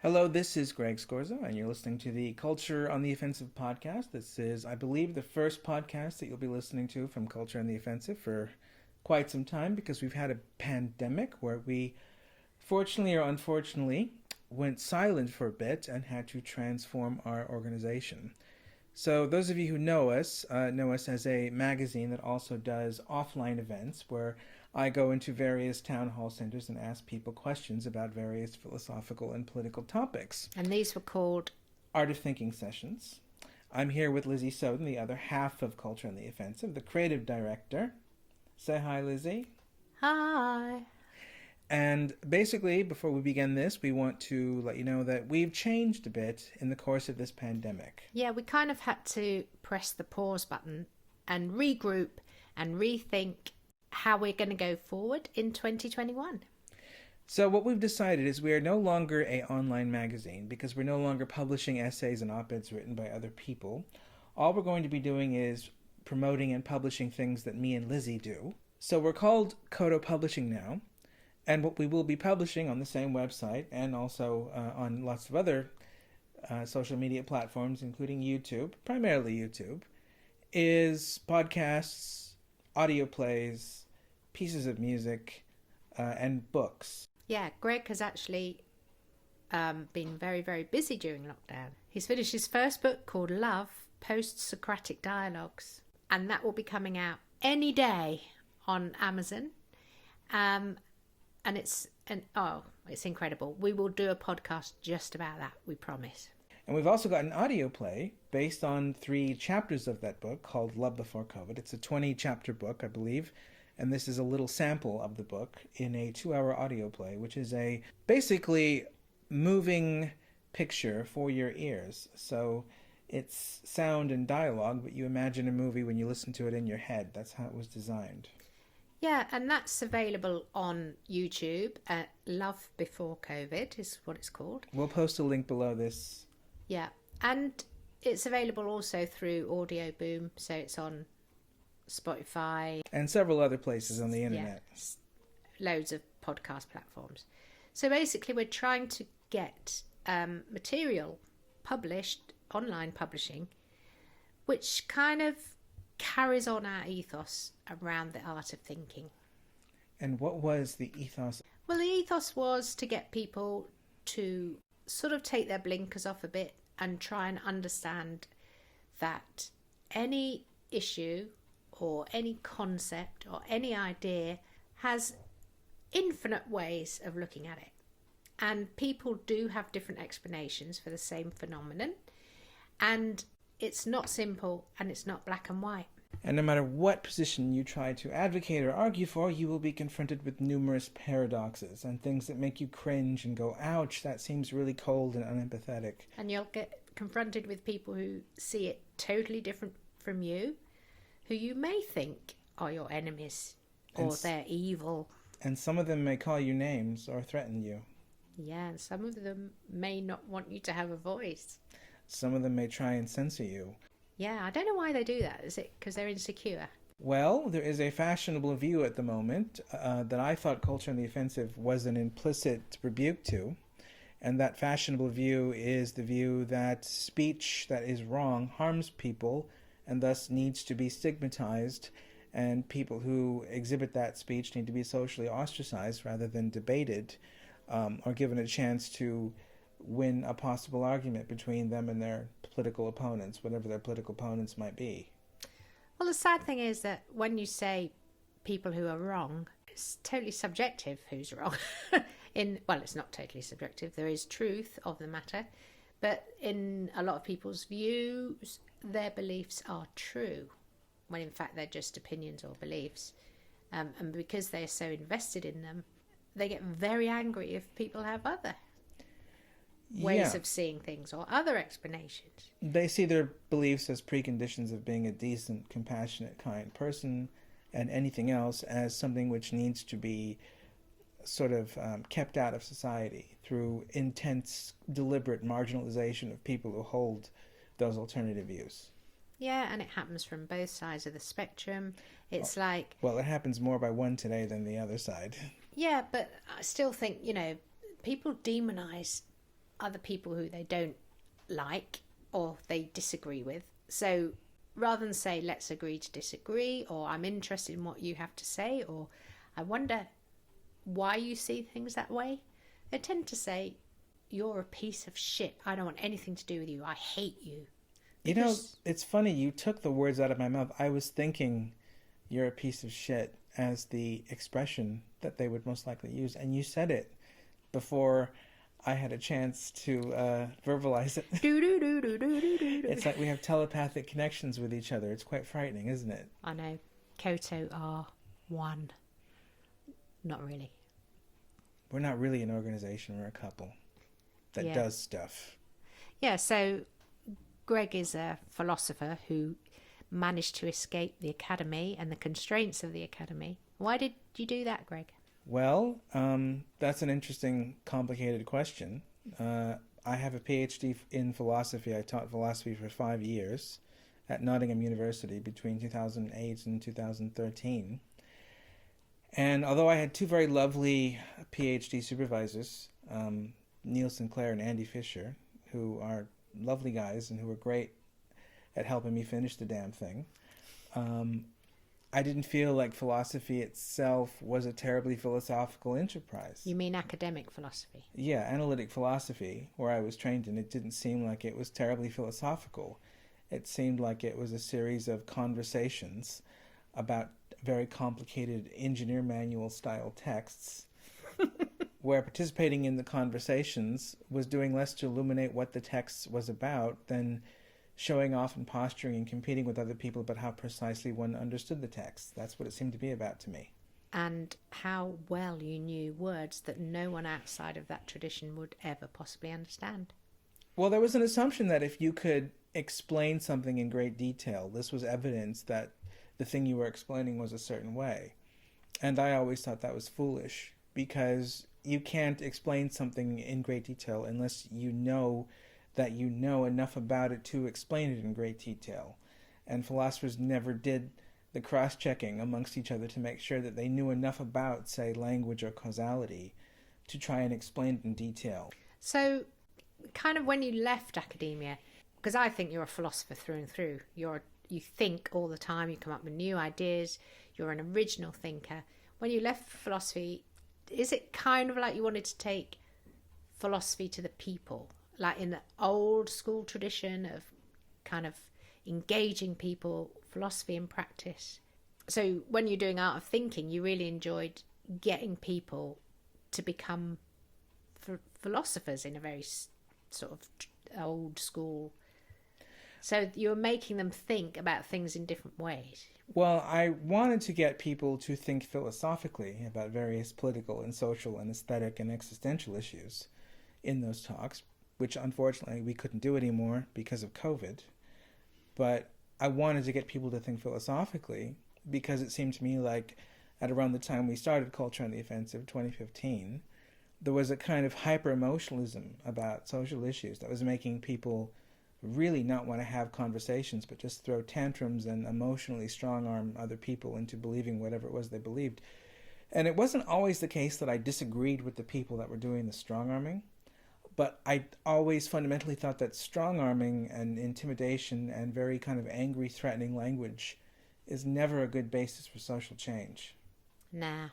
Hello, this is Greg Scorzo, and you're listening to the Culture on the Offensive podcast. This is, I believe, the first podcast that you'll be listening to from Culture on the Offensive for quite some time because we've had a pandemic where we, fortunately or unfortunately, went silent for a bit and had to transform our organization. So those of you who know us as a magazine that also does offline events where I go into various town hall centers and ask people questions about various philosophical and political topics. And these were called Art of Thinking sessions. I'm here with Lizzie Soden, the other half of Culture on the Offensive, the creative director. Say hi, Lizzie. Hi. And basically, before we begin this, we want to let you know that we've changed a bit in the course of this pandemic. Yeah, we kind of had to press the pause button and regroup and rethink how we're going to go forward in 2021. So what we've decided is we are no longer an online magazine because we're no longer publishing essays and op-eds written by other people. All we're going to be doing is promoting and publishing things that me and Lizzie do. So we're called COTO Publishing now. And what we will be publishing on the same website and also on lots of other social media platforms, including YouTube, primarily YouTube, is podcasts, audio plays, pieces of music, and books. Yeah, Greg has actually been very, very busy during lockdown. He's finished his first book called Love, Post-Socratic Dialogues, and that will be coming out any day on Amazon. And it's incredible. We will do a podcast just about that, we promise. And we've also got an audio play based on 3 chapters of that book called Love Before COVID. It's a 20-chapter book, I believe, and this is a little sample of the book in a 2-hour audio play, which is a basically moving picture for your ears. So it's sound and dialogue, but you imagine a movie when you listen to it in your head. That's how it was designed. Yeah, and that's available on YouTube at Love Before COVID is what it's called. We'll post a link below this. Yeah, and it's available also through Audio Boom, so it's on Spotify. And several other places on the internet. Yeah, loads of podcast platforms. So basically we're trying to get material published, online publishing, which kind of carries on our ethos around the art of thinking. And what was the ethos? Well, the ethos was to get people to sort of take their blinkers off a bit and try and understand that any issue or any concept or any idea has infinite ways of looking at it. And people do have different explanations for the same phenomenon. And it's not simple and it's not black and white. And no matter what position you try to advocate or argue for, you will be confronted with numerous paradoxes and things that make you cringe and go, ouch, that seems really cold and unempathetic. And you'll get confronted with people who see it totally different from you, who you may think are your enemies or they're evil. And some of them may call you names or threaten you. Yeah, and some of them may not want you to have a voice. Some of them may try and censor you. Yeah, I don't know why they do that. Is it because they're insecure? Well, there is a fashionable view at the moment that I thought Culture on the Offensive was an implicit rebuke to. And that fashionable view is the view that speech that is wrong harms people and thus needs to be stigmatized. And people who exhibit that speech need to be socially ostracized rather than debated or given a chance to win a possible argument between them and their political opponents, whatever their political opponents might be. Well, the sad thing is that when you say people who are wrong, it's totally subjective who's wrong. Well, it's not totally subjective. There is truth of the matter. But in a lot of people's views, their beliefs are true, when in fact they're just opinions or beliefs. And because they're so invested in them, they get very angry if people have other ways of seeing things or other explanations. They see their beliefs as preconditions of being a decent, compassionate, kind person, and anything else as something which needs to be sort of kept out of society through intense, deliberate marginalization of people who hold those alternative views. Yeah, and it happens from both sides of the spectrum. It's Well, it happens more by one today than the other side. Yeah, but I still think, people demonize other people who they don't like or they disagree with. So rather than say, let's agree to disagree, or I'm interested in what you have to say, or I wonder why you see things that way, they tend to say, you're a piece of shit. I don't want anything to do with you. I hate you. You know, it's funny. You took the words out of my mouth. I was thinking you're a piece of shit as the expression that they would most likely use. And you said it before I had a chance to verbalize it. It's like we have telepathic connections with each other. It's quite frightening, isn't it? I know. COTO are one. Not really. We're not really an organization. We're a couple that does stuff. Yeah, so Greg is a philosopher who managed to escape the academy and the constraints of the academy. Why did you do that, Greg? Well, that's an interesting, complicated question. I have a PhD in philosophy. I taught philosophy for 5 years at Nottingham University between 2008 and 2013. And although I had two very lovely PhD supervisors, Neil Sinclair and Andy Fisher, who are lovely guys and who were great at helping me finish the damn thing, I didn't feel like philosophy itself was a terribly philosophical enterprise. You mean academic philosophy? Yeah, analytic philosophy, where I was trained in, it didn't seem like it was terribly philosophical. It seemed like it was a series of conversations about very complicated engineer manual style texts where participating in the conversations was doing less to illuminate what the text was about than showing off and posturing and competing with other people about how precisely one understood the text. That's what it seemed to be about to me. And how well you knew words that no one outside of that tradition would ever possibly understand. Well, there was an assumption that if you could explain something in great detail, this was evidence that the thing you were explaining was a certain way. And I always thought that was foolish, because you can't explain something in great detail unless you know that you know enough about it to explain it in great detail. And philosophers never did the cross-checking amongst each other to make sure that they knew enough about, say, language or causality to try and explain it in detail. So, kind of when you left academia, because I think you're a philosopher through and through, you think all the time, you come up with new ideas, you're an original thinker. When you left philosophy, is it kind of like you wanted to take philosophy to the people? Like in the old school tradition of kind of engaging people, philosophy and practice. So when you're doing art of thinking, you really enjoyed getting people to become philosophers in a very sort of old school. So you're making them think about things in different ways. Well, I wanted to get people to think philosophically about various political and social and aesthetic and existential issues in those talks, which unfortunately we couldn't do anymore because of COVID. But I wanted to get people to think philosophically because it seemed to me like at around the time we started Culture on the Offensive, 2015, there was a kind of hyper-emotionalism about social issues that was making people really not want to have conversations but just throw tantrums and emotionally strong-arm other people into believing whatever it was they believed. And it wasn't always the case that I disagreed with the people that were doing the strong-arming, but I always fundamentally thought that strong-arming and intimidation and very kind of angry, threatening language is never a good basis for social change. Nah.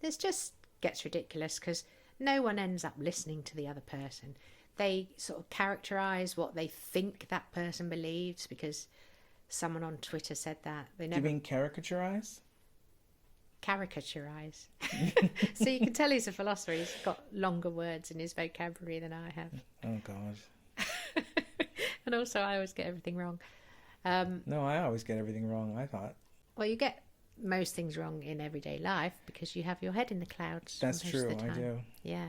This just gets ridiculous because no one ends up listening to the other person. They sort of characterise what they think that person believes because someone on Twitter said that. They never... Do you mean caricaturize? Caricaturize. So you can tell he's a philosopher. He's got longer words in his vocabulary than I have. Oh, God. And also I always get everything wrong. No, I always get everything wrong, I thought. Well, you get most things wrong in everyday life because you have your head in the clouds. That's true, I do. Yeah.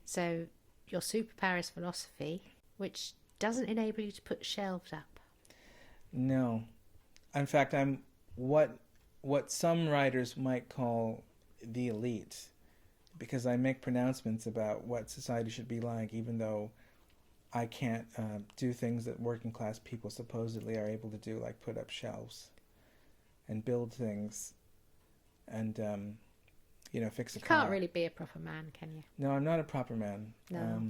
So your superpower is philosophy, which doesn't enable you to put shelves up. No. In fact, I'm what some writers might call the elite, because I make pronouncements about what society should be like, even though I can't do things that working class people supposedly are able to do, like put up shelves and build things and, fix a car. You can't really be a proper man, can you? No, I'm not a proper man. No.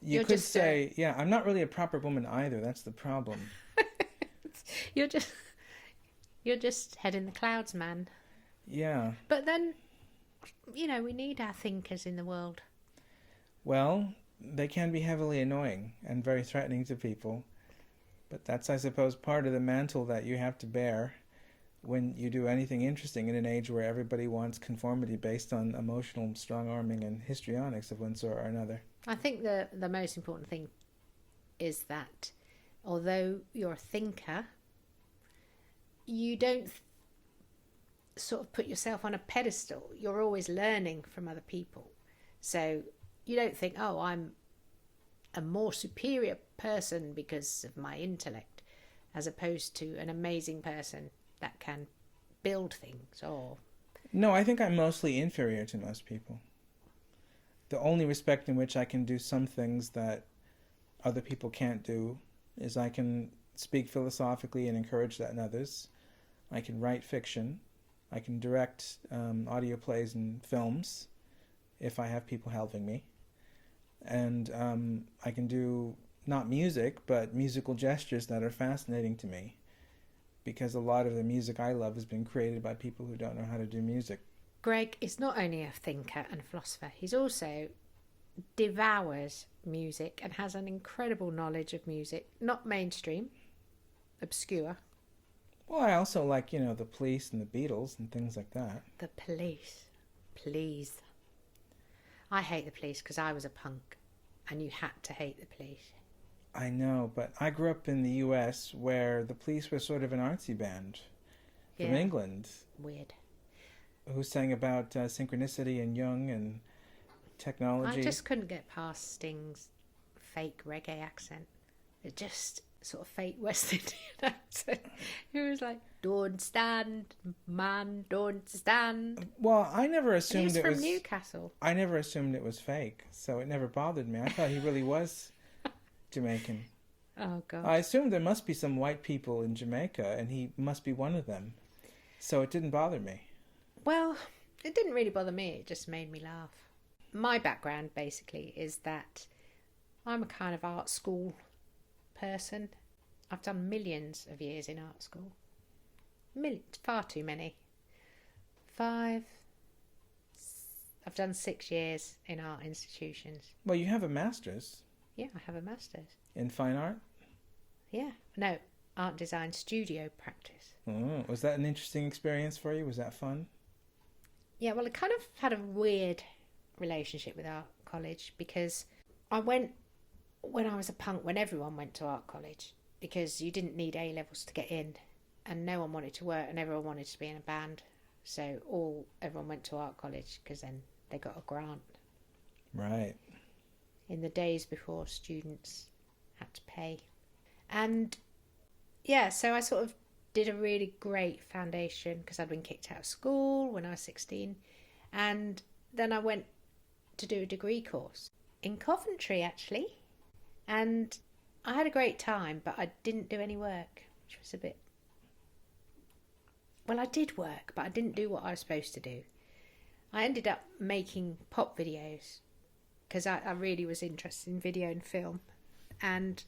You You're could just say, yeah, I'm not really a proper woman either. That's the problem. you're just you're just head in the clouds, man. Yeah. But then, we need our thinkers in the world. Well, they can be heavily annoying and very threatening to people. But that's, I suppose, part of the mantle that you have to bear when you do anything interesting in an age where everybody wants conformity based on emotional strong-arming and histrionics of one sort or another. I think the most important thing is that although you're a thinker, you don't sort of put yourself on a pedestal. You're always learning from other people. So you don't think, oh, I'm a more superior person because of my intellect, as opposed to an amazing person that can build things. Or No, I think I'm mostly inferior to most people. The only respect in which I can do some things that other people can't do is I can speak philosophically and encourage that in others. I can write fiction. I can direct audio plays and films if I have people helping me. And I can do not music, but musical gestures that are fascinating to me, because a lot of the music I love has been created by people who don't know how to do music. Greg is not only a thinker and philosopher, he's also devours music and has an incredible knowledge of music, not mainstream, obscure. Well, I also like, the Police and the Beatles and things like that. The Police, please. I hate the Police because I was a punk and you had to hate the Police. I know, but I grew up in the US where the Police were sort of an artsy band from England. Weird. Who sang about synchronicity and Jung and technology. I just couldn't get past Sting's fake reggae accent. It just sort of fake West Indian accent. It was like, don't stand, man, don't stand. Well, I never assumed He's from Newcastle. I never assumed it was fake, so it never bothered me. I thought he really was Jamaican. Oh, God. I assumed there must be some white people in Jamaica, and he must be one of them. So it didn't bother me. Well, it didn't really bother me. It just made me laugh. My background, basically, is that I'm a kind of art school person. I've done millions of years in art school. Millions, far too many. 5. I've done 6 years in art institutions. Well, you have a master's. Yeah, I have a master's. In fine art? Yeah. No, art design studio practice. Oh, was that an interesting experience for you? Was that fun? Yeah, well, I kind of had a weird relationship with art college because I went when I was a punk, when everyone went to art college, because you didn't need A-levels to get in and no one wanted to work and everyone wanted to be in a band. So everyone went to art college because then they got a grant. Right. In the days before students had to pay. And yeah, so I sort of did a really great foundation because I'd been kicked out of school when I was 16. And then I went to do a degree course in Coventry, actually. And I had a great time, but I didn't do any work, which was a bit... Well, I did work, but I didn't do what I was supposed to do. I ended up making pop videos because I really was interested in video and film. And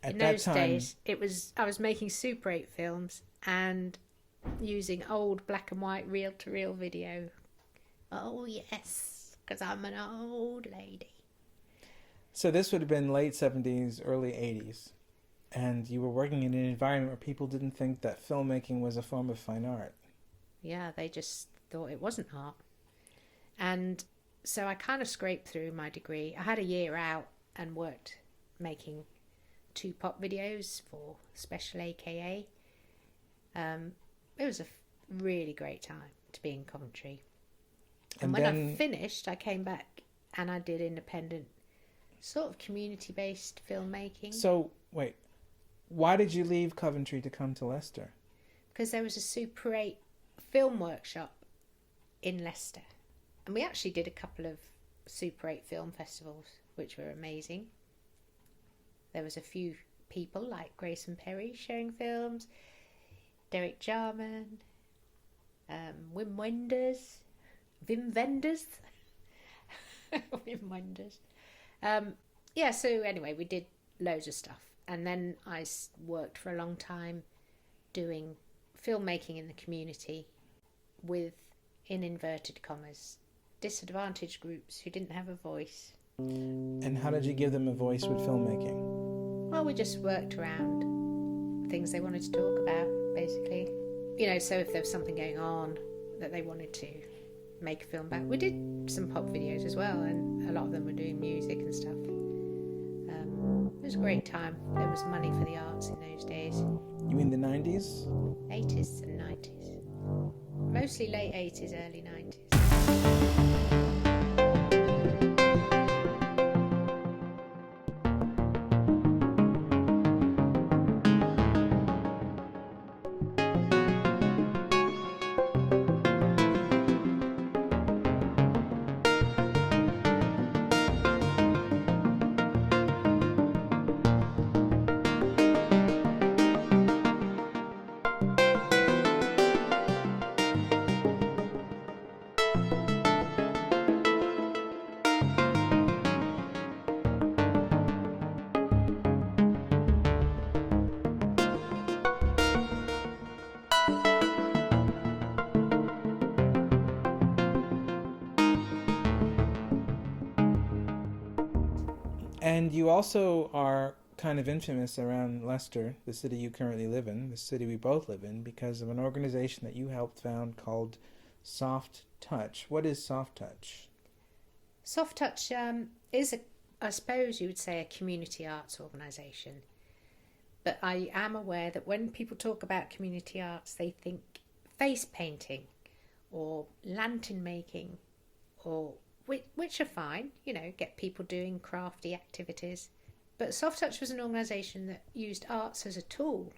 in those days, I was making Super 8 films and using old black and white reel-to-reel video. Oh, yes, because I'm an old lady. So this would have been late 70s, early 80s. And you were working in an environment where people didn't think that filmmaking was a form of fine art. Yeah, they just thought it wasn't art. And so I kind of scraped through my degree. I had a year out and worked making 2 pop videos for Special AKA. It was a really great time to be in Coventry. And when I finished, I came back and I did independent, sort of community-based filmmaking. So, wait, why did you leave Coventry to come to Leicester? Because there was a Super 8 film workshop in Leicester. And we actually did a couple of Super 8 film festivals, which were amazing. There was a few people like Grayson Perry showing films, Derek Jarman, Wim Wenders, Wim Wenders. Yeah, so anyway, we did loads of stuff. And then I worked for a long time doing filmmaking in the community with, in inverted commas, disadvantaged groups who didn't have a voice. And how did you give them a voice with filmmaking? Well, we just worked around things they wanted to talk about, basically. You know, so if there was something going on that they wanted to make a film about, we did some pop videos as well, and a lot of them were doing music and stuff. It was a great time. There was money for the arts in those days. You mean the 90s? 80s and 90s. Mostly late 80s, early 90s. And you also are kind of infamous around Leicester, the city you currently live in, the city we both live in, because of an organization that you helped found called Soft Touch. What is Soft Touch? Soft Touch is, I suppose you would say, a community arts organisation. But I am aware that when people talk about community arts, they think face painting or lantern making, or which are fine, you know, get people doing crafty activities. But Soft Touch was an organisation that used arts as a tool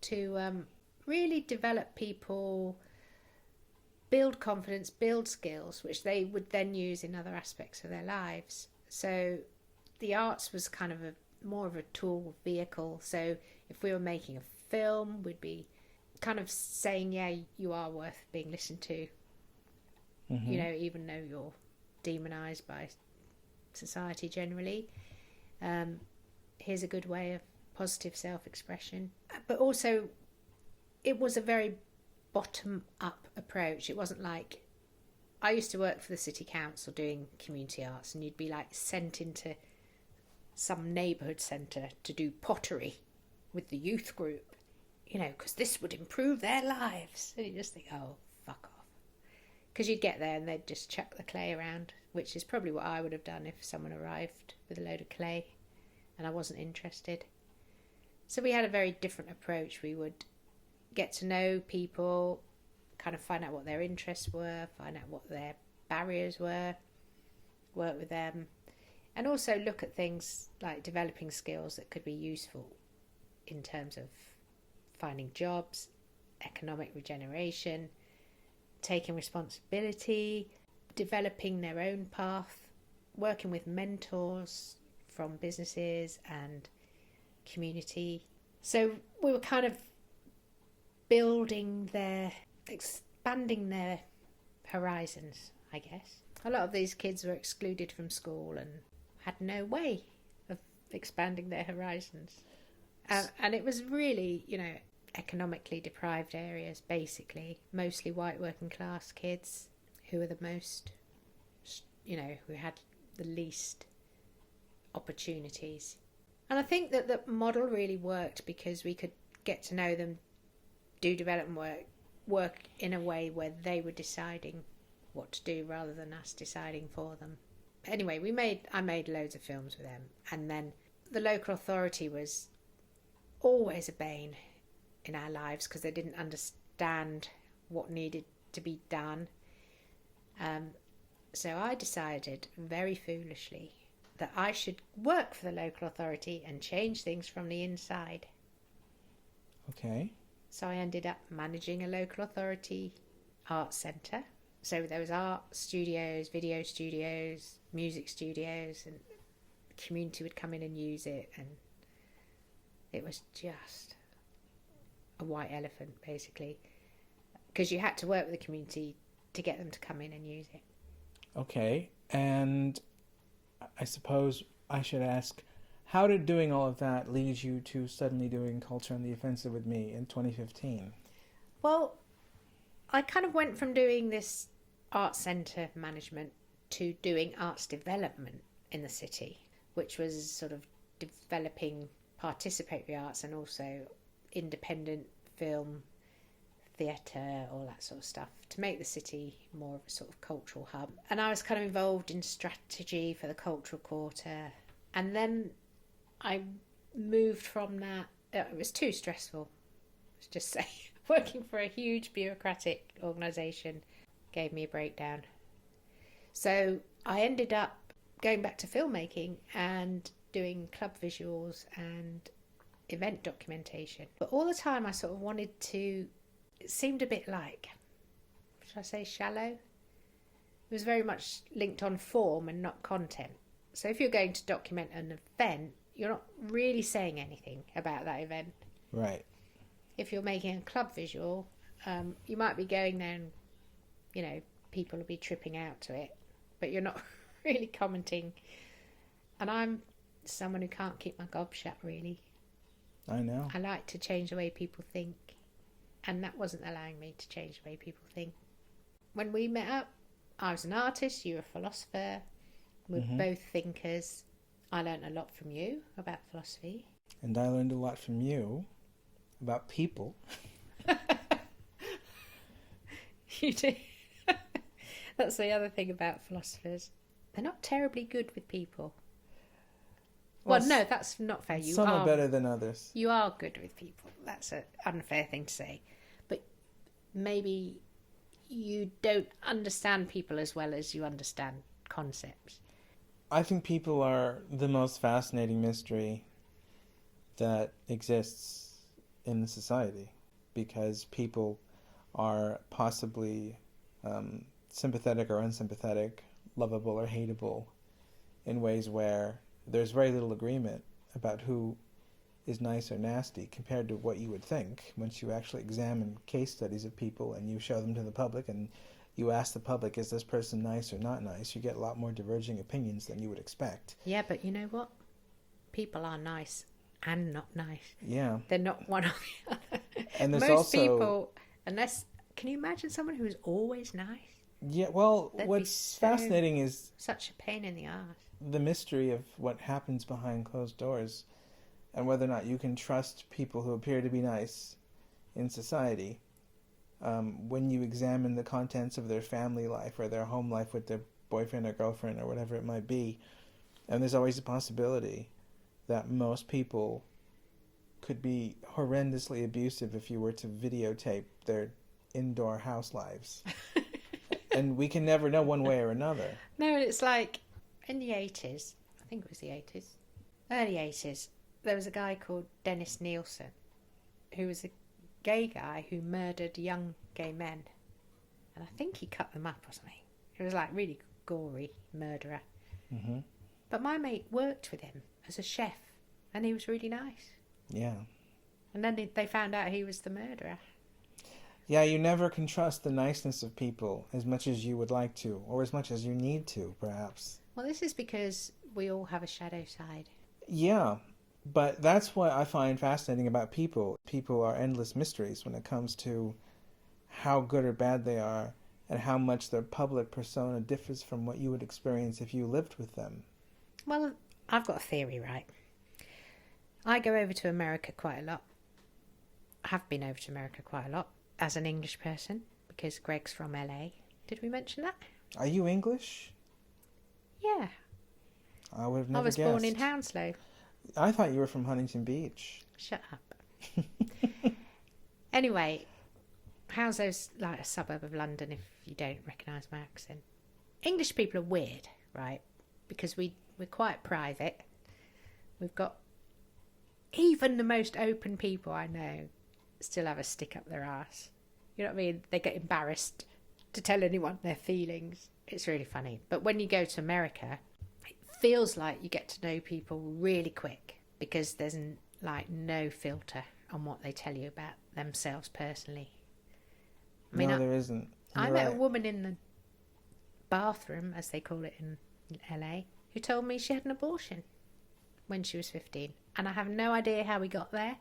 to really develop people, build confidence, build skills, which they would then use in other aspects of their lives. So the arts was kind of more of a tool, vehicle. So if we were making a film, we'd be kind of saying, yeah, you are worth being listened to. Mm-hmm. You know, even though you're demonised by society generally. Here's a good way of positive self-expression. But also, it was a very bottom-up approach. It wasn't like, I used to work for the city council doing community arts, and you'd be like sent into some neighbourhood centre to do pottery with the youth group, you know, because this would improve their lives. And you just think, oh, fuck off. Because you'd get there and they'd just chuck the clay around, which is probably what I would have done if someone arrived with a load of clay and I wasn't interested. So we had a very different approach. We would get to know people, kind of find out what their interests were, find out what their barriers were, work with them, and also look at things like developing skills that could be useful in terms of finding jobs, economic regeneration, taking responsibility, developing their own path, working with mentors from businesses and community. So we were kind of expanding their horizons, I guess. A lot of these kids were excluded from school and had no way of expanding their horizons. And it was really, you know, economically deprived areas, basically. Mostly white working class kids who were the most, you know, who had the least opportunities. And I think that the model really worked because we could get to know them, do development work in a way where they were deciding what to do rather than us deciding for them. Anyway, I made loads of films with them, and then the local authority was always a bane in our lives because they didn't understand what needed to be done. So I decided very foolishly that I should work for the local authority and change things from the inside. Okay. So I ended up managing a local authority art centre. So there was art studios, video studios, music studios, and the community would come in and use it, and it was just a white elephant, basically, because you had to work with the community to get them to come in and use it. Okay, and I suppose I should ask, how did doing all of that lead you to suddenly doing Culture on the Offensive with me in 2015? Well, I kind of went from doing this arts centre management to doing arts development in the city, which was sort of developing participatory arts and also independent film, theatre, all that sort of stuff, to make the city more of a sort of cultural hub. And I was kind of involved in strategy for the cultural quarter. And then I moved from that. It was too stressful, let's just say. Working for a huge bureaucratic organisation gave me a breakdown. So I ended up going back to filmmaking and doing club visuals and event documentation. But all the time I sort of wanted to, it seemed a bit like, should I say shallow? It was very much linked on form and not content. So if you're going to document an event, you're not really saying anything about that event. Right. If you're making a club visual, you might be going there and, you know, people will be tripping out to it, but you're not really commenting. And I'm someone who can't keep my gob shut, really. I know. I like to change the way people think, and that wasn't allowing me to change the way people think. When we met up, I was an artist, you were a philosopher. We're both thinkers. I learned a lot from you about philosophy. And I learned a lot from you about people. You do. That's the other thing about philosophers. They're not terribly good with people. Well, no, that's not fair. Some are better than others. You are good with people. That's an unfair thing to say. But maybe you don't understand people as well as you understand concepts. I think people are the most fascinating mystery that exists in the society, because people are possibly sympathetic or unsympathetic, lovable or hateable, in ways where there's very little agreement about who is nice or nasty compared to what you would think once you actually examine case studies of people and you show them to the public and you ask the public, is this person nice or not nice? You get a lot more diverging opinions than you would expect. Yeah, but you know what? People are nice and not nice. Yeah. They're not one or the other. And there's Most also people, unless, can you imagine someone who's always nice? Yeah, well, That'd what's fascinating is such a pain in the arse. the mystery of what happens behind closed doors and whether or not you can trust people who appear to be nice in society when you examine the contents of their family life or their home life with their boyfriend or girlfriend or whatever it might be. And there's always a possibility that most people could be horrendously abusive if you were to videotape their indoor house lives. And we can never know one way or another. No, it's like in the 80s, I think it was the 80s, early 80s, there was a guy called Dennis Nielsen who was a gay guy who murdered young gay men. And I think he cut them up or something. It was like really gory murderer. Mm-hmm. But my mate worked with him as a chef and he was really nice. Yeah. And then they found out he was the murderer. Yeah, you never can trust the niceness of people as much as you would like to, or as much as you need to, perhaps. Well, this is because we all have a shadow side. Yeah, but that's what I find fascinating about people. People are endless mysteries when it comes to how good or bad they are and how much their public persona differs from what you would experience if you lived with them. Well, I've got a theory, right? I go over to America quite a lot. I have been over to America quite a lot as an English person because Greg's from LA. Did we mention that? Are you English? Yeah. I would have never guessed. I was born in guessed. Hounslow. I thought you were from Huntington Beach. Shut up. Anyway, Hounslow's like a suburb of London if you don't recognise my accent. English people are weird, right? Because we're quite private. We've got... Even the most open people I know still have a stick up their arse. You know what I mean? They get embarrassed to tell anyone their feelings. It's really funny. But when you go to America, it feels like you get to know people really quick because there's like no filter on what they tell you about themselves personally. I mean, no, there isn't. I You're met right. a woman in the bathroom, as they call it in LA, who told me she had an abortion. when she was 15. And I have no idea how we got there.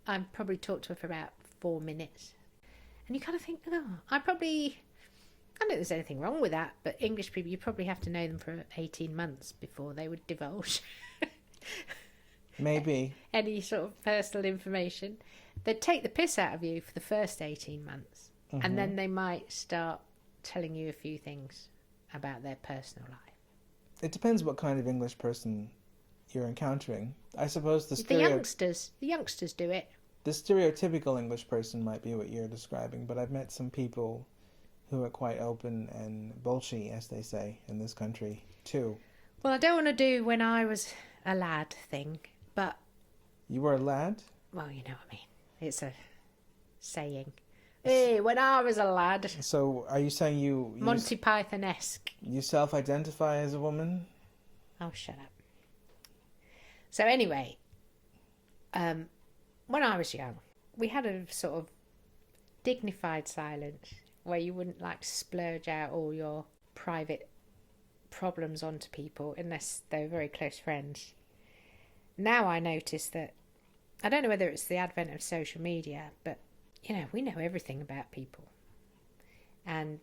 I probably talked to her for about 4 minutes. And you kind of think, oh, I don't think there's anything wrong with that, but English people, you probably have to know them for 18 months before they would divulge Maybe. any sort of personal information. They'd take the piss out of you for the first 18 months, and then they might start telling you a few things about their personal life. It depends what kind of English person you're encountering. I suppose The youngsters do it. The stereotypical English person might be what you're describing, but I've met some people who are quite open and bolshy, as they say, in this country, too. Well, I don't want to do when I was a lad thing, but... You were a lad? Well, you know what I mean. It's a saying. Hey, when I was a lad. So, are you saying you Monty Python-esque. You self-identify as a woman? Oh, shut up. So anyway, when I was young, we had a sort of dignified silence where you wouldn't like splurge out all your private problems onto people unless they were very close friends. Now I notice that, I don't know whether it's the advent of social media, but, you know, we know everything about people. And,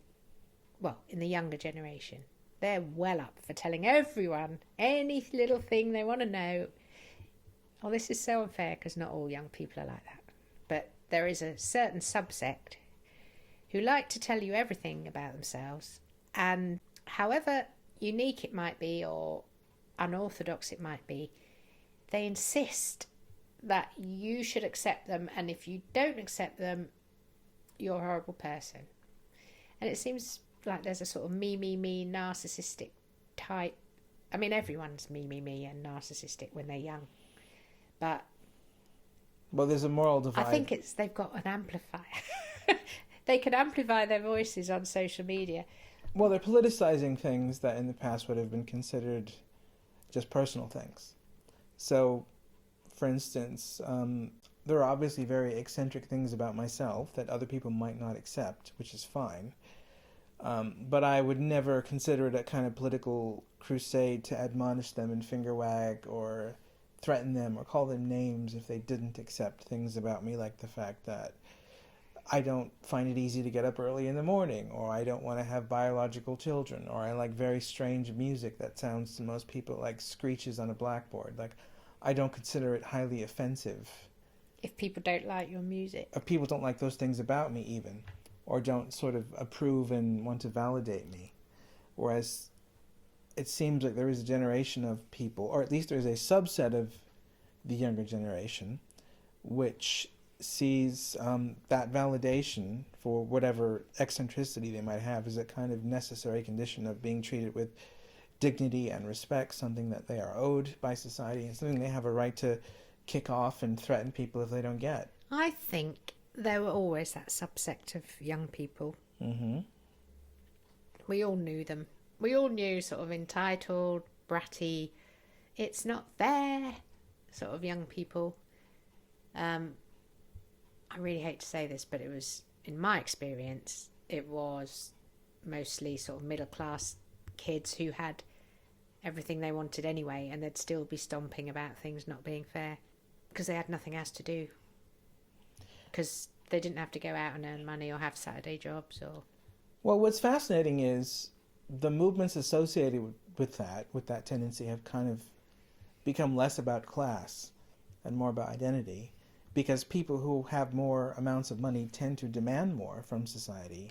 well, in the younger generation, they're well up for telling everyone any little thing they want to know. Oh, this is so unfair because not all young people are like that. But there is a certain subsect who like to tell you everything about themselves. And however unique it might be or unorthodox it might be, they insist that you should accept them. And if you don't accept them, you're a horrible person. And it seems like there's a sort of me, narcissistic type. I mean, everyone's me, and narcissistic when they're young. But... Well, there's a moral divide. I think they've got an amplifier. They can amplify their voices on social media. Well, they're politicizing things that in the past would have been considered just personal things. So, for instance, there are obviously very eccentric things about myself that other people might not accept, which is fine. But I would never consider it a kind of political crusade to admonish them and finger wag or threaten them or call them names if they didn't accept things about me, like the fact that I don't find it easy to get up early in the morning, or I don't want to have biological children, or I like very strange music that sounds to most people like screeches on a blackboard. Like, I don't consider it highly offensive. If people don't like your music. If people don't like those things about me even, or don't sort of approve and want to validate me. Whereas it seems like there is a generation of people, or at least there's a subset of the younger generation, which sees that validation for whatever eccentricity they might have as a kind of necessary condition of being treated with dignity and respect, something that they are owed by society, and something they have a right to kick off and threaten people if they don't get. I think there were always that subsect of young people. Mm-hmm. We all knew them. We all knew sort of entitled, bratty, it's not fair sort of young people. I really hate to say this, but it was, in my experience, it was mostly sort of middle class kids who had everything they wanted anyway, and they'd still be stomping about things not being fair because they had nothing else to do, because they didn't have to go out and earn money or have Saturday jobs. Or well, what's fascinating is the movements associated with that tendency have kind of become less about class and more about identity, because people who have more amounts of money tend to demand more from society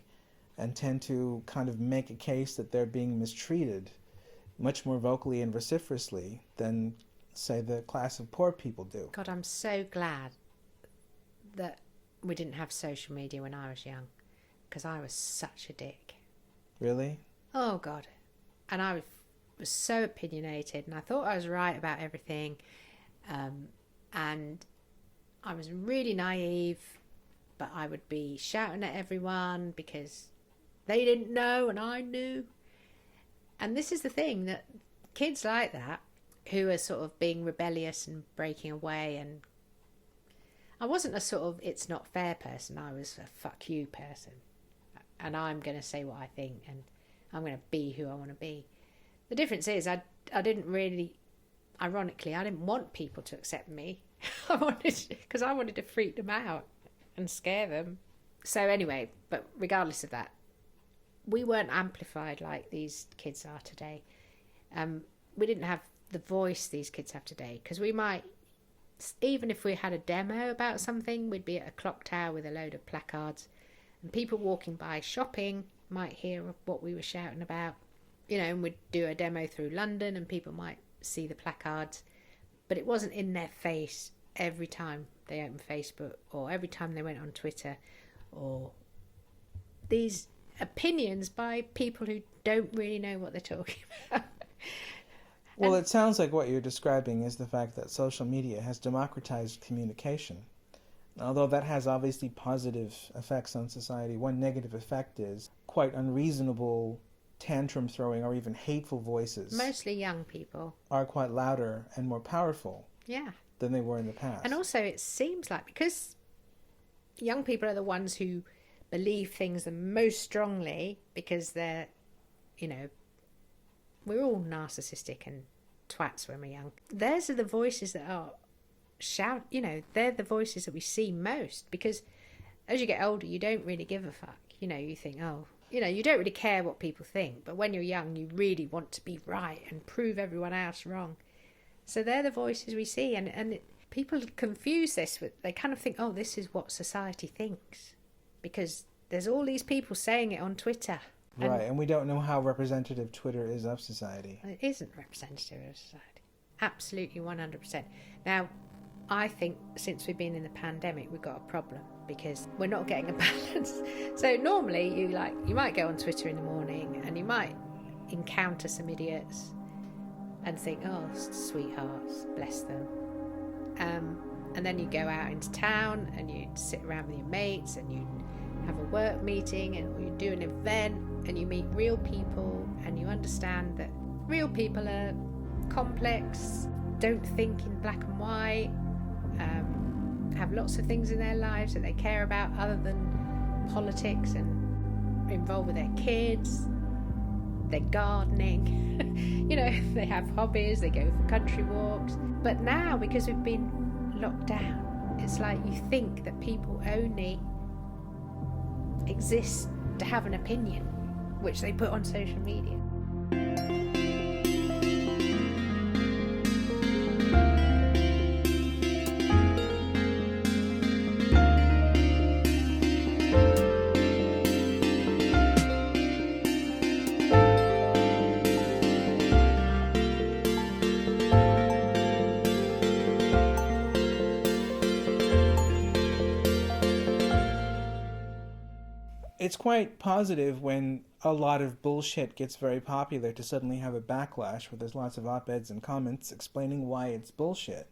and tend to kind of make a case that they're being mistreated much more vocally and vociferously than, say, the class of poor people do. God, I'm so glad that we didn't have social media when I was young, because I was such a dick. Really? Oh, God. And I was so opinionated, and I thought I was right about everything. And I was really naive, but I would be shouting at everyone because they didn't know and I knew. And this is the thing, that kids like that, who are sort of being rebellious and breaking away, and I wasn't a sort of it's not fair person, I was a fuck you person. And I'm going to say what I think, and I'm going to be who I want to be. The difference is I didn't really ironically, I didn't want people to accept me. I wanted to freak them out and scare them. So anyway, but regardless of that, we weren't amplified like these kids are today. We didn't have the voice these kids have today, because we might, even if we had a demo about something, we'd be at a clock tower with a load of placards, and people walking by shopping might hear what we were shouting about, and we'd do a demo through London and people might see the placards, but it wasn't in their face every time they opened Facebook or every time they went on Twitter, or these opinions by people who don't really know what they're talking about. Well, it sounds like what you're describing is the fact that social media has democratized communication. Although that has obviously positive effects on society, one negative effect is quite unreasonable tantrum throwing or even hateful voices. Mostly young people are quite louder and more powerful than they were in the past. And also it seems like, because young people are the ones who believe things the most strongly, because they're, we're all narcissistic and twats when we're young. Theirs are the voices that are they're the voices that we see most, because as you get older, you don't really give a fuck. You think, you don't really care what people think, but when you're young, you really want to be right and prove everyone else wrong. So they're the voices we see, and people confuse this with, they kind of think, oh, this is what society thinks, because there's all these people saying it on Twitter. Right, and we don't know how representative Twitter is of society. It isn't representative of society. Absolutely 100%. Now, I think since we've been in the pandemic, we've got a problem, because we're not getting a balance. So normally you might go on Twitter in the morning and you might encounter some idiots and think, oh, sweethearts, bless them. And then you go out into town and you sit around with your mates and you have a work meeting, or you do an event and you meet real people, and you understand that real people are complex, don't think in black and white, have lots of things in their lives that they care about other than politics, and involved with their kids, their gardening, they have hobbies, they go for country walks. But now, because we've been locked down, it's like you think that people only exist to have an opinion, which they put on social media. It's quite positive when a lot of bullshit gets very popular to suddenly have a backlash where there's lots of op-eds and comments explaining why it's bullshit.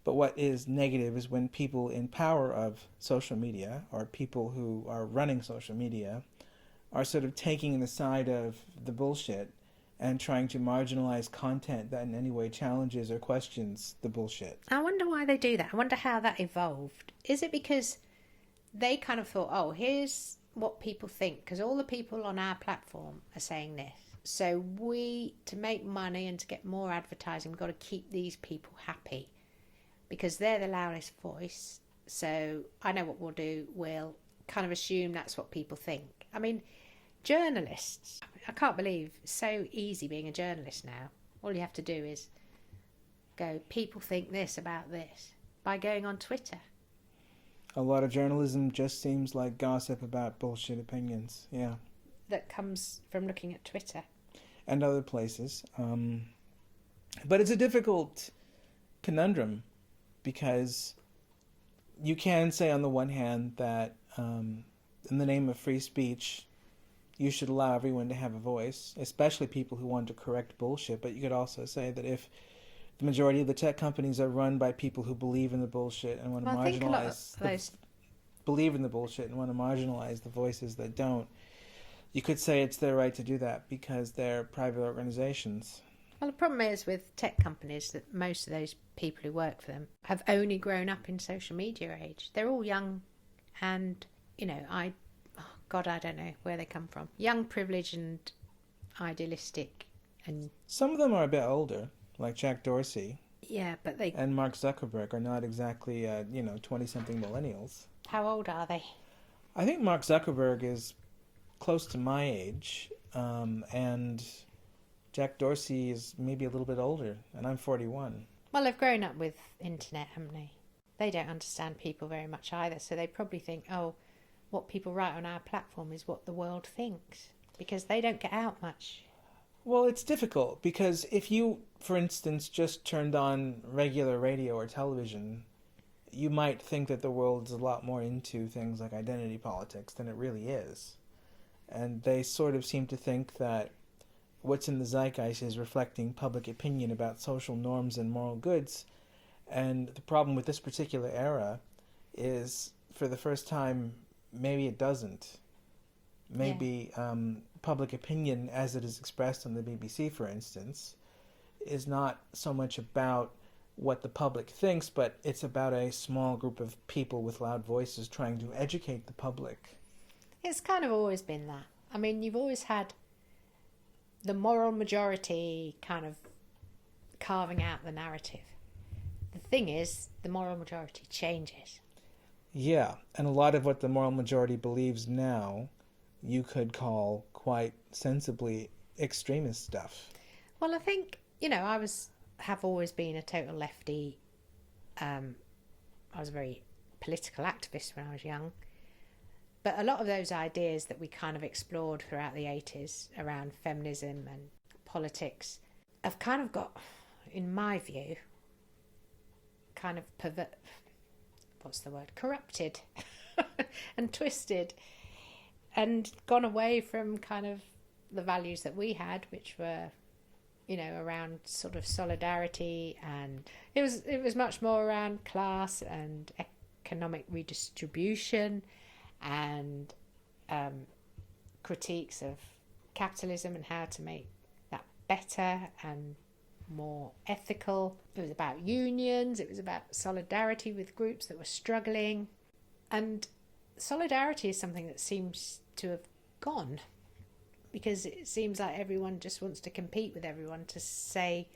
But what is negative is when people in power of social media, or people who are running social media, are sort of taking the side of the bullshit and trying to marginalize content that in any way challenges or questions the bullshit. I wonder why they do that. I wonder how that evolved. Is it because they kind of thought, oh, here's what people think, because all the people on our platform are saying this, so to make money and to get more advertising, we've got to keep these people happy because they're the loudest voice. So I know what we'll do, we'll kind of assume that's what people think. I mean, journalists, I can't believe it's so easy being a journalist now. All you have to do is go, people think this about this, by going on Twitter. A lot of journalism just seems like gossip about bullshit opinions, yeah. That comes from looking at Twitter. And other places. But it's a difficult conundrum, because you can say on the one hand that in the name of free speech, you should allow everyone to have a voice, especially people who want to correct bullshit. But you could also say that if the majority of the tech companies are run by people who believe in the bullshit and want to marginalize believe in the bullshit and want to marginalize the voices that don't, you could say it's their right to do that because they're private organizations. Well, the problem is with tech companies that most of those people who work for them have only grown up in social media age. They're all young and, I don't know where they come from. Young, privileged and idealistic. And some of them are a bit older. like Jack Dorsey Yeah, but they... and Mark Zuckerberg are not exactly, 20-something millennials. How old are they? I think Mark Zuckerberg is close to my age, and Jack Dorsey is maybe a little bit older, and I'm 41. Well, they've grown up with internet, haven't they? They don't understand people very much either, so they probably think, oh, what people write on our platform is what the world thinks, because they don't get out much. Well, it's difficult because if you, for instance, just turned on regular radio or television, you might think that the world is a lot more into things like identity politics than it really is. And they sort of seem to think that what's in the zeitgeist is reflecting public opinion about social norms and moral goods. And the problem with this particular era is, for the first time, maybe it doesn't. Maybe public opinion, as it is expressed on the BBC, for instance, is not so much about what the public thinks, but it's about a small group of people with loud voices trying to educate the public. It's kind of always been that. I mean, you've always had the moral majority kind of carving out the narrative. The thing is, the moral majority changes. Yeah, and a lot of what the moral majority believes now, you could call quite sensibly extremist stuff. Well, I think, have always been a total lefty. I was a very political activist when I was young. But a lot of those ideas that we kind of explored throughout the 80s around feminism and politics have kind of got, in my view, kind of corrupted and twisted and gone away from kind of the values that we had, which were, around sort of solidarity, and it was much more around class and economic redistribution and critiques of capitalism and how to make that better and more ethical. It was about unions, it was about solidarity with groups that were struggling, and solidarity is something that seems to have gone, because it seems like everyone just wants to compete with everyone to say,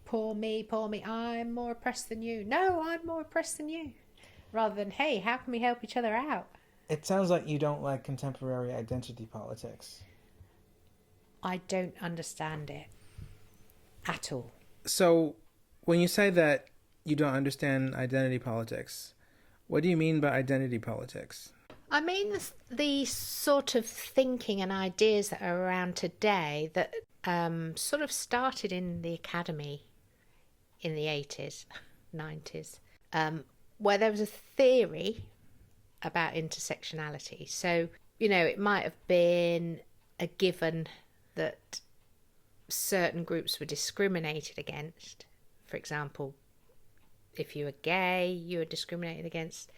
poor me, I'm more oppressed than you. No, I'm more oppressed than you. Rather than, hey, how can we help each other out? It sounds like you don't like contemporary identity politics. I don't understand it at all. So, when you say that you don't understand identity politics, what do you mean by identity politics? I mean the sort of thinking and ideas that are around today that sort of started in the academy in the 80s, 90s, where there was a theory about intersectionality. So, it might have been a given that certain groups were discriminated against. For example, if you were gay, you were discriminated against.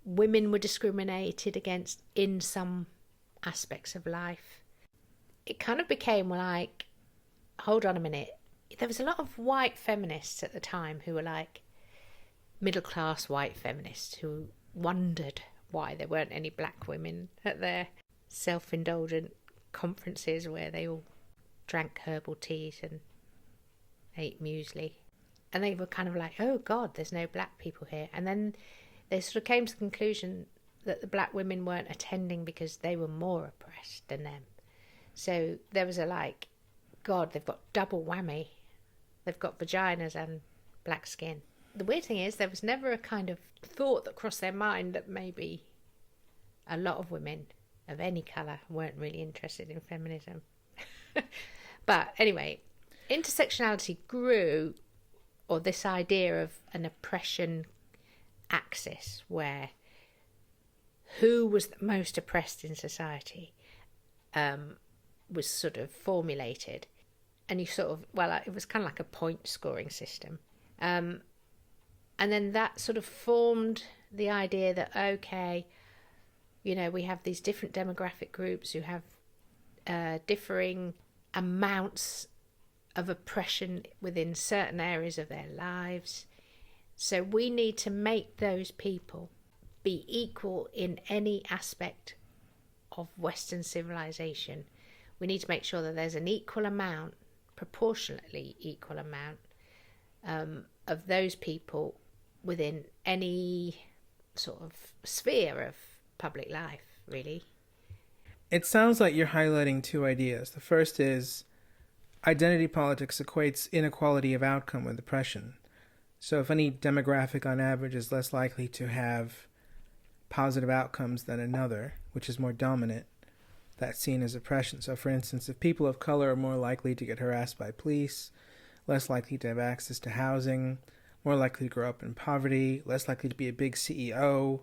Women were discriminated against in some aspects of life. It kind of became like, hold on a minute. There was a lot of white feminists at the time who were like middle-class white feminists who wondered why there weren't any black women at their self-indulgent conferences where they all drank herbal teas and ate muesli. And they were kind of like, oh God, there's no black people here. And then they sort of came to the conclusion that the black women weren't attending because they were more oppressed than them. So there was God, they've got double whammy. They've got vaginas and black skin. The weird thing is, there was never a kind of thought that crossed their mind that maybe a lot of women of any colour weren't really interested in feminism. But anyway, intersectionality grew, or this idea of an oppression axis where who was the most oppressed in society was sort of formulated, and you sort of, it was kind of like a point scoring system, and then that sort of formed the idea that, okay, we have these different demographic groups who have differing amounts of oppression within certain areas of their lives. So we need to make those people be equal in any aspect of Western civilization. We need to make sure that there's an equal amount proportionately equal amount of those people within any sort of sphere of public life, really. It sounds like you're highlighting two ideas. The first is identity politics equates inequality of outcome with oppression. So if any demographic on average is less likely to have positive outcomes than another, which is more dominant, that's seen as oppression. So for instance, if people of color are more likely to get harassed by police, less likely to have access to housing, more likely to grow up in poverty, less likely to be a big CEO,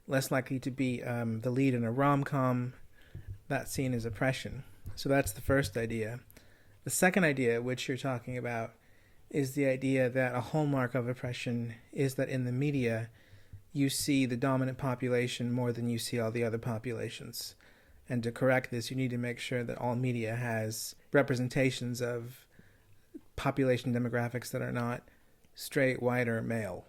less likely to be the lead in a rom-com, that's seen as oppression. So that's the first idea. The second idea, which you're talking about, is the idea that a hallmark of oppression is that in the media, you see the dominant population more than you see all the other populations. And to correct this, you need to make sure that all media has representations of population demographics that are not straight, white, or male.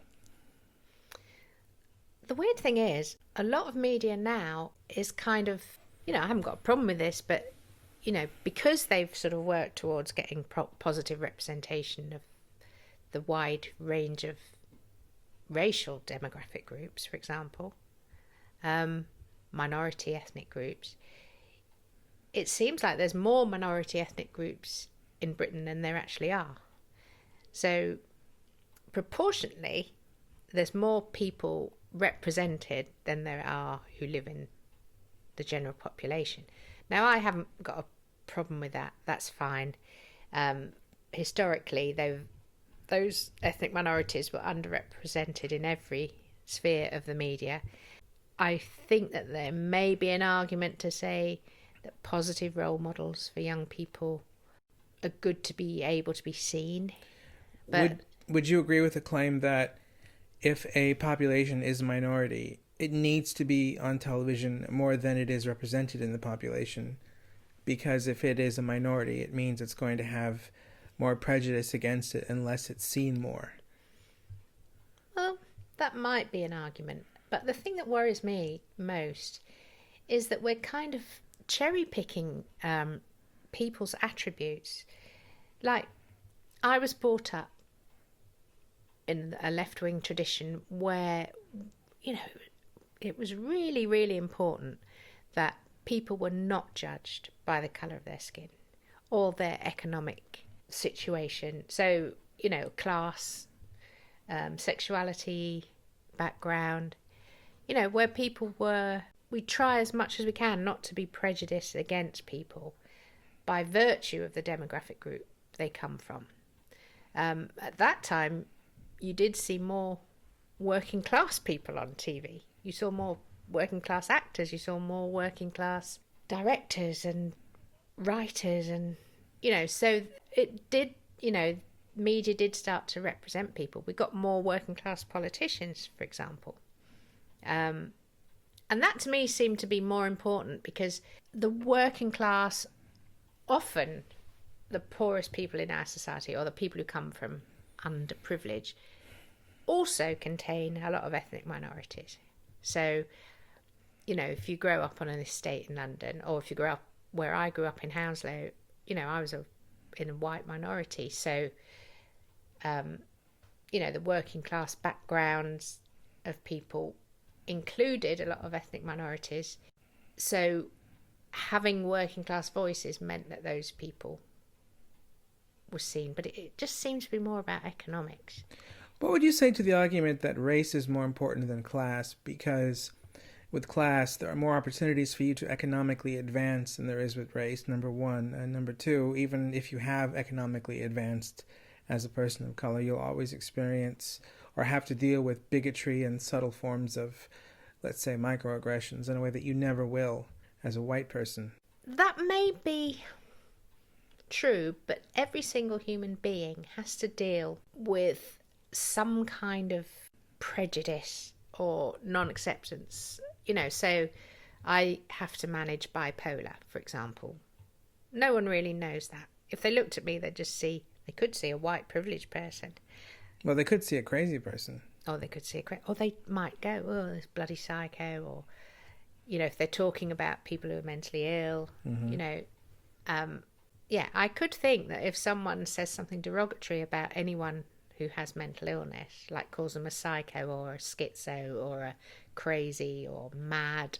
The weird thing is, a lot of media now is kind of, I haven't got a problem with this, but, because they've sort of worked towards getting positive representation of the wide range of racial demographic groups, for example, minority ethnic groups, it seems like there's more minority ethnic groups in Britain than there actually are. So proportionately, there's more people represented than there are who live in the general population. Now, I haven't got a problem with that. That's fine. Historically, those ethnic minorities were underrepresented in every sphere of the media. I think that there may be an argument to say that positive role models for young people are good to be able to be seen. But would you agree with the claim that if a population is a minority, it needs to be on television more than it is represented in the population? Because if it is a minority, it means it's going to have more prejudice against it unless it's seen more. Well, that might be an argument. But the thing that worries me most is that we're kind of cherry-picking people's attributes. Like, I was brought up in a left-wing tradition where, it was really, really important that people were not judged by the colour of their skin or their economic situation. So, class, sexuality, background, where people we try as much as we can not to be prejudiced against people by virtue of the demographic group they come from. At that time, you did see more working class people on TV. You saw more working class actors, you saw more working class directors and writers, and so it did, media did start to represent people. We got more working class politicians, for example. And that to me seemed to be more important because the working class, often the poorest people in our society or the people who come from underprivilege, also contain a lot of ethnic minorities. So, if you grow up on an estate in London, or if you grow up where I grew up in Hounslow, I was in a white minority. So, the working class backgrounds of people included a lot of ethnic minorities. So, having working class voices meant that those people were seen. But it just seems to be more about economics. What would you say to the argument that race is more important than class? Because with class, there are more opportunities for you to economically advance than there is with race, number one. And number two, even if you have economically advanced as a person of color, you'll always experience or have to deal with bigotry and subtle forms of, let's say, microaggressions in a way that you never will as a white person. That may be true, but every single human being has to deal with some kind of prejudice or non-acceptance. So I have to manage bipolar, for example. No one really knows that. If they looked at me, they could see a white privileged person. Well, they could see a crazy person. Or they could see or they might go, oh, this bloody psycho. Or, if they're talking about people who are mentally ill, Yeah, I could think that if someone says something derogatory about anyone who has mental illness, like calls them a psycho or a schizo or a crazy or mad,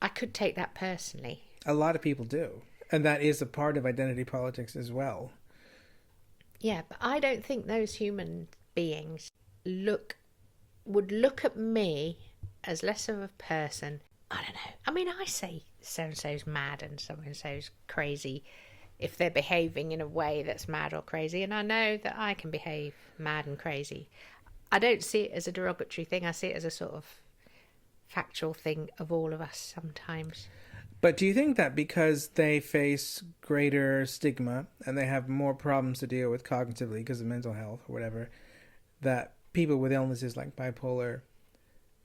I could take that personally. A lot of people do. And that is a part of identity politics as well. Yeah, but I don't think those human beings would look at me as less of a person. I don't know. I mean, I say so-and-so's mad and so-and-so's crazy if they're behaving in a way that's mad or crazy, and I know that I can behave mad and crazy. I don't see it as a derogatory thing. I see it as a sort of factual thing of all of us sometimes. But do you think that because they face greater stigma and they have more problems to deal with cognitively because of mental health or whatever, that people with illnesses like bipolar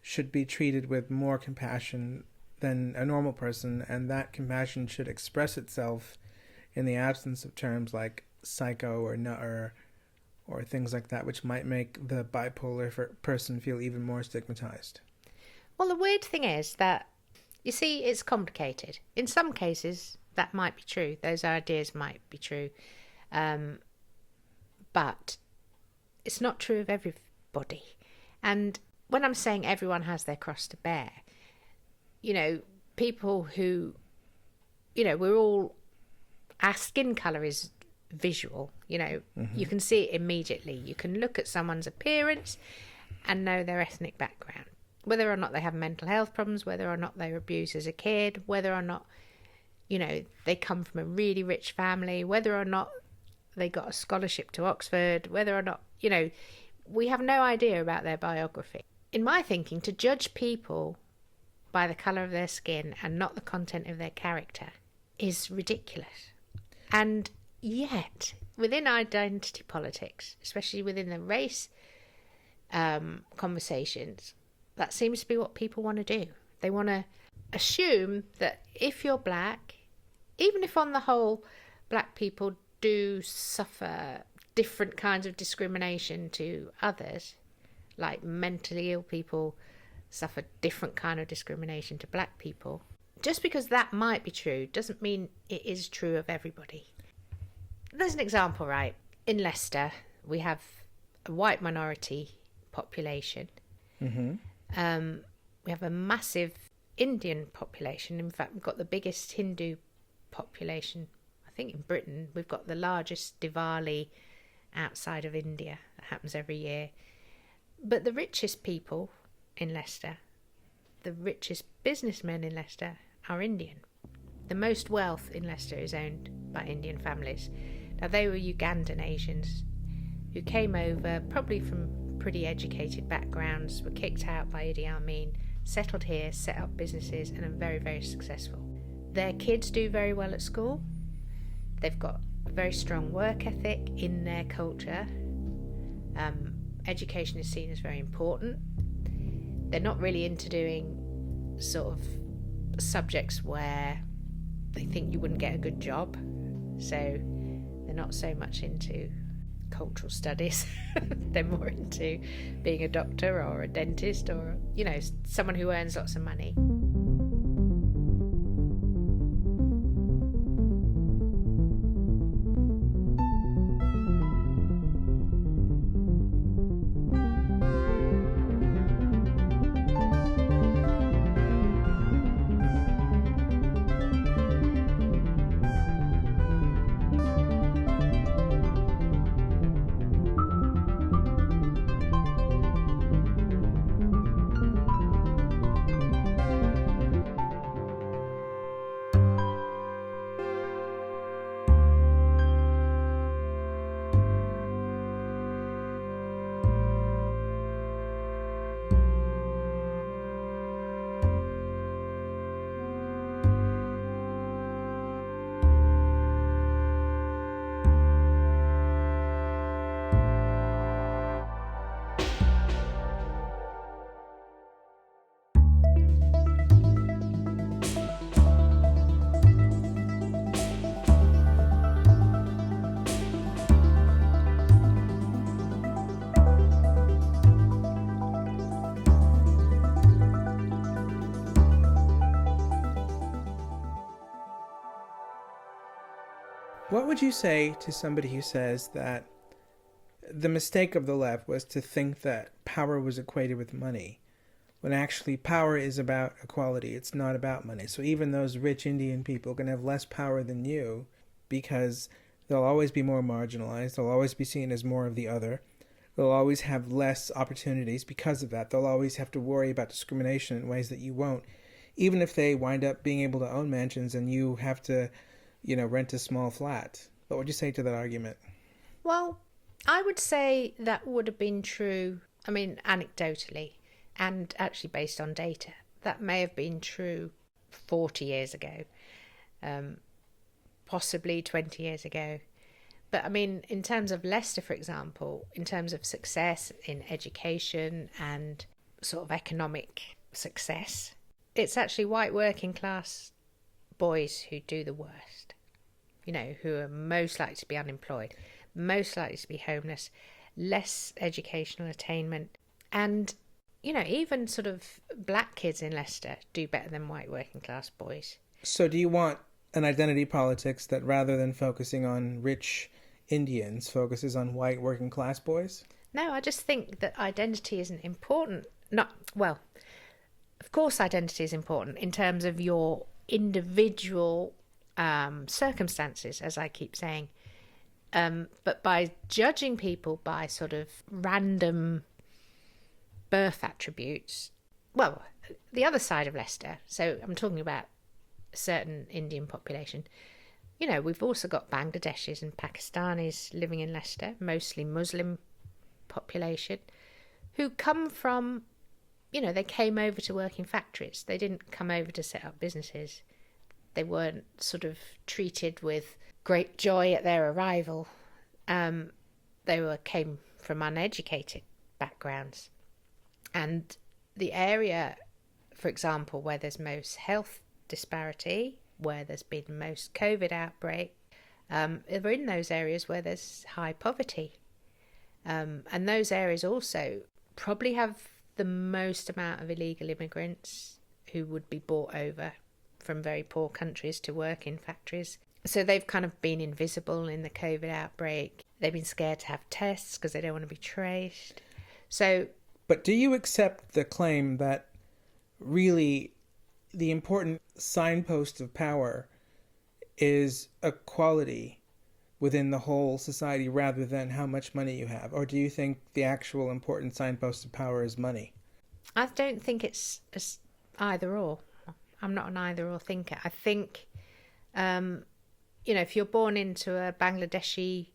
should be treated with more compassion than a normal person, and that compassion should express itself in the absence of terms like psycho or things like that, which might make the bipolar person feel even more stigmatized? Well, the weird thing is that, you see, it's complicated. In some cases, that might be true. Those ideas might be true. But it's not true of everybody. And when I'm saying everyone has their cross to bear, people who, we're all, our skin colour is visual, You can see it immediately. You can look at someone's appearance and know their ethnic background. Whether or not they have mental health problems, whether or not they were abused as a kid, whether or not, they come from a really rich family, whether or not they got a scholarship to Oxford, whether or not, we have no idea about their biography. In my thinking, to judge people by the colour of their skin and not the content of their character is ridiculous. And yet, within identity politics, especially within the race conversations, that seems to be what people want to do. They want to assume that if you're black, even if on the whole black people do suffer different kinds of discrimination to others, like mentally ill people suffer different kind of discrimination to black people, just because that might be true doesn't mean it is true of everybody. There's an example, right? In Leicester, we have a white minority population. Mm-hmm. We have a massive Indian population. In fact, we've got the biggest Hindu population, I think, in Britain. We've got the largest Diwali outside of India. That happens every year. But the richest people in Leicester, the richest businessmen in Leicester, are Indian. The most wealth in Leicester is owned by Indian families. Now, they were Ugandan Asians who came over, probably from pretty educated backgrounds, were kicked out by Idi Amin, settled here, set up businesses, and are very, very successful. Their kids do very well at school. They've got a very strong work ethic in their culture. Education is seen as very important. They're not really into doing sort of subjects where they think you wouldn't get a good job. So they're not so much into cultural studies. They're more into being a doctor or a dentist or, someone who earns lots of money. What would you say to somebody who says that the mistake of the left was to think that power was equated with money, when actually power is about equality, it's not about money? So even those rich Indian people can have less power than you because they'll always be more marginalized, they'll always be seen as more of the other, they'll always have less opportunities because of that, they'll always have to worry about discrimination in ways that you won't, even if they wind up being able to own mansions and you have to, rent a small flat. What would you say to that argument? Well, I would say that would have been true, anecdotally, and actually based on data. That may have been true 40 years ago, possibly 20 years ago. But in terms of Leicester, for example, in terms of success in education and sort of economic success, it's actually white working class boys who do the worst, who are most likely to be unemployed, most likely to be homeless, less educational attainment. And, even sort of black kids in Leicester do better than white working class boys. So do you want an identity politics that, rather than focusing on rich Indians, focuses on white working class boys? No, I just think that identity isn't important. Of course identity is important in terms of your individual circumstances, as I keep saying. But by judging people by sort of random birth attributes, the other side of Leicester, so I'm talking about a certain Indian population, we've also got Bangladeshis and Pakistanis living in Leicester, mostly Muslim population, who come from, they came over to work in factories. They didn't come over to set up businesses. They weren't sort of treated with great joy at their arrival. They came from uneducated backgrounds. And the area, for example, where there's most health disparity, where there's been most COVID outbreak, are in those areas where there's high poverty. And those areas also probably have the most amount of illegal immigrants who would be brought over from very poor countries to work in factories. So they've kind of been invisible in the COVID outbreak. They've been scared to have tests because they don't want to be traced. But do you accept the claim that really the important signpost of power is equality within the whole society rather than how much money you have? Or do you think the actual important signpost of power is money? I don't think it's either or. I'm not an either or thinker. I think, if you're born into a Bangladeshi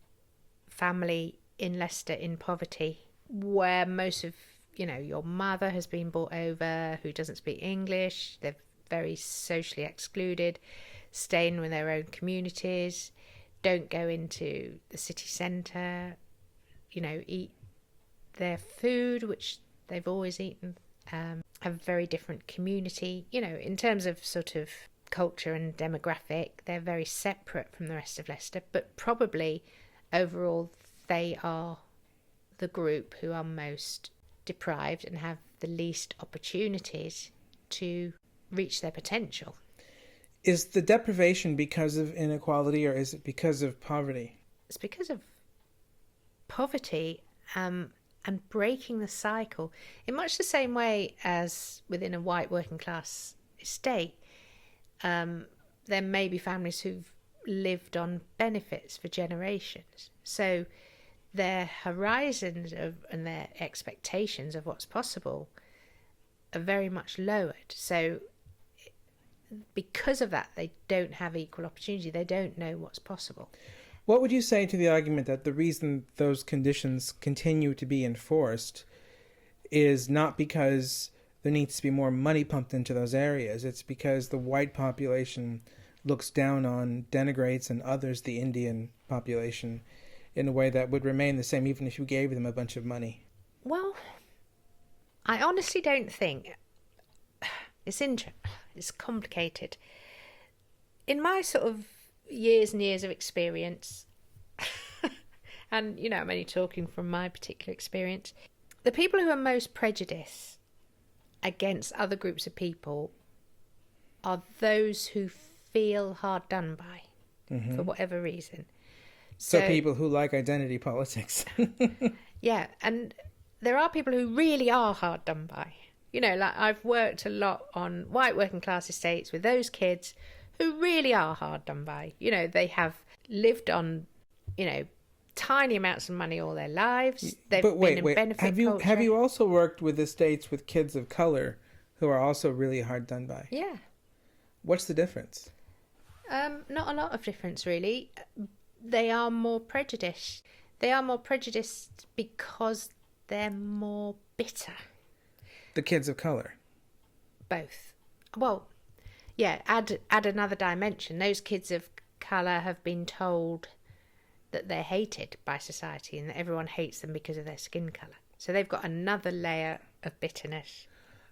family in Leicester in poverty, where most of, your mother has been brought over, who doesn't speak English, they're very socially excluded, staying with their own communities, don't go into the city centre, eat their food, which they've always eaten, have a very different community. In terms of sort of culture and demographic, they're very separate from the rest of Leicester, but probably overall they are the group who are most deprived and have the least opportunities to reach their potential. Is the deprivation because of inequality or is it because of poverty? It's because of poverty and breaking the cycle in much the same way as within a white working class estate. There may be families who've lived on benefits for generations. So their horizons and their expectations of what's possible are very much lowered. So because of that, they don't have equal opportunity. They don't know what's possible. What would you say to the argument that the reason those conditions continue to be enforced is not because there needs to be more money pumped into those areas, it's because the white population looks down on, denigrates, and others the Indian population in a way that would remain the same even if you gave them a bunch of money? Well, I honestly don't think. It's complicated. In my sort of years and years of experience, and, I'm only talking from my particular experience, the people who are most prejudiced against other groups of people are those who feel hard done by. for whatever reason. So people who like identity politics. Yeah, and there are people who really are hard done by. You know, like I've worked a lot on white working class estates with those kids who really are hard done by. You know, they have lived on, you know, tiny amounts of money all their lives. They've been in benefit culture. Have you also worked with estates with kids of color who are also really hard done by? Yeah. What's the difference? Not a lot of difference, really. They are more prejudiced. They are more prejudiced because they're more bitter. The kids of color? Both. Well, yeah, add another dimension. Those kids of colour have been told that they're hated by society and that everyone hates them because of their skin colour. So they've got another layer of bitterness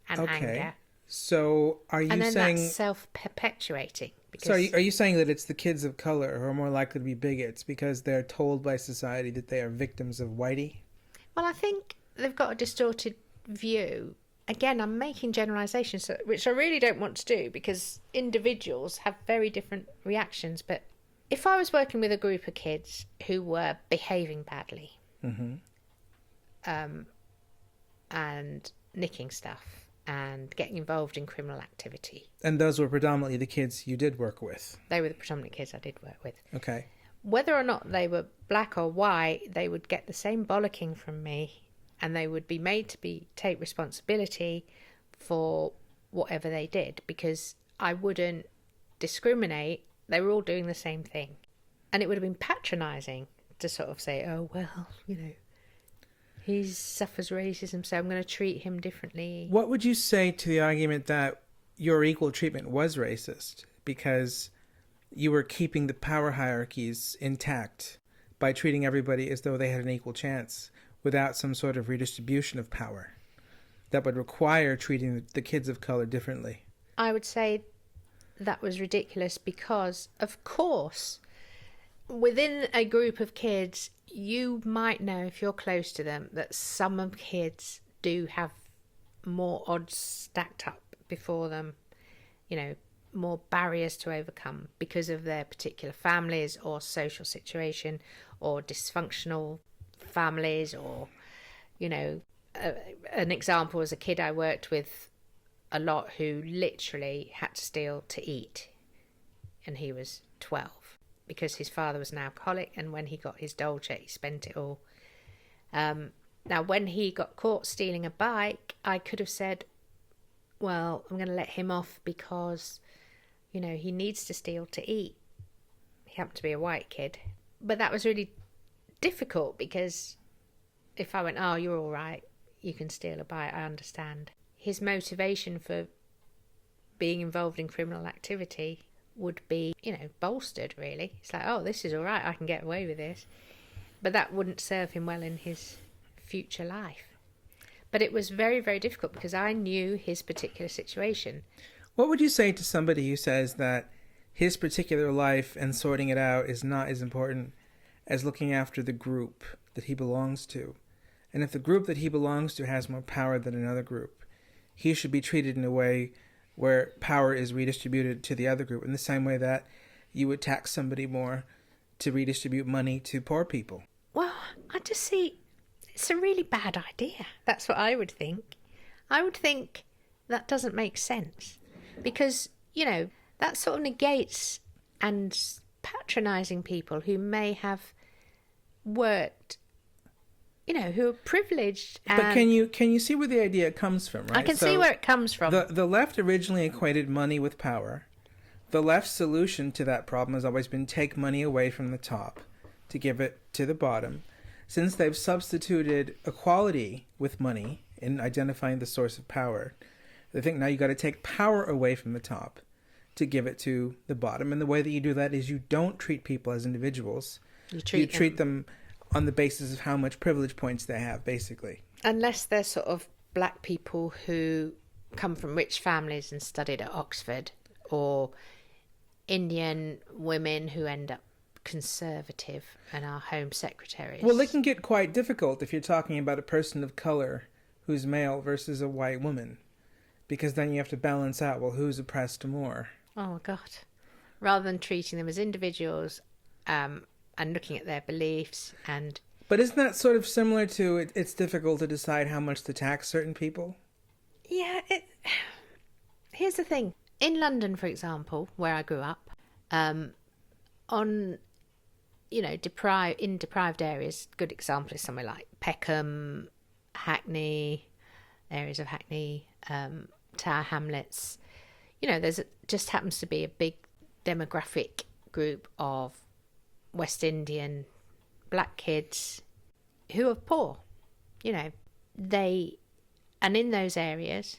and anger. So are you saying... And then that's self-perpetuating. Because... So are you saying that it's the kids of color who are more likely to be bigots because they're told by society that they are victims of whitey? Well, I think they've got a distorted view. Again, I'm making generalisations, which I really don't want to do because individuals have very different reactions. But if I was working with a group of kids who were behaving badly and nicking stuff and getting involved in criminal activity. And those were predominantly the kids you did work with? They were the predominant kids I did work with. Okay. Whether or not they were black or white, they would get the same bollocking from me and they would be made to take responsibility for whatever they did because I wouldn't discriminate. They were all doing the same thing. And it would have been patronising to sort of say, oh, well, you know, he suffers racism, so I'm going to treat him differently. What would you say to the argument that your equal treatment was racist because you were keeping the power hierarchies intact by treating everybody as though they had an equal chance without some sort of redistribution of power that would require treating the kids of color differently? I would say that was ridiculous because, of course, within a group of kids, you might know if you're close to them that some kids do have more odds stacked up before them, you know, more barriers to overcome because of their particular families or social situation or dysfunctional families or, you know, an example was a kid I worked with a lot who literally had to steal to eat and he was 12 because his father was an alcoholic and when he got his dole check he spent it all. Now when he got caught stealing a bike, I could have said, well, I'm going to let him off because, you know, he needs to steal to eat. He happened to be a white kid. But that was really difficult because if I went, oh, you're all right, you can steal a bike, I understand. His motivation for being involved in criminal activity would be, you know, bolstered, really. It's like, oh, this is all right, I can get away with this. But that wouldn't serve him well in his future life. But it was very, very difficult because I knew his particular situation. What would you say to somebody who says that his particular life and sorting it out is not as important as looking after the group that he belongs to? And if the group that he belongs to has more power than another group, he should be treated in a way where power is redistributed to the other group in the same way that you would tax somebody more to redistribute money to poor people. Well, I just see it's a really bad idea. That's what I would think. I would think that doesn't make sense because, you know, that sort of negates and patronising people who may have worked, you know, who are privileged. But can you see where the idea comes from, right? I can see where it comes from. The left originally equated money with power. The left's solution to that problem has always been take money away from the top to give it to the bottom. Since they've substituted equality with money in identifying the source of power, they think now you got to take power away from the top to give it to the bottom. And the way that you do that is you don't treat people as individuals. You treat them on the basis of how much privilege points they have, basically. Unless they're sort of black people who come from rich families and studied at Oxford, or Indian women who end up conservative and are home secretaries. Well, it can get quite difficult if you're talking about a person of color who's male versus a white woman, because then you have to balance out, well, who's oppressed more? Oh, God. rather than treating them as individuals and looking at their beliefs. And But isn't that sort of similar to it's difficult to decide how much to tax certain people? yeah, here's the thing. In London, for example, where I grew up, on, in deprived areas, good example is somewhere like Peckham, Hackney, areas of Hackney, Tower Hamlets. There's just happens to be a big demographic group of West Indian black kids who are poor. And in those areas,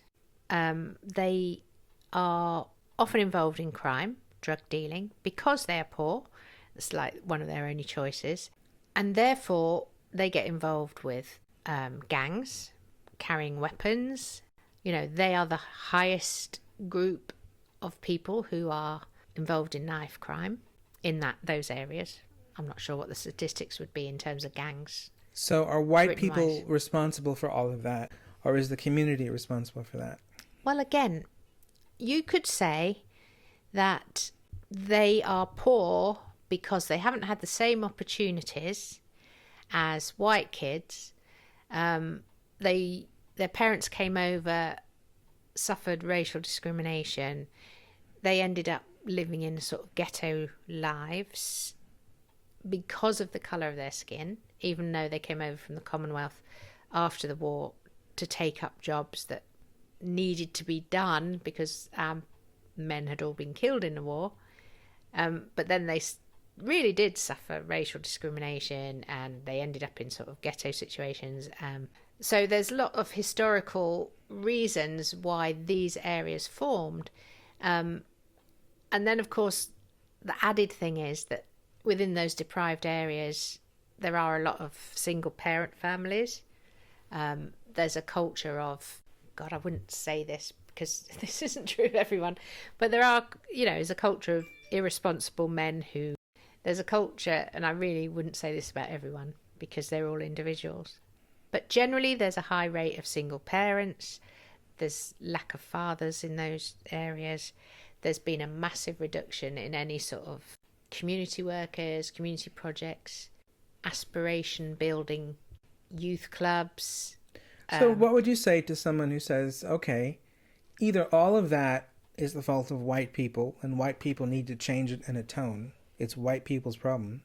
they are often involved in crime, drug dealing, because they are poor. It's like one of their only choices. And therefore, they get involved with gangs, carrying weapons. They are the highest group of people who are involved in knife crime in those areas. I'm not sure what the statistics would be in terms of gangs. So are white people responsible for all of that? Or is the community responsible for that? Well, again, you could say that they are poor because they haven't had the same opportunities as white kids. Their parents came over, suffered racial discrimination. They ended up living in sort of ghetto lives because of the colour of their skin, even though they came over from the Commonwealth after the war to take up jobs that needed to be done because men had all been killed in the war. But then they really did suffer racial discrimination and they ended up in sort of ghetto situations. So there's a lot of historical reasons why these areas formed. And then, of course, the added thing is that within those deprived areas, there are a lot of single-parent families. There's a culture of, God, I wouldn't say this because this isn't true of everyone, but there's a culture of irresponsible men there's a culture, and I really wouldn't say this about everyone because they're all individuals, but generally there's a high rate of single parents. There's lack of fathers in those areas. There's been a massive reduction in any sort of community workers, community projects, aspiration building, youth clubs. So what would you say to someone who says, okay, either all of that is the fault of white people and white people need to change it and atone, it's white people's problem,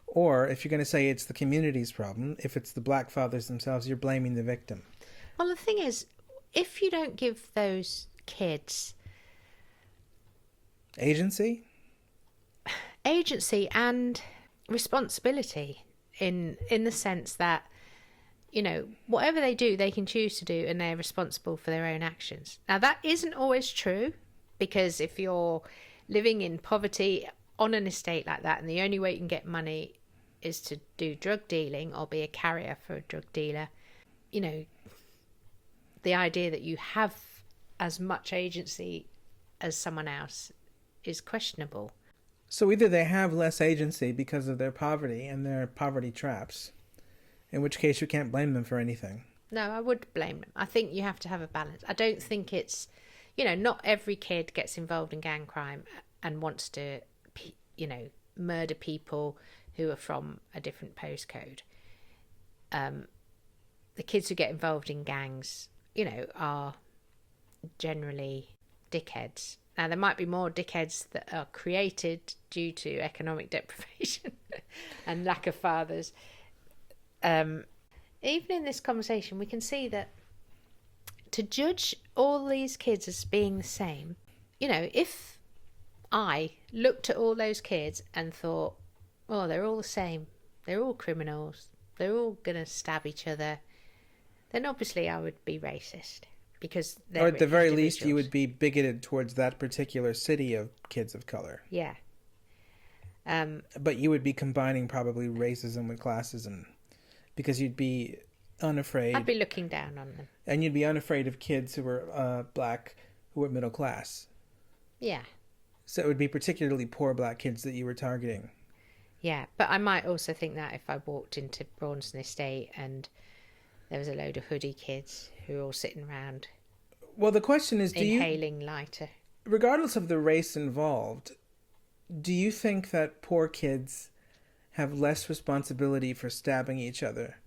or if you're going to say it's the community's problem, if it's the black fathers themselves, you're blaming the victim? Well, the thing is, if you don't give those kids agency and responsibility in the sense that, whatever they do, they can choose to do and they're responsible for their own actions. Now, that isn't always true, because if you're living in poverty on an estate like that and the only way you can get money is to do drug dealing or be a carrier for a drug dealer, the idea that you have as much agency as someone else is questionable. So either they have less agency because of their poverty and their poverty traps, in which case you can't blame them for anything. No, I would blame them. I think you have to have a balance. I don't think it's, not every kid gets involved in gang crime and wants to, murder people who are from a different postcode. The kids who get involved in gangs, are generally dickheads. Now, there might be more dickheads that are created due to economic deprivation and lack of fathers. Even in this conversation, we can see that to judge all these kids as being the same, if I looked at all those kids and thought, oh, they're all the same, they're all criminals, they're all going to stab each other, then obviously I would be racist. Because or at the very least, you would be bigoted towards that particular city of kids of color. Yeah. But you would be combining probably racism with classism, because you'd be unafraid. I'd be looking down on them. And you'd be unafraid of kids who were black, who were middle class. Yeah. So it would be particularly poor black kids that you were targeting. Yeah, but I might also think that if I walked into Braunston Estate and there was a load of hoodie kids who were all sitting around. Well, the question is, inhaling lighter. Regardless of the race involved, do you think that poor kids have less responsibility for stabbing each other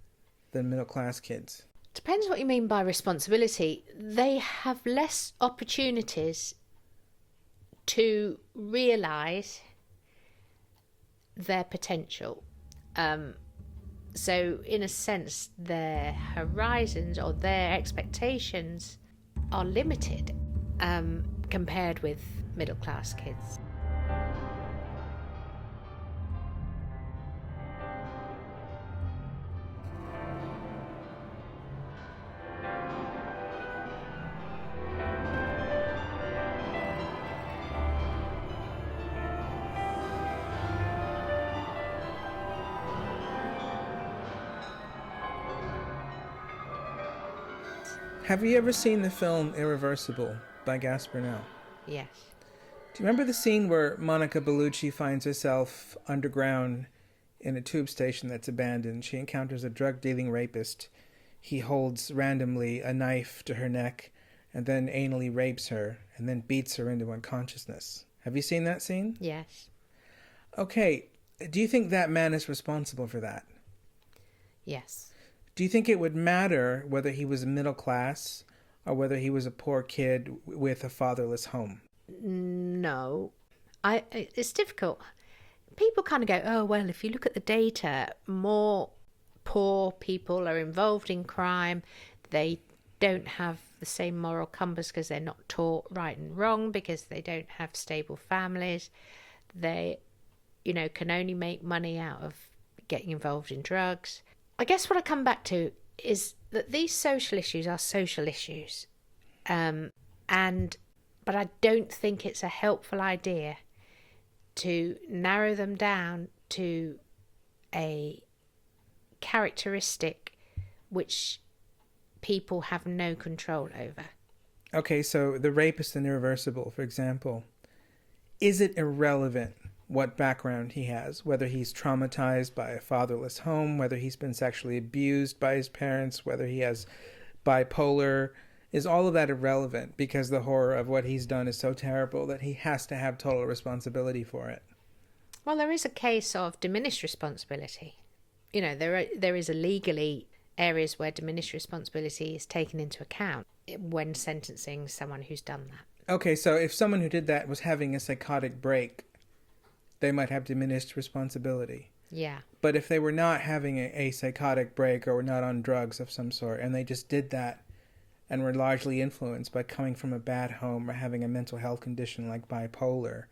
than middle-class kids? Depends what you mean by responsibility. They have less opportunities to realise their potential. So in a sense, their horizons or their expectations are limited compared with middle class kids. Have you ever seen the film Irreversible by Gaspar Noé? Yes. Do you remember the scene where Monica Bellucci finds herself underground in a tube station that's abandoned? She encounters a drug-dealing rapist. He holds randomly a knife to her neck and then anally rapes her and then beats her into unconsciousness. Have you seen that scene? Yes. Okay, do you think that man is responsible for that? Yes. Do you think it would matter whether he was middle class or whether he was a poor kid with a fatherless home? No. It's difficult. People kind of go, oh, well, if you look at the data, more poor people are involved in crime. They don't have the same moral compass because they're not taught right and wrong, because they don't have stable families. They, can only make money out of getting involved in drugs. I guess what I come back to is that these social issues are social issues. But I don't think it's a helpful idea to narrow them down to a characteristic which people have no control over. Okay, so the rapist in Irreversible, for example, is it irrelevant what background he has, whether he's traumatized by a fatherless home, whether he's been sexually abused by his parents, whether he has bipolar? Is all of that irrelevant because the horror of what he's done is so terrible that he has to have total responsibility for it? Well, there is a case of diminished responsibility. There is legally areas where diminished responsibility is taken into account when sentencing someone who's done that. Okay, so if someone who did that was having a psychotic break, they might have diminished responsibility. Yeah. But if they were not having a psychotic break or were not on drugs of some sort and they just did that and were largely influenced by coming from a bad home or having a mental health condition like bipolar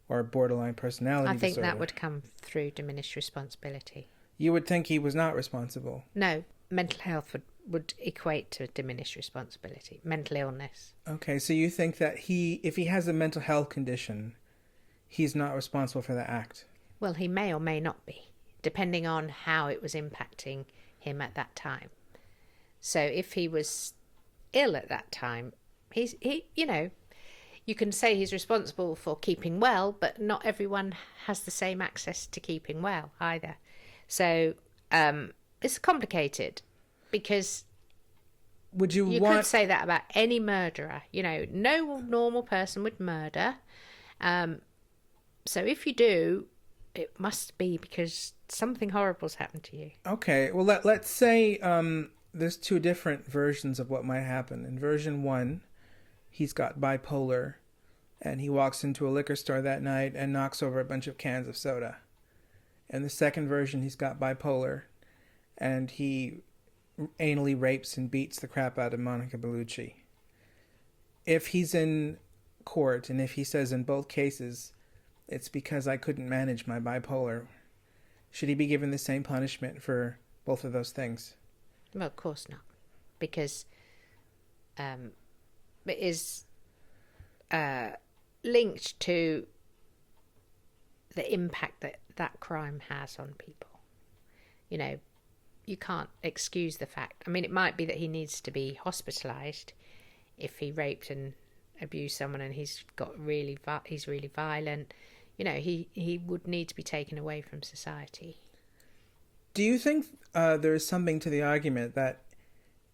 or borderline personality disorder. I think that would come through diminished responsibility. You would think he was not responsible. No, mental health would equate to diminished responsibility, mental illness. Okay, so you think that if he has a mental health condition, he's not responsible for the act? Well, he may or may not be, depending on how it was impacting him at that time. So if he was ill at that time, you can say he's responsible for keeping well, but not everyone has the same access to keeping well either. So it's complicated because you could say that about any murderer. No normal person would murder. So if you do, it must be because something horrible's happened to you. Okay, well, let's say there's two different versions of what might happen. In version one, he's got bipolar, and he walks into a liquor store that night and knocks over a bunch of cans of soda. In the second version, he's got bipolar, and he anally rapes and beats the crap out of Monica Bellucci. If he's in court, and if he says in both cases, it's because I couldn't manage my bipolar, should he be given the same punishment for both of those things? Well, of course not, because it is linked to the impact that crime has on people. You can't excuse the fact. I mean, it might be that he needs to be hospitalised if he raped and abused someone and he's really violent. He would need to be taken away from society. Do you think there is something to the argument that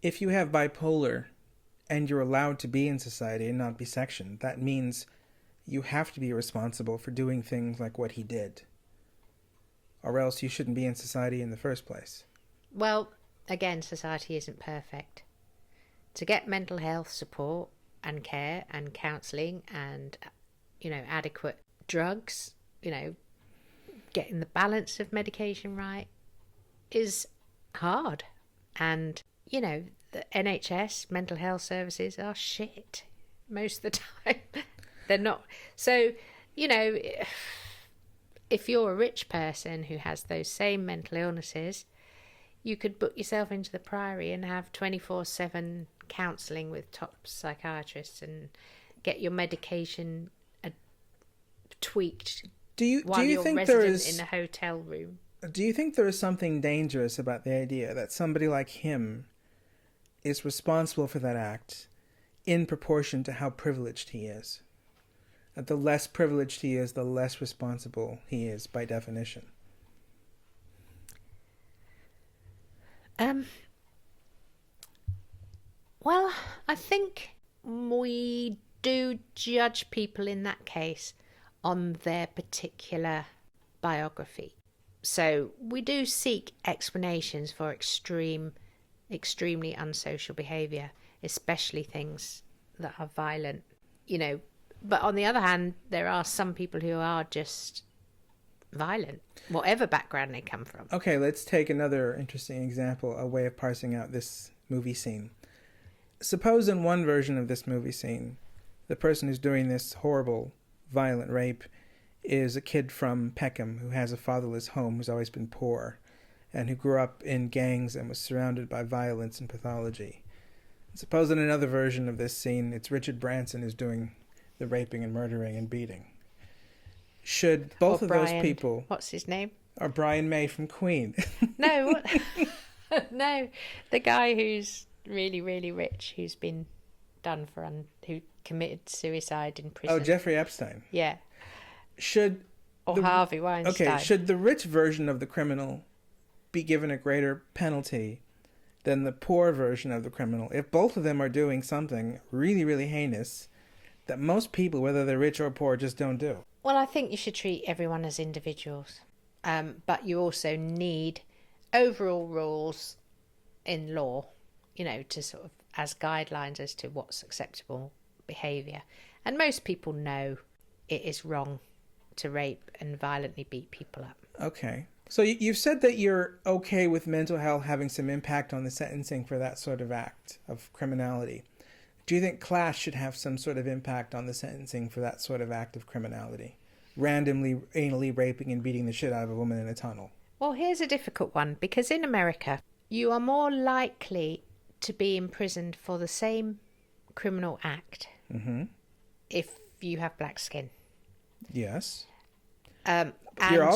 if you have bipolar and you're allowed to be in society and not be sectioned, that means you have to be responsible for doing things like what he did, or else you shouldn't be in society in the first place. Well, again, society isn't perfect. To get mental health support and care and counselling and, adequate drugs, getting the balance of medication right is hard. And, the NHS mental health services are shit most of the time. They're not. So, if you're a rich person who has those same mental illnesses, you could book yourself into the Priory and have 24/7 counselling with top psychiatrists and get your medication tweaked while you're resident in a hotel room. Do you think there is something dangerous about the idea that somebody like him is responsible for that act in proportion to how privileged he is? That the less privileged he is, the less responsible he is by definition. Well, I think we do judge people in that case on their particular biography. So we do seek explanations for extremely unsocial behaviour, especially things that are violent, But on the other hand, there are some people who are just violent, whatever background they come from. Okay, let's take another interesting example, a way of parsing out this movie scene. Suppose in one version of this movie scene, the person who's doing this horrible, violent rape is a kid from Peckham who has a fatherless home, who's always been poor, and who grew up in gangs and was surrounded by violence and pathology. Suppose in another version of this scene, it's Richard Branson who's doing the raping and murdering and beating. Should both of those people... What's his name? Or Brian May from Queen. No, no, the guy who's really, really rich, who's been done for who committed suicide in prison. Oh, Jeffrey Epstein. Yeah. Or Harvey Weinstein. Okay, should the rich version of the criminal be given a greater penalty than the poor version of the criminal if both of them are doing something really, really heinous that most people, whether they're rich or poor, just don't do? Well, I think you should treat everyone as individuals. But you also need overall rules in law, to sort of as guidelines as to what's acceptable behaviour. And most people know it is wrong to rape and violently beat people up. Okay. So you've said that you're okay with mental health having some impact on the sentencing for that sort of act of criminality. Do you think class should have some sort of impact on the sentencing for that sort of act of criminality? Randomly, anally raping and beating the shit out of a woman in a tunnel. Well, here's a difficult one, because in America, you are more likely to be imprisoned for the same criminal act if you have black skin. Yes. And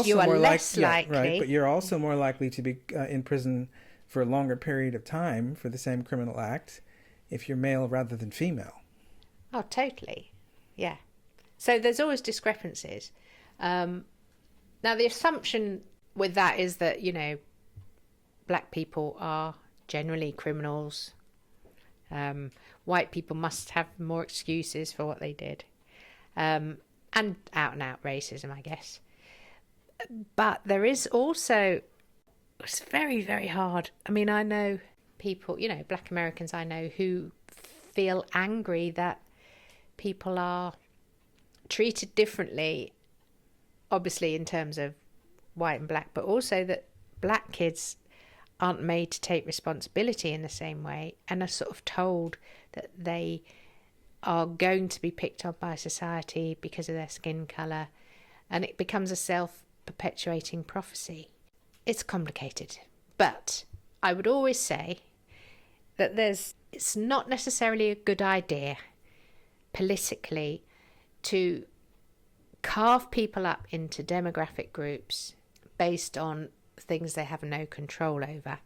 you are less likely... right, but you're also more likely to be in prison for a longer period of time for the same criminal act if you're male rather than female. Oh, totally. Yeah. So there's always discrepancies. Now, the assumption with that is that, black people are generally criminals. White people must have more excuses for what they did. And out-and-out racism, I guess. But there is also... It's very, very hard. I mean, I know people, black Americans I know who feel angry that people are treated differently, obviously in terms of white and black, but also that black kids aren't made to take responsibility in the same way and are sort of told that they are going to be picked on by society because of their skin colour, and it becomes a self-perpetuating prophecy. It's complicated, but I would always say that it's not necessarily a good idea politically to carve people up into demographic groups based on things they have no control over.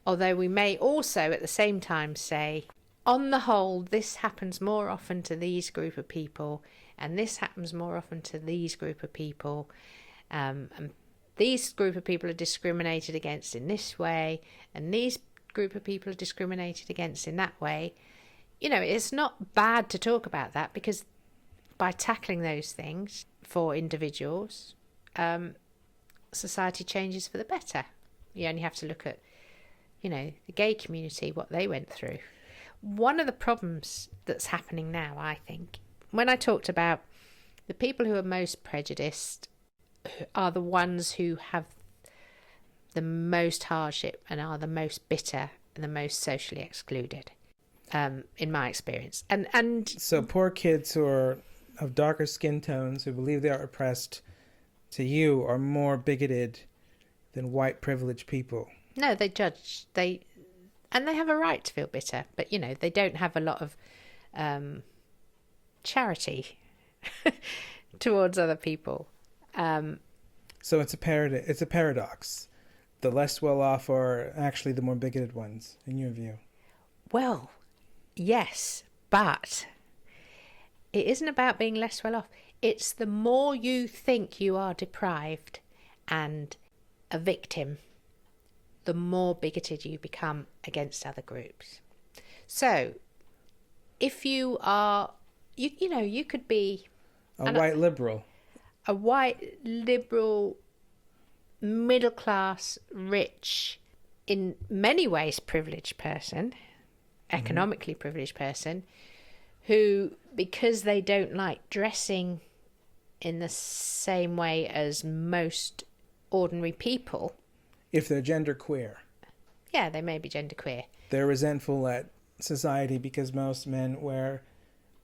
Although we may also at the same time say, on the whole, this happens more often to these group of people, and this happens more often to these group of people, and these group of people are discriminated against in this way, and these group of people are discriminated against in that way. It's not bad to talk about that, because by tackling those things for individuals, society changes for the better. You only have to look at, the gay community, what they went through. One of the problems that's happening now, I think, when I talked about the people who are most prejudiced are the ones who have the most hardship and are the most bitter and the most socially excluded, in my experience. And so poor kids who are of darker skin tones, who believe they are oppressed, to you are more bigoted than white privileged people. No, they judge. They have a right to feel bitter, but they don't have a lot of charity towards other people. So it's a paradox. The less well off are actually the more bigoted ones, in your view. Well, yes, but it isn't about being less well off. It's the more you think you are deprived and a victim, the more bigoted you become against other groups. So, if you are, you could be a white liberal, middle class, rich, in many ways privileged person, economically privileged person, who, because they don't like dressing in the same way as most ordinary people. If they're genderqueer. Yeah, they may be genderqueer. They're resentful at society because most men wear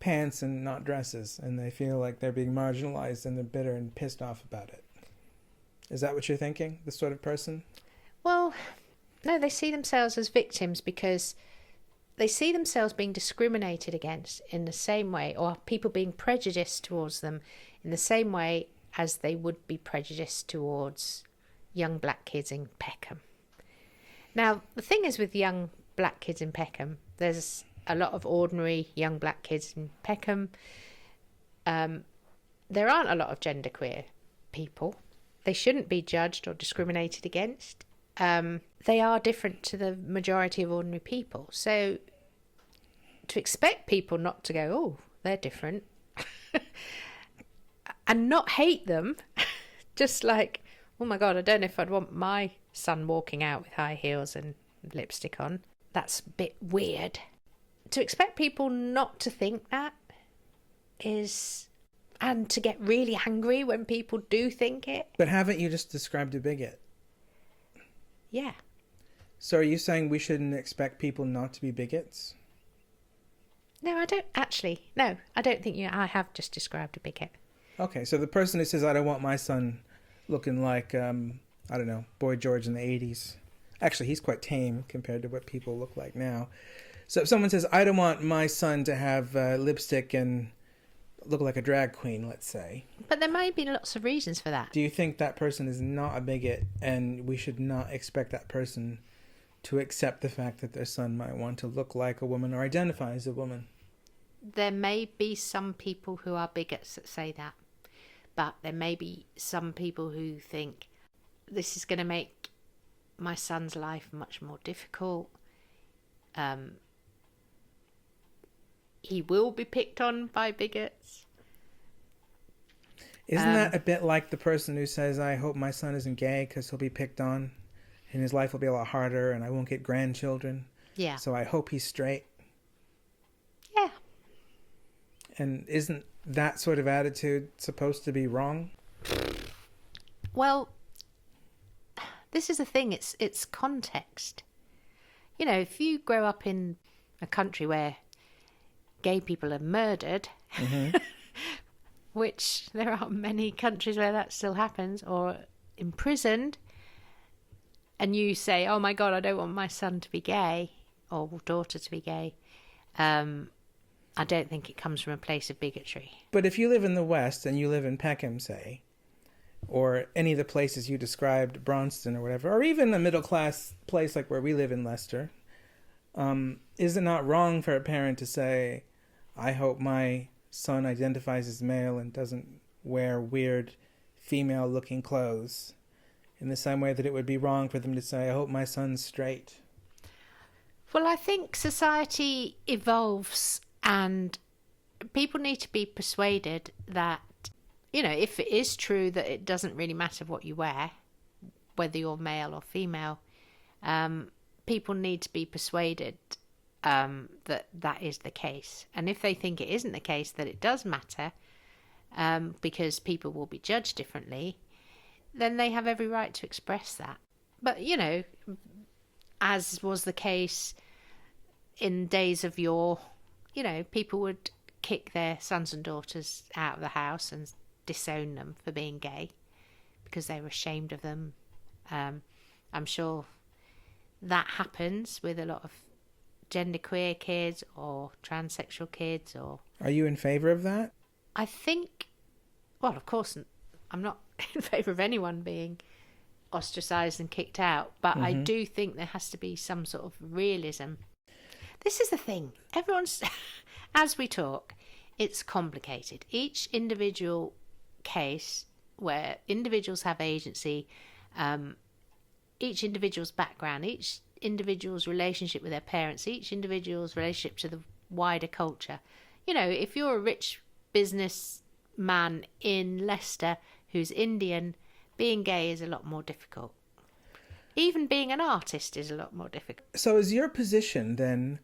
pants and not dresses, and they feel like they're being marginalized and they're bitter and pissed off about it. Is that what you're thinking, this sort of person? Well, no, they see themselves as victims because they see themselves being discriminated against in the same way, or people being prejudiced towards them in the same way as they would be prejudiced towards young black kids in Peckham. Now, the thing is with young black kids in Peckham, there's a lot of ordinary young black kids in Peckham. There aren't a lot of genderqueer people. They shouldn't be judged or discriminated against. They are different to the majority of ordinary people. So to expect people not to go, oh, they're different, and not hate them, just like, oh my God, I don't know if I'd want my son walking out with high heels and lipstick on. That's a bit weird. To expect people not to think that is... and to get really angry when people do think it. But haven't you just described a bigot? Yeah. So are you saying we shouldn't expect people not to be bigots? No, I don't actually. No, I don't think you... I have just described a bigot. Okay, so the person who says, I don't want my son looking like, I don't know, Boy George in the 80s. Actually, he's quite tame compared to what people look like now. So if someone says, I don't want my son to have lipstick and look like a drag queen, let's say. But there may be lots of reasons for that. Do you think that person is not a bigot and we should not expect that person to accept the fact that their son might want to look like a woman or identify as a woman? There may be some people who are bigots that say that. But there may be some people who think this is going to make my son's life much more difficult. He will be picked on by bigots. Isn't that a bit like the person who says, I hope my son isn't gay because he'll be picked on and his life will be a lot harder and I won't get grandchildren. Yeah. So I hope he's straight. Yeah. And isn't that sort of attitude supposed to be wrong? Well, this is the thing. It's context. You know, if you grow up in a country where gay people are murdered, which there are many countries where that still happens, or imprisoned, and you say, oh my God, I don't want my son to be gay or daughter to be gay, I don't think it comes from a place of bigotry. But if you live in the West and you live in Peckham, say, or any of the places you described, Braunston or whatever, or even a middle-class place like where we live in Leicester, is it not wrong for a parent to say, I hope my son identifies as male and doesn't wear weird female-looking clothes, in the same way that it would be wrong for them to say, I hope my son's straight? Well, I think society evolves and people need to be persuaded that, if it is true that it doesn't really matter what you wear, whether you're male or female, people need to be persuaded that is the case. And if they think it isn't the case, that it does matter, because people will be judged differently, then they have every right to express that. But, as was the case in days of yore, people would kick their sons and daughters out of the house and disown them for being gay because they were ashamed of them. I'm sure that happens with a lot of genderqueer kids or transsexual kids. Or Are you in favour of that? I think, well, of course, I'm not in favour of anyone being ostracised and kicked out, but I do think there has to be some sort of realism. This is the thing. Everyone's, as we talk, it's complicated. Each individual case where individuals have agency, each individual's background, each individual's relationship with their parents, each individual's relationship to the wider culture. If you're a rich businessman in Leicester who's Indian, being gay is a lot more difficult. Even being an artist is a lot more difficult. So is your position then,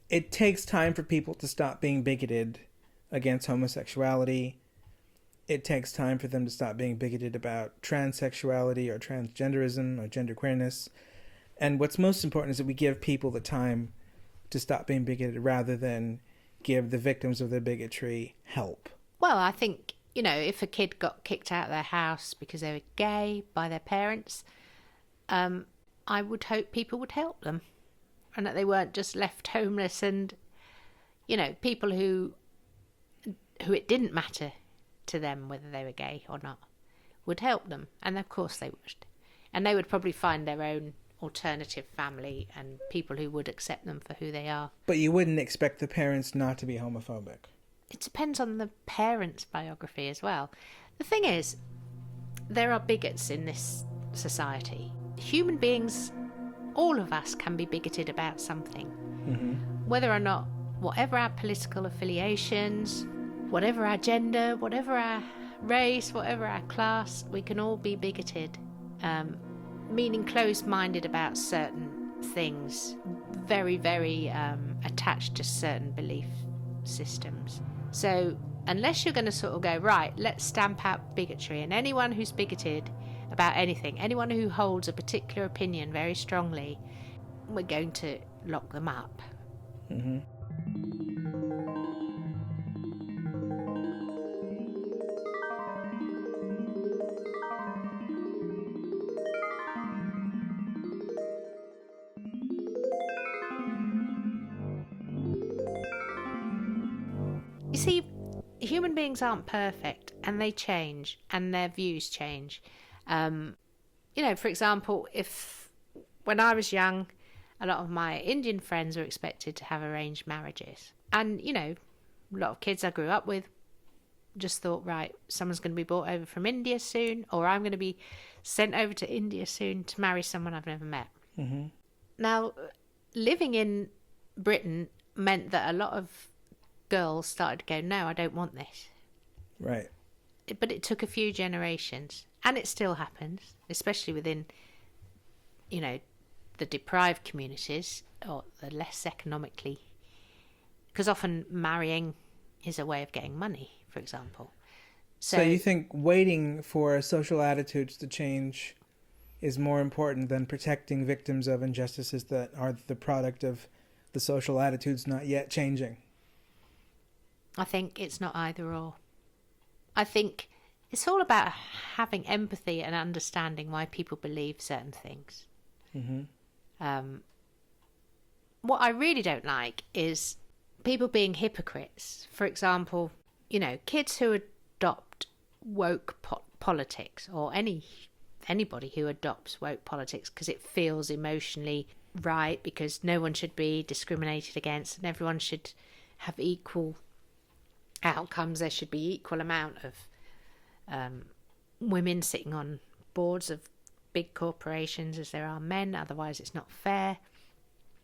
it takes time for people to stop being bigoted against homosexuality. It takes time for them to stop being bigoted about transsexuality or transgenderism or genderqueerness. And what's most important is that we give people the time to stop being bigoted rather than give the victims of their bigotry help. Well, I think, if a kid got kicked out of their house because they were gay by their parents, I would hope people would help them and that they weren't just left homeless and, people who it didn't matter to them whether they were gay or not would help them. And of course they would. And they would probably find their own alternative family and people who would accept them for who they are. But you wouldn't expect the parents not to be homophobic. It depends on the parents' biography as well. The thing is, there are bigots in this society. Human beings, all of us, can be bigoted about something. Whether or not, whatever our political affiliations, whatever our gender, whatever our race, whatever our class, we can all be bigoted. Meaning closed-minded about certain things, very, very attached to certain belief systems. So unless you're going to sort of go, right, let's stamp out bigotry, and anyone who's bigoted about anything, anyone who holds a particular opinion very strongly, we're going to lock them up. You see, human beings aren't perfect, and they change, and their views change. For example, when I was young, a lot of my Indian friends were expected to have arranged marriages. And, a lot of kids I grew up with just thought, right, someone's going to be brought over from India soon, or I'm going to be sent over to India soon to marry someone I've never met. Now, living in Britain meant that a lot of girls started to go, no, I don't want this. Right. But it took a few generations, and it still happens, especially within, the deprived communities or the less economically, because often marrying is a way of getting money, for example. So you think waiting for social attitudes to change is more important than protecting victims of injustices that are the product of the social attitudes not yet changing? I think it's not either or. I think it's all about having empathy and understanding why people believe certain things. What I really don't like is people being hypocrites. For example, kids who adopt woke politics, or anybody who adopts woke politics because it feels emotionally right, because no one should be discriminated against and everyone should have equal outcomes. There should be equal amount of women sitting on boards of big corporations as there are men, otherwise it's not fair.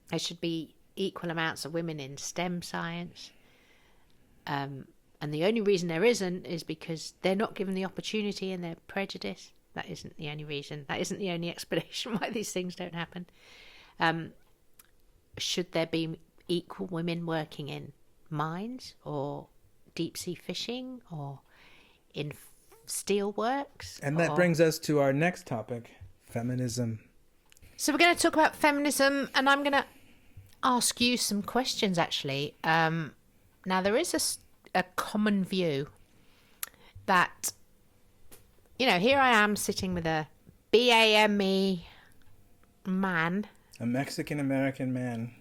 There should be equal amounts of women in STEM science. And the only reason there isn't is because they're not given the opportunity and they're prejudiced. That isn't the only reason. That isn't the only explanation why these things don't happen. Should there be equal women working in mines or deep sea fishing or in steelworks? And that brings us to our next topic, feminism. So we're going to talk about feminism, and I'm going to ask you some questions, actually. Now, there is a common view that, here I am sitting with a BAME man. A Mexican-American man.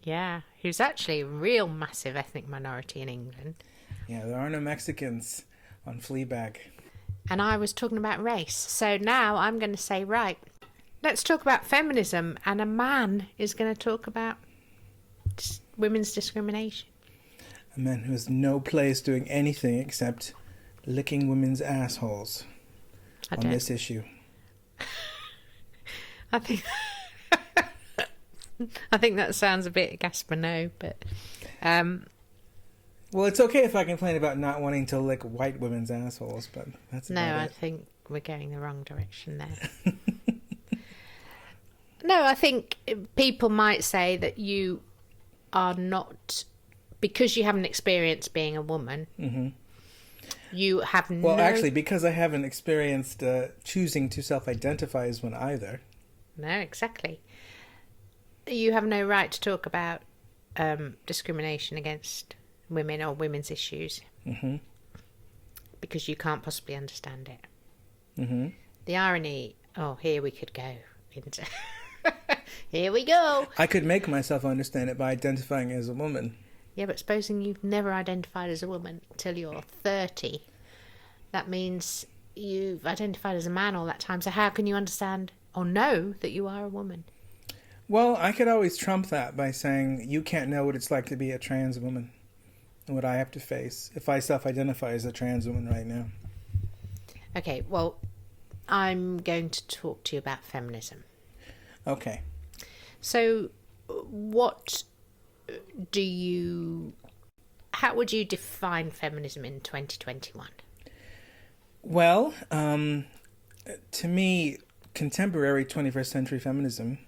Yeah, who's actually a real massive ethnic minority in England. Yeah, there are no Mexicans on Fleabag. And I was talking about race. So now I'm going to say, right, let's talk about feminism. And a man is going to talk about women's discrimination. A man who has no place doing anything except licking women's assholes on this issue. I think that sounds a bit Gaspar-no, but... Well, it's okay if I complain about not wanting to lick white women's assholes, but that's about it. No, I think we're going the wrong direction there. No, I think people might say that you are not... Because you haven't experienced being a woman, you have no... Well, actually, because I haven't experienced choosing to self-identify as one either. No, exactly. You have no right to talk about discrimination against women or women's issues. Because you can't possibly understand it. The irony... Oh, here we could go into... Here we go! I could make myself understand it by identifying as a woman. Yeah, but supposing you've never identified as a woman till you're 30, that means you've identified as a man all that time. So how can you understand or know that you are a woman? Well, I could always trump that by saying you can't know what it's like to be a trans woman and what I have to face if I self-identify as a trans woman right now. Okay, well, I'm going to talk to you about feminism. Okay. So how would you define feminism in 2021? Well, to me, contemporary 21st century feminism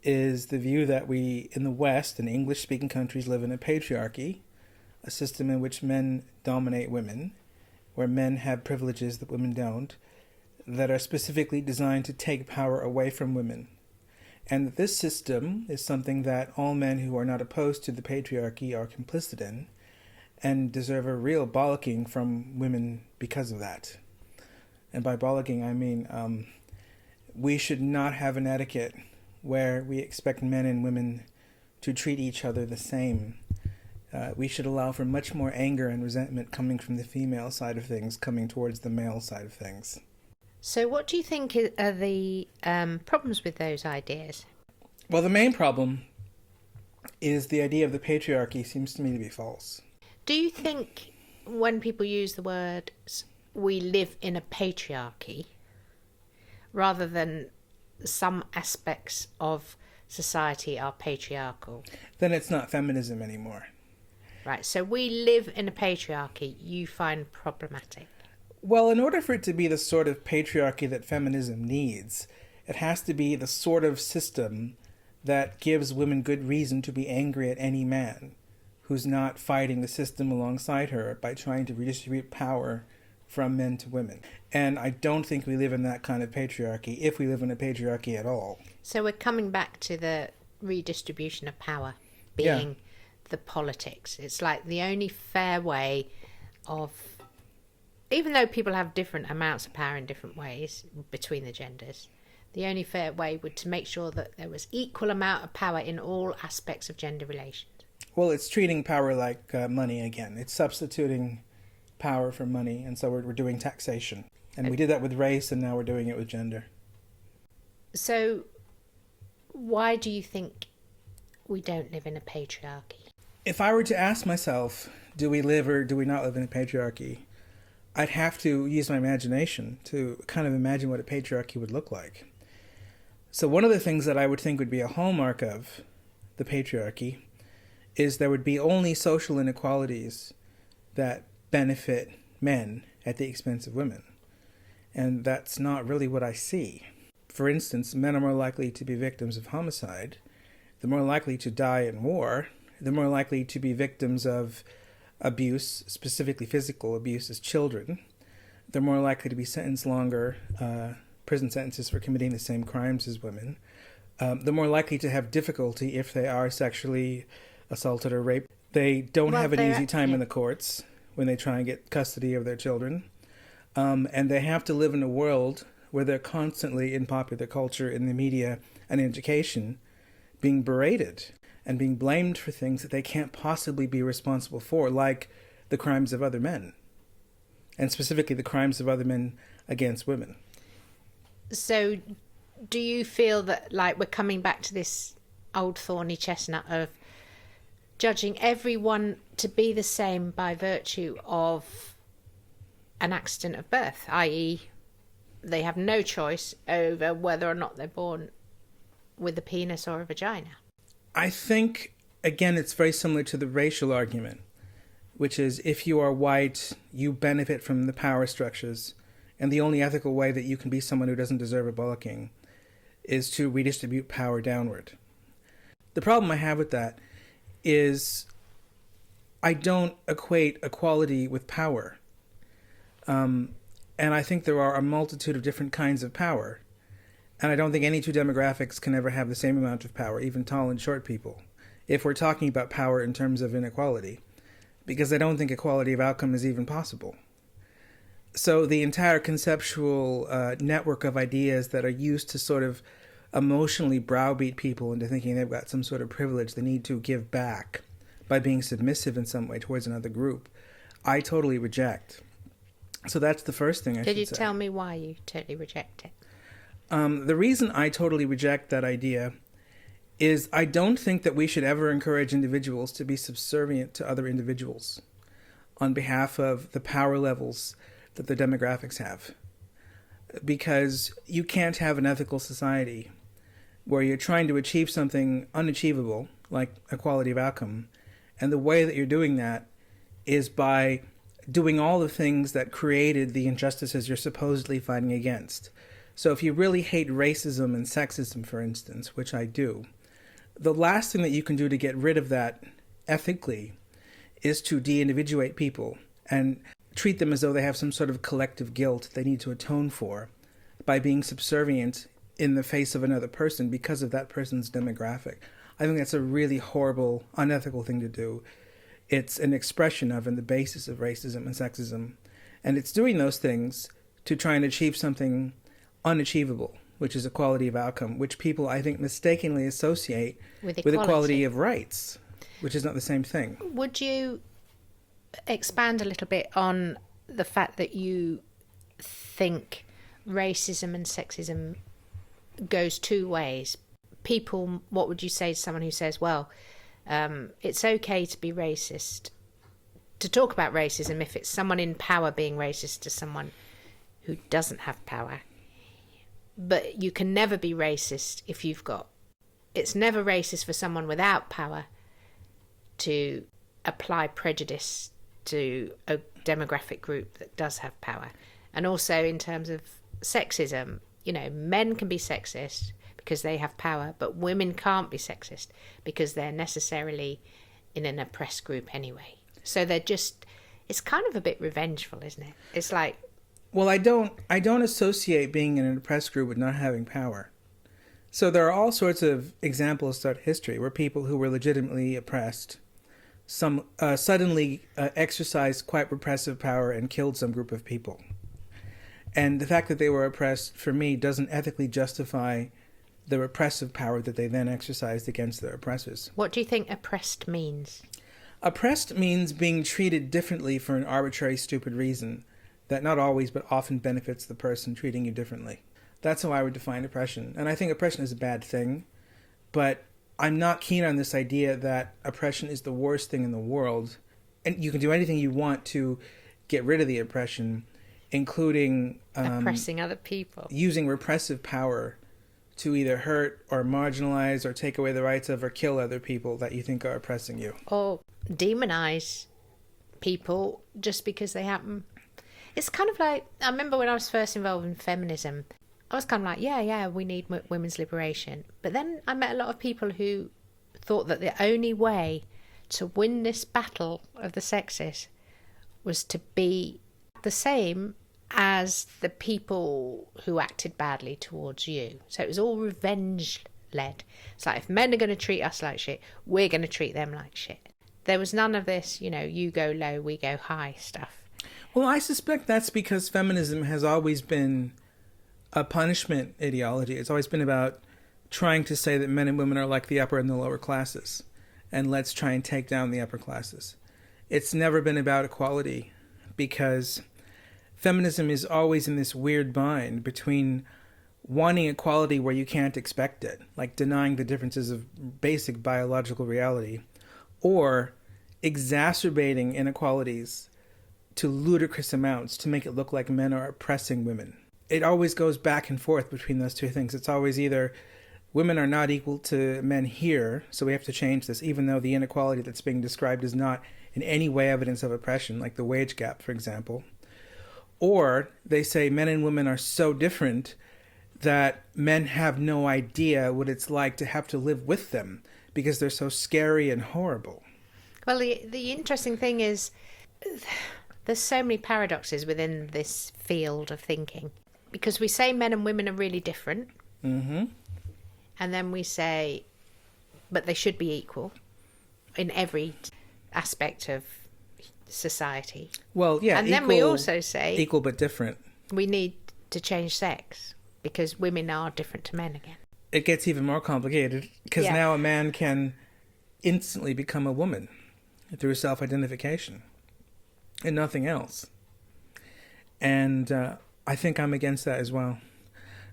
is the view that we, in the West, in English-speaking countries, live in a patriarchy, a system in which men dominate women, where men have privileges that women don't, that are specifically designed to take power away from women. And this system is something that all men who are not opposed to the patriarchy are complicit in and deserve a real bollocking from women because of that. And by bollocking, I mean we should not have an etiquette where we expect men and women to treat each other the same. We should allow for much more anger and resentment coming from the female side of things, coming towards the male side of things. So what do you think are the problems with those ideas? Well, the main problem is the idea of the patriarchy seems to me to be false. Do you think when people use the words, we live in a patriarchy, rather than some aspects of society are patriarchal? Then it's not feminism anymore. Right, so we live in a patriarchy you find problematic. Well, in order for it to be the sort of patriarchy that feminism needs, it has to be the sort of system that gives women good reason to be angry at any man who's not fighting the system alongside her by trying to redistribute power from men to women. And I don't think we live in that kind of patriarchy, if we live in a patriarchy at all. So we're coming back to the redistribution of power being the politics. It's like the only fair way of... Even though people have different amounts of power in different ways between the genders, the only fair way would to make sure that there was equal amount of power in all aspects of gender relations. Well, it's treating power like money again. It's substituting power for money, and so we're doing taxation. And we did that with race, and now we're doing it with gender. So why do you think we don't live in a patriarchy? If I were to ask myself, do we live or do we not live in a patriarchy, I'd have to use my imagination to kind of imagine what a patriarchy would look like. So one of the things that I would think would be a hallmark of the patriarchy is there would be only social inequalities that benefit men at the expense of women. And that's not really what I see. For instance, men are more likely to be victims of homicide. They're more likely to die in war. They're more likely to be victims of abuse, specifically physical abuse, as children. They're more likely to be sentenced longer prison sentences for committing the same crimes as women. They're more likely to have difficulty if they are sexually assaulted or raped. They don't have an easy time in the courts when they try and get custody of their children. And they have to live in a world where they're constantly, in popular culture, in the media, and in education, being berated and being blamed for things that they can't possibly be responsible for, like the crimes of other men, and specifically the crimes of other men against women. So do you feel that, like, we're coming back to this old thorny chestnut of judging everyone to be the same by virtue of an accident of birth, i.e. they have no choice over whether or not they're born with a penis or a vagina? I think, again, it's very similar to the racial argument, which is if you are white, you benefit from the power structures, and the only ethical way that you can be someone who doesn't deserve a bollocking is to redistribute power downward. The problem I have with that is I don't equate equality with power. And I think there are a multitude of different kinds of power. And I don't think any two demographics can ever have the same amount of power, even tall and short people, if we're talking about power in terms of inequality, because I don't think equality of outcome is even possible. So the entire conceptual network of ideas that are used to sort of emotionally browbeat people into thinking they've got some sort of privilege they need to give back by being submissive in some way towards another group, I totally reject. So that's the first thing I should say. Could you tell me why you totally reject it? The reason I totally reject that idea is I don't think that we should ever encourage individuals to be subservient to other individuals on behalf of the power levels that the demographics have. Because you can't have an ethical society where you're trying to achieve something unachievable, like equality of outcome, and the way that you're doing that is by doing all the things that created the injustices you're supposedly fighting against. So if you really hate racism and sexism, for instance, which I do, the last thing that you can do to get rid of that ethically is to de-individuate people and treat them as though they have some sort of collective guilt they need to atone for by being subservient in the face of another person because of that person's demographic. I think that's a really horrible, unethical thing to do. It's an expression of and the basis of racism and sexism. And it's doing those things to try and achieve something unachievable, which is equality of outcome, which people, I think, mistakenly associate with equality of rights, which is not the same thing. Would you expand a little bit on the fact that you think racism and sexism goes two ways? People, what would you say to someone who says, well, it's okay to be racist, to talk about racism if it's someone in power being racist to someone who doesn't have power, but you can never be racist if you've got, it's never racist for someone without power to apply prejudice to a demographic group that does have power. And also in terms of sexism, you know, men can be sexist because they have power, but women can't be sexist because they're necessarily in an oppressed group anyway. So they're just, it's kind of a bit revengeful, isn't it? It's like, well, I don't associate being in an oppressed group with not having power. So there are all sorts of examples throughout history where people who were legitimately oppressed suddenly exercised quite repressive power and killed some group of people. And the fact that they were oppressed, for me, doesn't ethically justify the repressive power that they then exercised against their oppressors. what do you think oppressed means? Oppressed means being treated differently for an arbitrary, stupid reason that not always but often benefits the person treating you differently. That's how I would define oppression. And I think oppression is a bad thing, but I'm not keen on this idea that oppression is the worst thing in the world. And you can do anything you want to get rid of the oppression, including Oppressing other people. Using repressive power to either hurt or marginalize or take away the rights of or kill other people that you think are oppressing you. Or demonize people just because they happen. It's kind of like, I remember when I was first involved in feminism, I was kind of like, yeah, we need women's liberation. But then I met a lot of people who thought that the only way to win this battle of the sexes was to be the same as the people who acted badly towards you. So it was all revenge led. It's like, if men are going to treat us like shit, we're going to treat them like shit. There was none of this, you go low, we go high stuff. Well, I suspect that's because feminism has always been a punishment ideology. It's always been about trying to say that men and women are like the upper and the lower classes, and let's try and take down the upper classes. It's never been about equality, because feminism is always in this weird bind between wanting equality where you can't expect it, like denying the differences of basic biological reality, or exacerbating inequalities to ludicrous amounts to make it look like men are oppressing women. It always goes back and forth between those two things. It's always either women are not equal to men here, so we have to change this, even though the inequality that's being described is not in any way evidence of oppression, like the wage gap, for example. Or they say men and women are so different that men have no idea what it's like to have to live with them because they're so scary and horrible. Well, the interesting thing is there's so many paradoxes within this field of thinking, because we say men and women are really different. Mm-hmm. And then we say, but they should be equal in every aspect of society. Well, yeah. And then we also say equal but different. We need to change sex because women are different to men again. It gets even more complicated because now a man can instantly become a woman through self-identification and nothing else. And I think I'm against that as well.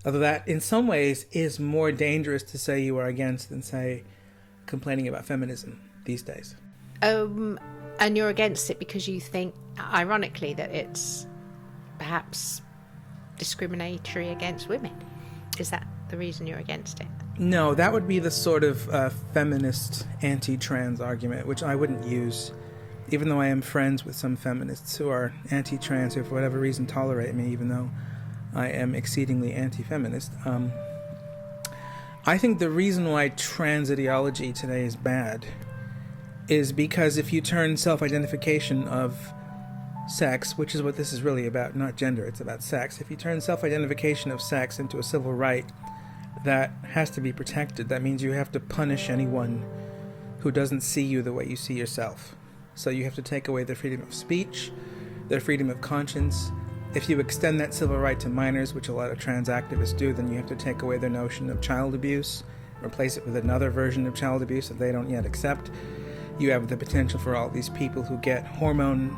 Although that, in some ways, is more dangerous to say you are against than, say, complaining about feminism these days. And you're against it because you think, ironically, that it's perhaps discriminatory against women. Is that the reason you're against it? No, that would be the sort of feminist anti-trans argument, which I wouldn't use, even though I am friends with some feminists who are anti-trans, who for whatever reason tolerate me, even though I am exceedingly anti-feminist. I think the reason why trans ideology today is bad is because if you turn self-identification of sex, which is what this is really about, not gender, it's about sex. If you turn self-identification of sex into a civil right that has to be protected, that means you have to punish anyone who doesn't see you the way you see yourself. So you have to take away their freedom of speech, their freedom of conscience. If you extend that civil right to minors, which a lot of trans activists do, then you have to take away their notion of child abuse, replace it with another version of child abuse that they don't yet accept. You have the potential for all these people who get hormone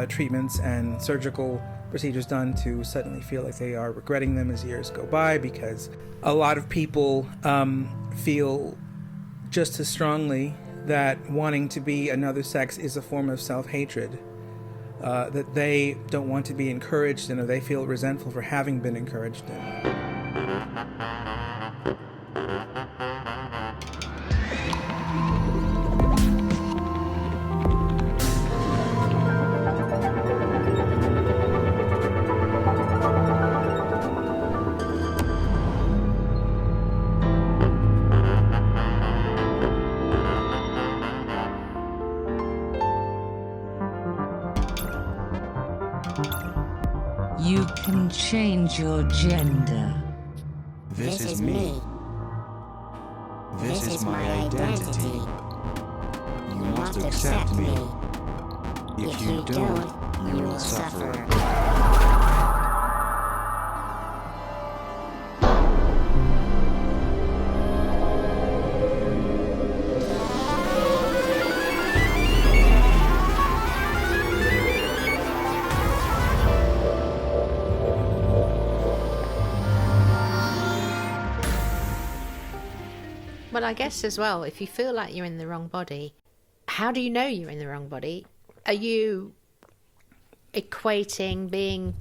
treatments and surgical procedures done to suddenly feel like they are regretting them as years go by, because a lot of people feel just as strongly that wanting to be another sex is a form of self-hatred, that they don't want to be encouraged in, or they feel resentful for having been encouraged in. You can change your gender. This is me. This is my identity. You must accept me. If you don't, you will suffer. Well, I guess as well, if you feel like you're in the wrong body, how do you know you're in the wrong body? Are you equating being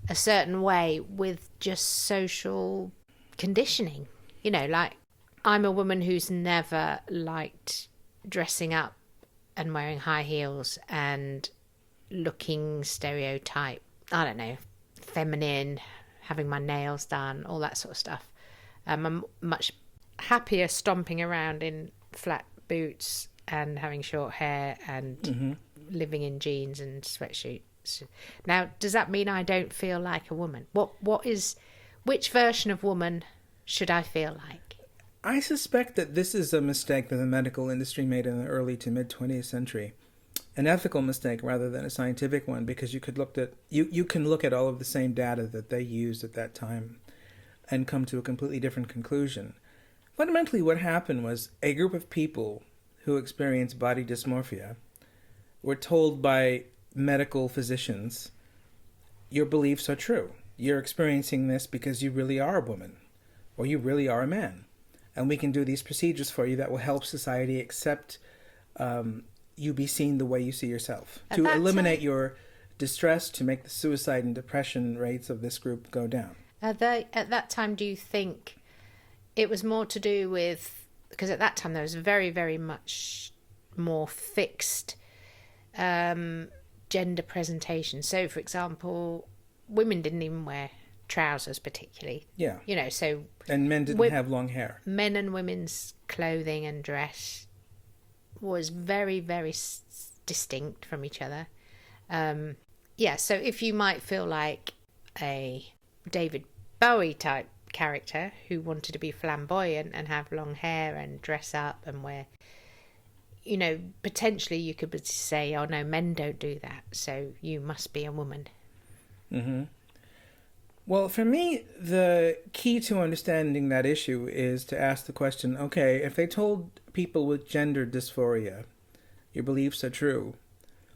a certain way with just social conditioning? You know, like, I'm a woman who's never liked dressing up and wearing high heels and looking stereotype, I don't know, feminine, having my nails done, all that sort of stuff. I'm much happier stomping around in flat boots and having short hair and living in jeans and sweatshirts. Now, does that mean I don't feel like a woman? Which version of woman should I feel like? I suspect that this is a mistake that the medical industry made in the early to mid 20th century. An ethical mistake rather than a scientific one, because you can look at all of the same data that they used at that time and come to a completely different conclusion. Fundamentally, what happened was a group of people who experienced body dysmorphia were told by medical physicians, your beliefs are true. You're experiencing this because you really are a woman, or you really are a man. And we can do these procedures for you that will help society accept you be seen the way you see yourself. To eliminate your distress, to make the suicide and depression rates of this group go down. At that time, do you think it was more to do with... Because at that time there was very, very much more fixed gender presentation. So, for example, women didn't even wear trousers particularly. Yeah. You know, so... And men didn't have long hair. Men and women's clothing and dress was very, very distinct from each other. So if you might feel like a David Bowie type character who wanted to be flamboyant and have long hair and dress up and wear, you know, potentially you could say, oh no, men don't do that, so you must be a woman. Well, for me, the key to understanding that issue is to ask the question, okay, if they told people with gender dysphoria, your beliefs are true,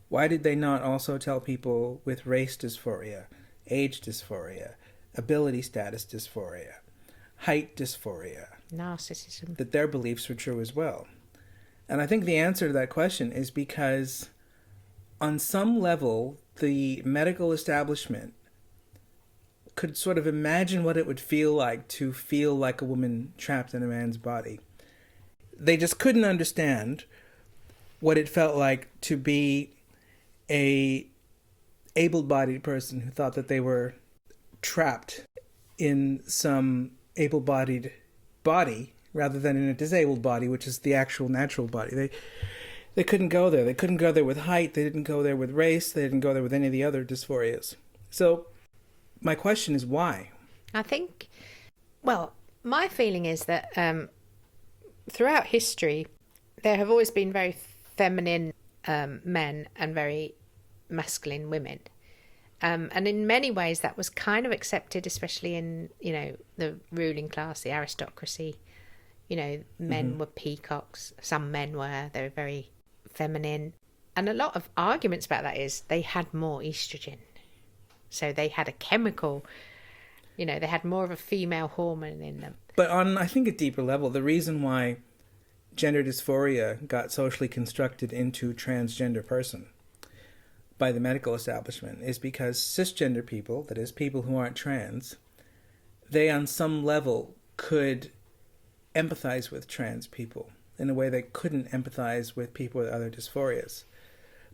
why did they not also tell people with race dysphoria, age dysphoria, ability status dysphoria, height dysphoria, narcissism, that their beliefs were true as well? And I think the answer to that question is because on some level, the medical establishment could sort of imagine what it would feel like to feel like a woman trapped in a man's body. They just couldn't understand what it felt like to be a able-bodied person who thought that they were trapped in some able-bodied body rather than in a disabled body, which is the actual natural body. They couldn't go there. They couldn't go there with height. They didn't go there with race. They didn't go there with any of the other dysphorias. So my question is why? I think, well, my feeling is that throughout history, there have always been very feminine men and very masculine women. And in many ways that was kind of accepted, especially in, you know, the ruling class, the aristocracy. You know, men were peacocks. Some men were. They were very feminine. And a lot of arguments about that is they had more estrogen. So they had a chemical, you know, they had more of a female hormone in them. But on, I think, a deeper level, the reason why gender dysphoria got socially constructed into transgender person by the medical establishment is because cisgender people, that is, people who aren't trans, they on some level could empathize with trans people in a way they couldn't empathize with people with other dysphorias.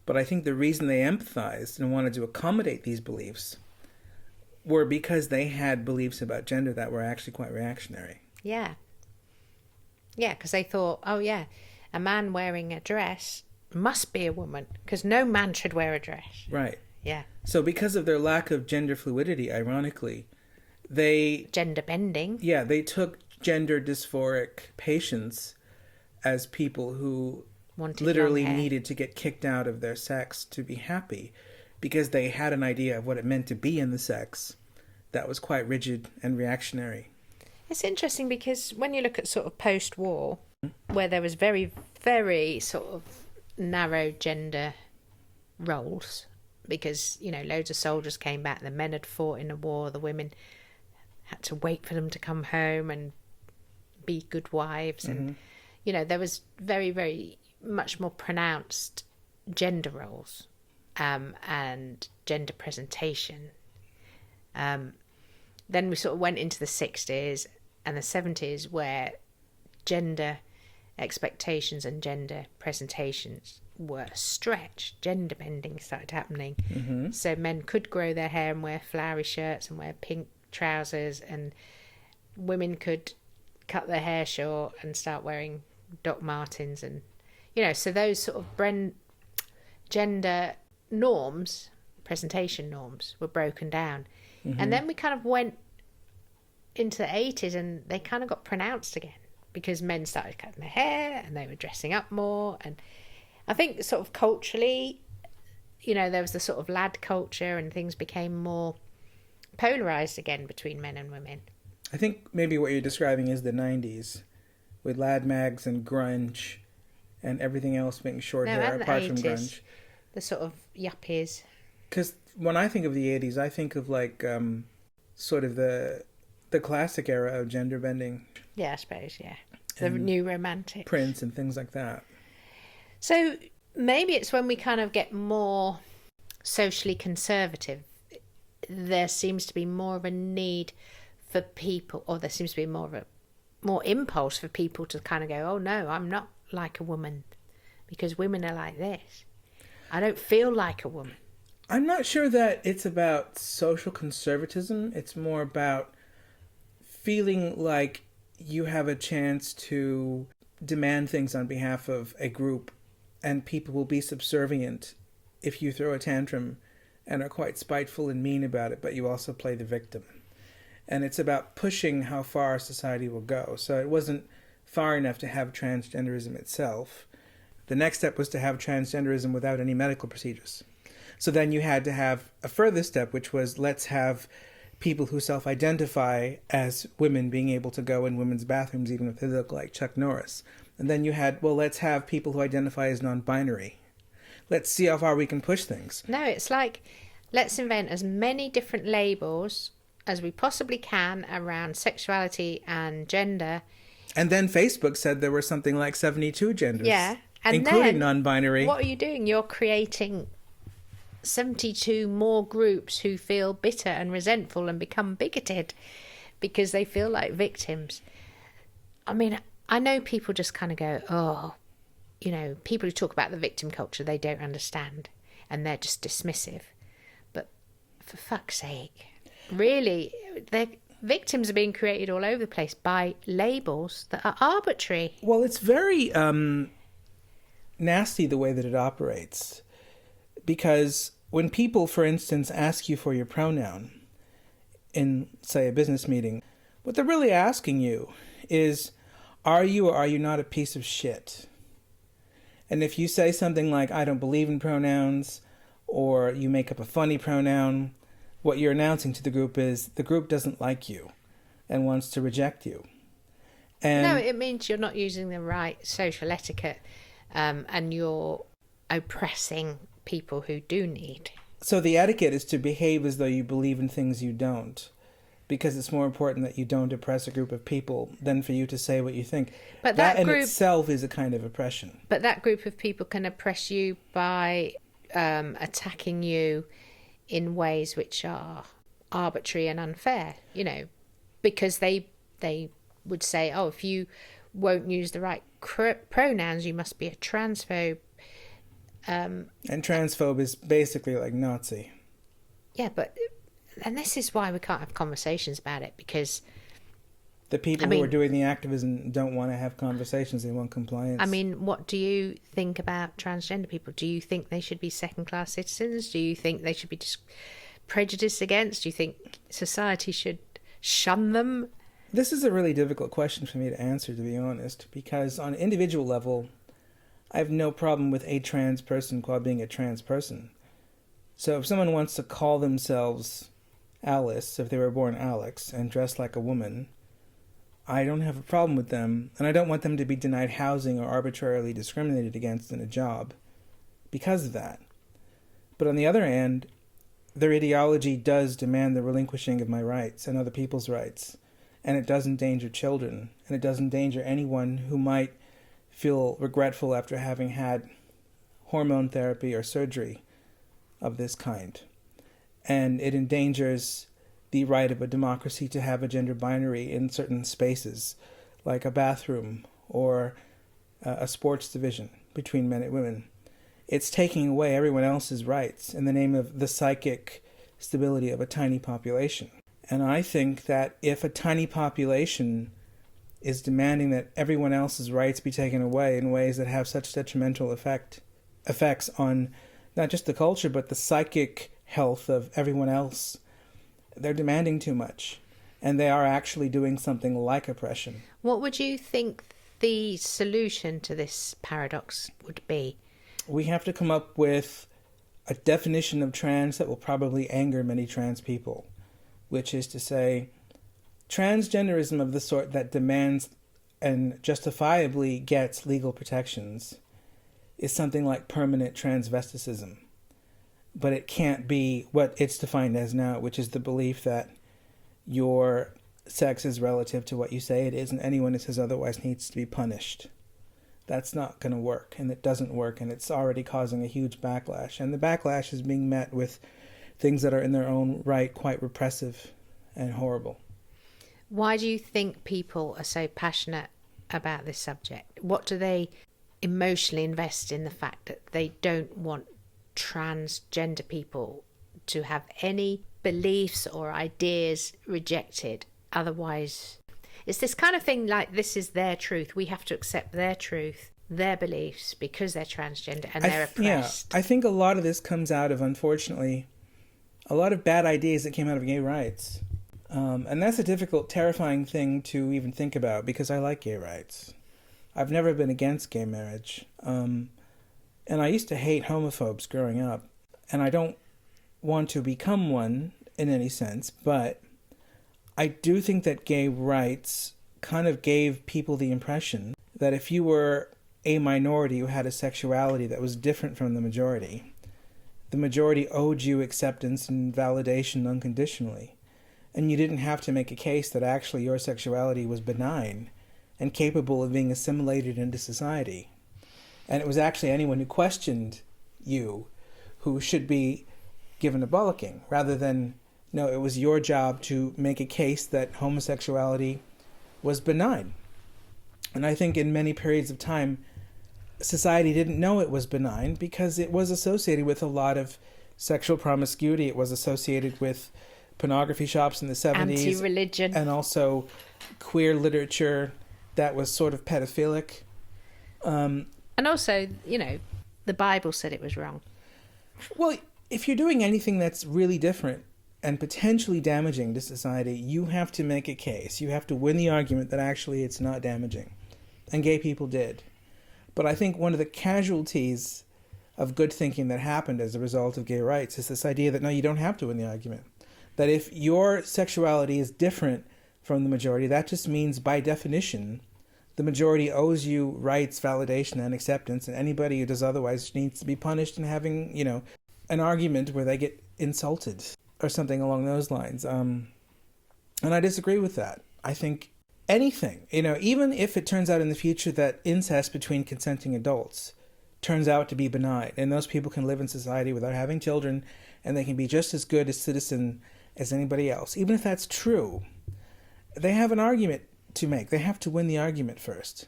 But I think the reason they empathized and wanted to accommodate these beliefs were because they had beliefs about gender that were actually quite reactionary. Yeah. Yeah, because they thought, oh yeah, a man wearing a dress must be a woman, because no man should wear a dress. Right. Yeah. So because of their lack of gender fluidity, ironically, they... Gender bending. Yeah, they took gender dysphoric patients as people who literally needed to get kicked out of their sex to be happy, because they had an idea of what it meant to be in the sex that was quite rigid and reactionary. It's interesting because when you look at sort of post-war, where there was very, very sort of narrow gender roles, because, you know, loads of soldiers came back, the men had fought in a war, the women had to wait for them to come home and be good wives, and, you know, there was very, very much more pronounced gender roles and gender presentation. Then we sort of went into the 60s and the 70s where gender expectations and gender presentations were stretched, gender bending started happening. Mm-hmm. So men could grow their hair and wear flowery shirts and wear pink trousers, and women could cut their hair short and start wearing Doc Martens, and so those sort of gender norms, presentation norms, were broken down. Mm-hmm. And then we kind of went into the 80s and they kind of got pronounced again, because men started cutting their hair and they were dressing up more. And I think sort of culturally, there was the sort of lad culture and things became more polarised again between men and women. I think maybe what you're describing is the 90s, with lad mags and grunge and everything else being short hair and apart the from 80s, grunge. the sort of yuppies. Because when I think of the 80s, I think of like sort of the classic era of gender bending. Yeah, I suppose, yeah. The And new romantic. Prince and things like that. So maybe it's when we kind of get more socially conservative, there seems to be more of a need for people, or there seems to be more impulse for people to kind of go, oh no, I'm not like a woman because women are like this. I don't feel like a woman. I'm not sure that it's about social conservatism. It's more about feeling like you have a chance to demand things on behalf of a group, and people will be subservient if you throw a tantrum and are quite spiteful and mean about it, but you also play the victim. And it's about pushing how far society will go. So it wasn't far enough to have transgenderism itself. The next step was to have transgenderism without any medical procedures. So then you had to have a further step, which was let's have people who self-identify as women being able to go in women's bathrooms, even if they look like Chuck Norris. And then you had, well, let's have people who identify as non-binary. Let's see how far we can push things. No, it's like, let's invent as many different labels as we possibly can around sexuality and gender. And then Facebook said there were something like 72 genders. Yeah. And including then, non-binary. What are you doing? You're creating 72 more groups who feel bitter and resentful and become bigoted because they feel like victims. I mean, I know people just kind of go, oh, people who talk about the victim culture, they don't understand and they're just dismissive. But for fuck's sake, really, the victims are being created all over the place by labels that are arbitrary. Well, it's very nasty the way that it operates. Because when people, for instance, ask you for your pronoun in, say, a business meeting, what they're really asking you is, are you or are you not a piece of shit? And if you say something like, I don't believe in pronouns, or you make up a funny pronoun, what you're announcing to the group is the group doesn't like you and wants to reject you. And no, it means you're not using the right social etiquette, and you're oppressing people who do need. So the etiquette is to behave as though you believe in things you don't, because it's more important that you don't oppress a group of people than for you to say what you think. But that in group, itself is a kind of oppression. But that group of people can oppress you by attacking you in ways which are arbitrary and unfair, because they would say, oh, if you won't use the right pronouns, you must be a transphobe. And transphobe is basically like Nazi. Yeah, and this is why we can't have conversations about it, because the people who are doing the activism don't want to have conversations. They want compliance. I mean, what do you think about transgender people? Do you think they should be second-class citizens? Do you think they should be prejudiced against? Do you think society should shun them? This is a really difficult question for me to answer, to be honest, because on an individual level, I have no problem with a trans person called being a trans person. So if someone wants to call themselves Alice, if they were born Alex, and dress like a woman, I don't have a problem with them, and I don't want them to be denied housing or arbitrarily discriminated against in a job because of that. But on the other hand, their ideology does demand the relinquishing of my rights and other people's rights, and it does endanger children, and it does endanger anyone who might feel regretful after having had hormone therapy or surgery of this kind. And it endangers the right of a democracy to have a gender binary in certain spaces, like a bathroom or a sports division between men and women. It's taking away everyone else's rights in the name of the psychic stability of a tiny population. And I think that if a tiny population is demanding that everyone else's rights be taken away in ways that have such detrimental effects on not just the culture, but the psychic health of everyone else, they're demanding too much. And they are actually doing something like oppression. What would you think the solution to this paradox would be? We have to come up with a definition of trans that will probably anger many trans people, which is to say, transgenderism of the sort that demands and justifiably gets legal protections is something like permanent transvesticism. But it can't be what it's defined as now, which is the belief that your sex is relative to what you say it is, and anyone who says otherwise needs to be punished. That's not going to work, and it doesn't work, and it's already causing a huge backlash. And the backlash is being met with things that are in their own right quite repressive and horrible. Why do you think people are so passionate about this subject? What do they emotionally invest in the fact that they don't want transgender people to have any beliefs or ideas rejected? Otherwise, it's this kind of thing like, this is their truth. We have to accept their truth, their beliefs, because they're transgender and they're oppressed. Yeah, I think a lot of this comes out of, unfortunately, a lot of bad ideas that came out of gay rights. And that's a difficult, terrifying thing to even think about, because I like gay rights. I've never been against gay marriage. And I used to hate homophobes growing up. And I don't want to become one in any sense, but I do think that gay rights kind of gave people the impression that if you were a minority who had a sexuality that was different from the majority owed you acceptance and validation unconditionally. And you didn't have to make a case that actually your sexuality was benign and capable of being assimilated into society. And it was actually anyone who questioned you who should be given a bollocking, rather than, no, it was your job to make a case that homosexuality was benign. And I think in many periods of time, society didn't know it was benign because it was associated with a lot of sexual promiscuity. It was associated with pornography shops in the 70s. Anti-religion. And also queer literature that was sort of pedophilic. And also, the Bible said it was wrong. Well, if you're doing anything that's really different and potentially damaging to society, you have to make a case. You have to win the argument that actually it's not damaging. And gay people did. But I think one of the casualties of good thinking that happened as a result of gay rights is this idea that, no, you don't have to win the argument. That if your sexuality is different from the majority, that just means, by definition, the majority owes you rights, validation, and acceptance, and anybody who does otherwise needs to be punished and having, an argument where they get insulted or something along those lines. And I disagree with that. I think anything, even if it turns out in the future that incest between consenting adults turns out to be benign, and those people can live in society without having children, and they can be just as good a citizen as anybody else, even if that's true, they have an argument to make. They have to win the argument first.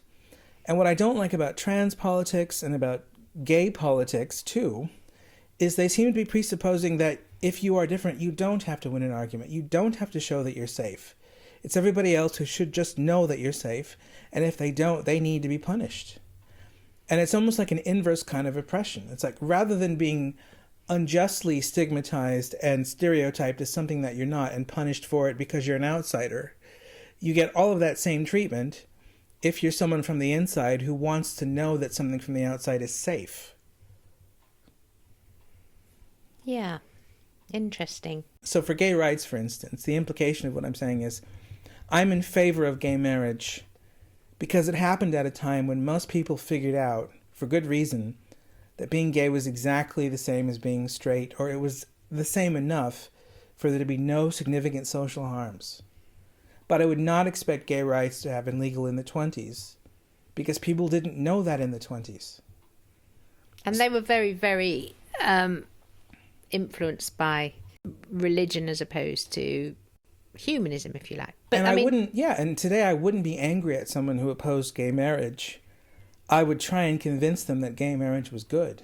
And what I don't like about trans politics and about gay politics, too, is they seem to be presupposing that if you are different, you don't have to win an argument. You don't have to show that you're safe. It's everybody else who should just know that you're safe, and if they don't, they need to be punished. And it's almost like an inverse kind of oppression. It's like, rather than being unjustly stigmatized and stereotyped as something that you're not and punished for it because you're an outsider, you get all of that same treatment if you're someone from the inside who wants to know that something from the outside is safe. Yeah, interesting. So for gay rights, for instance, the implication of what I'm saying is, I'm in favor of gay marriage because it happened at a time when most people figured out, for good reason, that being gay was exactly the same as being straight, or it was the same enough for there to be no significant social harms. But I would not expect gay rights to have been legal in the 20s, because people didn't know that in the 20s. And they were very, very influenced by religion as opposed to humanism, if you like. But and and today I wouldn't be angry at someone who opposed gay marriage. I would try and convince them that gay marriage was good.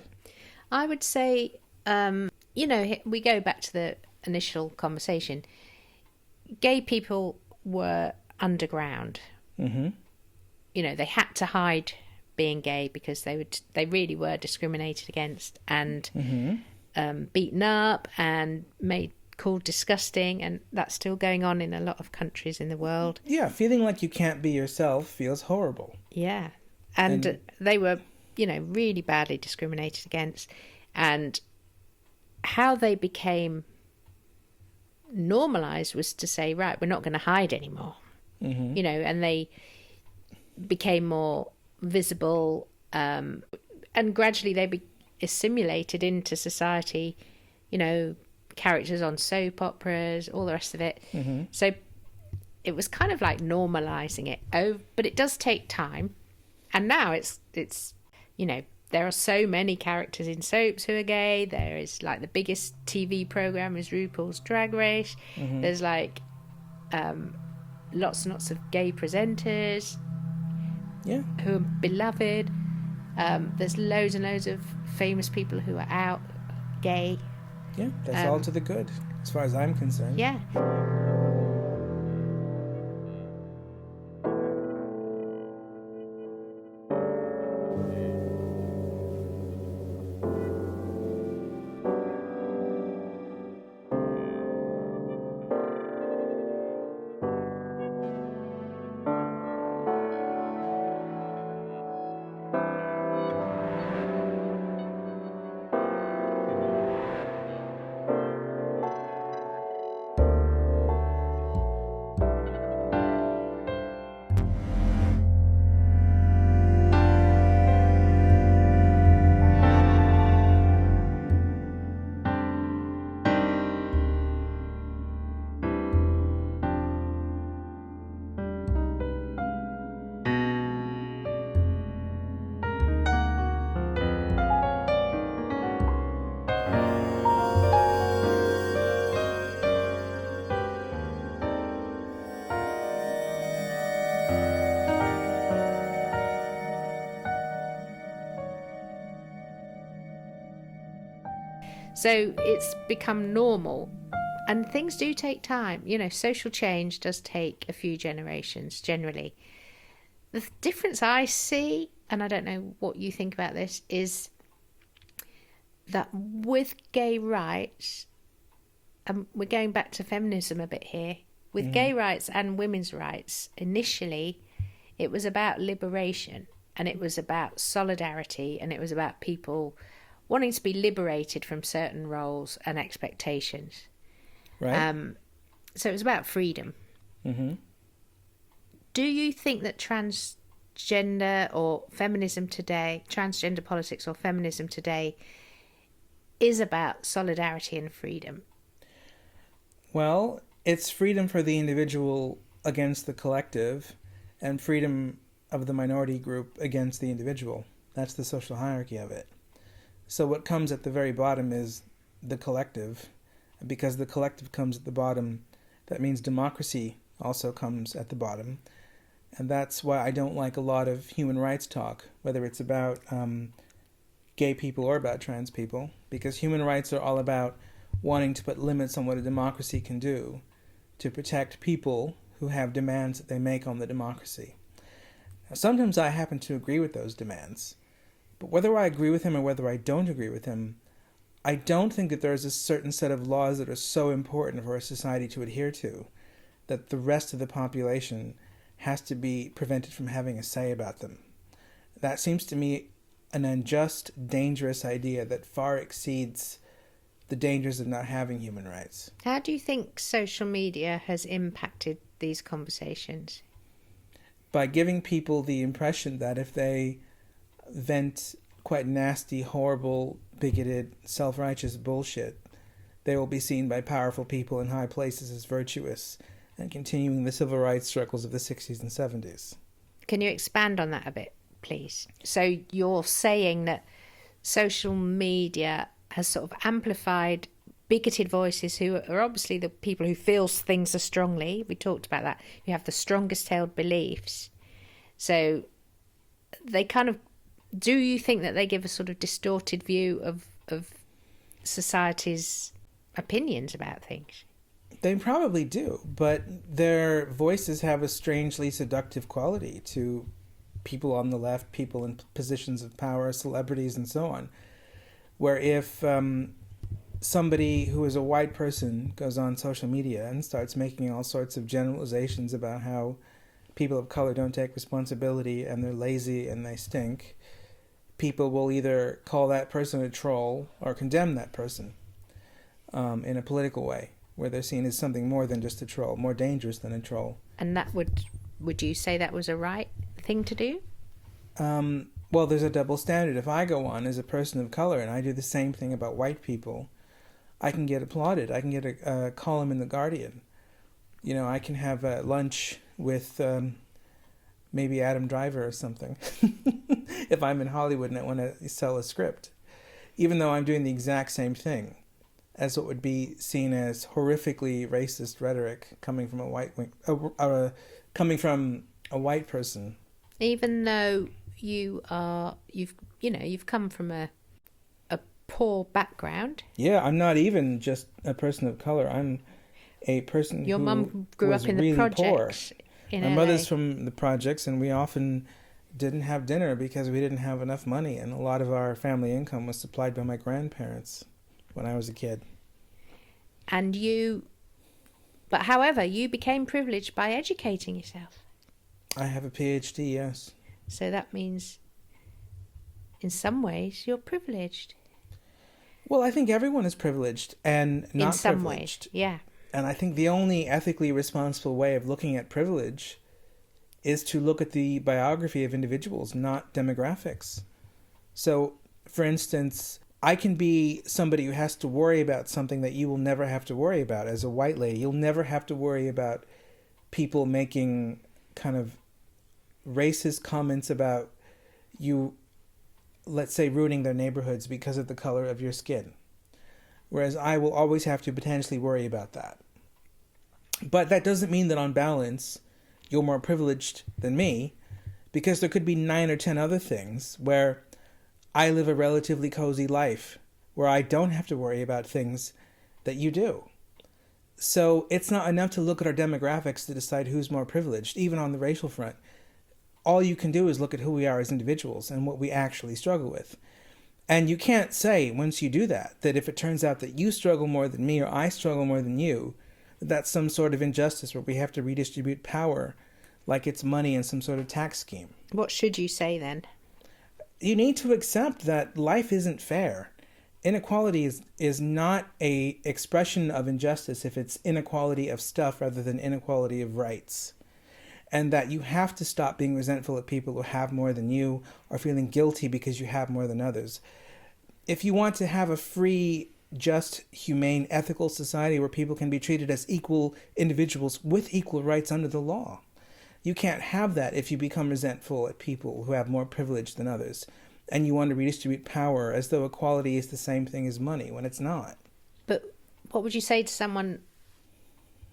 I would say, we go back to the initial conversation. Gay people were underground. Mm-hmm. They had to hide being gay because they really were discriminated against and beaten up and called disgusting, and that's still going on in a lot of countries in the world. Yeah, feeling like you can't be yourself feels horrible. Yeah, and they were, really badly discriminated against, and how they became normalized was to say, right, we're not going to hide anymore. Mm-hmm. And they became more visible, and gradually they assimilated into society, characters on soap operas, all the rest of it. Mm-hmm. So it was kind of like normalizing it. But it does take time. And now it's there are so many characters in soaps who are gay. There is like the biggest TV program is RuPaul's Drag Race. Mm-hmm. There's like lots and lots of gay presenters who are beloved. There's loads and loads of famous people who are out gay. Yeah, that's all to the good, as far as I'm concerned. Yeah. So it's become normal, and things do take time. Social change does take a few generations generally. The difference I see, and I don't know what you think about this, is that with gay rights, and we're going back to feminism a bit here, with gay rights and women's rights, initially it was about liberation, and it was about solidarity, and it was about people wanting to be liberated from certain roles and expectations. Right. So it was about freedom. Mm-hmm. Do you think that transgender or feminism today, transgender politics or feminism today, is about solidarity and freedom? Well, it's freedom for the individual against the collective and freedom of the minority group against the individual. That's the social hierarchy of it. So what comes at the very bottom is the collective. Because the collective comes at the bottom, that means democracy also comes at the bottom. And that's why I don't like a lot of human rights talk, whether it's about gay people or about trans people, because human rights are all about wanting to put limits on what a democracy can do to protect people who have demands that they make on the democracy. Now, sometimes I happen to agree with those demands. But whether I agree with him or whether I don't agree with him, I don't think that there's a certain set of laws that are so important for a society to adhere to that the rest of the population has to be prevented from having a say about them. That seems to me an unjust, dangerous idea that far exceeds the dangers of not having human rights. How do you think social media has impacted these conversations? By giving people the impression that if they vent quite nasty, horrible, bigoted, self-righteous bullshit, they will be seen by powerful people in high places as virtuous and continuing the civil rights struggles of the 60s and 70s. Can you expand on that a bit, please? So you're saying that social media has sort of amplified bigoted voices who are obviously the people who feel things are strongly. We talked about that. You have the strongest held beliefs. So they kind of do you think that they give a sort of distorted view of society's opinions about things? They probably do, but their voices have a strangely seductive quality to people on the left, people in positions of power, celebrities, and so on. Where if somebody who is a white person goes on social media and starts making all sorts of generalizations about how people of color don't take responsibility and they're lazy and they stink, people will either call that person a troll or condemn that person in a political way, where they're seen as something more than just a troll, more dangerous than a troll. And that would you say that was a right thing to do? Well, there's a double standard. If I go on as a person of color and I do the same thing about white people, I can get applauded. I can get a column in The Guardian. You know, I can have lunch with maybe Adam Driver or something if I'm in Hollywood and I want to sell a script, even though I'm doing the exact same thing as what would be seen as horrifically racist rhetoric coming from coming from a white person. Even though you've come from a poor background. Yeah, I'm not even just a person of color. I'm a person Your mum grew up in really the projects poor. in My LA. mother's from the projects, and we often didn't have dinner because we didn't have enough money, and a lot of our family income was supplied by my grandparents when I was a kid. But however, you became privileged by educating yourself. I have a PhD, yes. So that means, in some ways, you're privileged. Well, I think everyone is privileged and not in some privileged. ways, yeah. And I think the only ethically responsible way of looking at privilege is to look at the biography of individuals, not demographics. So, for instance, I can be somebody who has to worry about something that you will never have to worry about as a white lady. You'll never have to worry about people making kind of racist comments about you, let's say, ruining their neighborhoods because of the color of your skin. Whereas I will always have to potentially worry about that. But that doesn't mean that on balance, you're more privileged than me, because there could be 9 or 10 other things where I live a relatively cozy life, where I don't have to worry about things that you do. So it's not enough to look at our demographics to decide who's more privileged, even on the racial front. All you can do is look at who we are as individuals and what we actually struggle with. And you can't say, once you do that if it turns out that you struggle more than me or I struggle more than you, that's some sort of injustice where we have to redistribute power like it's money in some sort of tax scheme. What should you say then? You need to accept that life isn't fair. Inequality is not a expression of injustice if it's inequality of stuff rather than inequality of rights. And that you have to stop being resentful at people who have more than you or feeling guilty because you have more than others. If you want to have a free, just, humane, ethical society where people can be treated as equal individuals with equal rights under the law, you can't have that if you become resentful at people who have more privilege than others and you want to redistribute power as though equality is the same thing as money when it's not. But what would you say to someone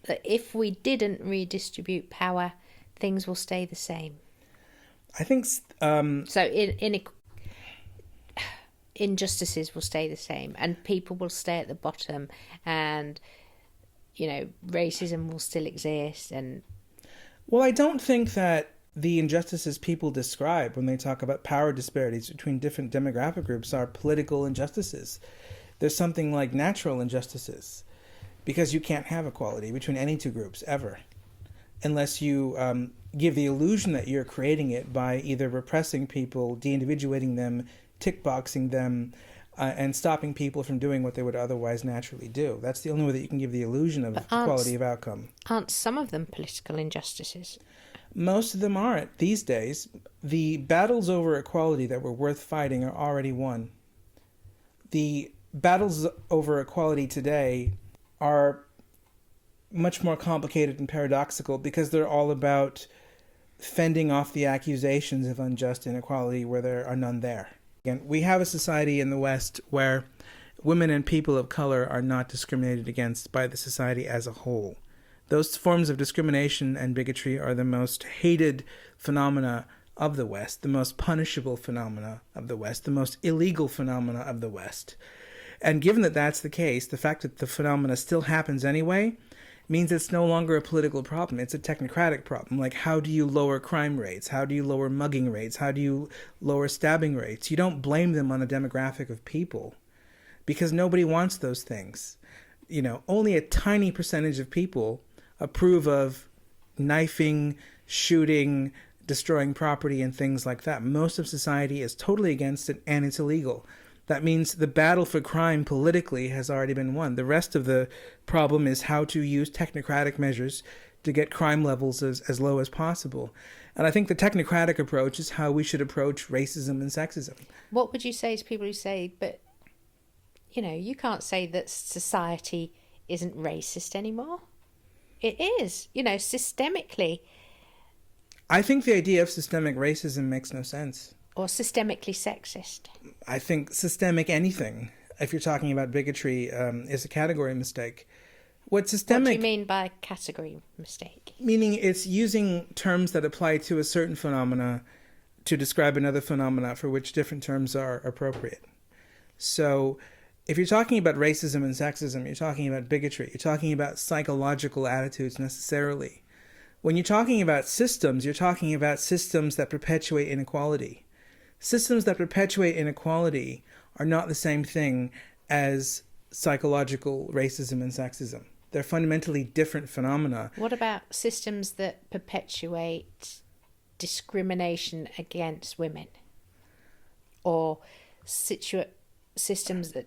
that if we didn't redistribute power, things will stay the same? I think so injustices will stay the same and people will stay at the bottom and, racism will still exist. And well, I don't think that the injustices people describe when they talk about power disparities between different demographic groups are political injustices. There's something like natural injustices, because you can't have equality between any two groups ever, unless you give the illusion that you're creating it by either repressing people, de-individuating them, tick-boxing them, and stopping people from doing what they would otherwise naturally do. That's the only way that you can give the illusion of equality of outcome. Aren't some of them political injustices? Most of them aren't. These days, the battles over equality that were worth fighting are already won. The battles over equality today are much more complicated and paradoxical because they're all about fending off the accusations of unjust inequality where there are none there. Again, we have a society in the West where women and people of color are not discriminated against by the society as a whole. Those forms of discrimination and bigotry are the most hated phenomena of the West, the most punishable phenomena of the West, the most illegal phenomena of the West. And given that that's the case, the fact that the phenomena still happens anyway means it's no longer a political problem. It's a technocratic problem. Like, how do you lower crime rates? How do you lower mugging rates? How do you lower stabbing rates? You don't blame them on the demographic of people because nobody wants those things. You know, only a tiny percentage of people approve of knifing, shooting, destroying property and things like that. Most of society is totally against it, and it's illegal. That means the battle for crime politically has already been won. The rest of the problem is how to use technocratic measures to get crime levels as low as possible. And I think the technocratic approach is how we should approach racism and sexism. What would you say to people who say, but, you know, you can't say that society isn't racist anymore? It is, you know, systemically. I think the idea of systemic racism makes no sense. Or systemically sexist. I think systemic anything, if you're talking about bigotry, is a category mistake. What systemic... What do you mean by category mistake? Meaning it's using terms that apply to a certain phenomena to describe another phenomena for which different terms are appropriate. So if you're talking about racism and sexism, you're talking about bigotry, you're talking about psychological attitudes necessarily. When you're talking about systems, you're talking about systems that perpetuate inequality. Systems that perpetuate inequality are not the same thing as psychological racism and sexism. They're fundamentally different phenomena. What about systems that perpetuate discrimination against women? Or systems that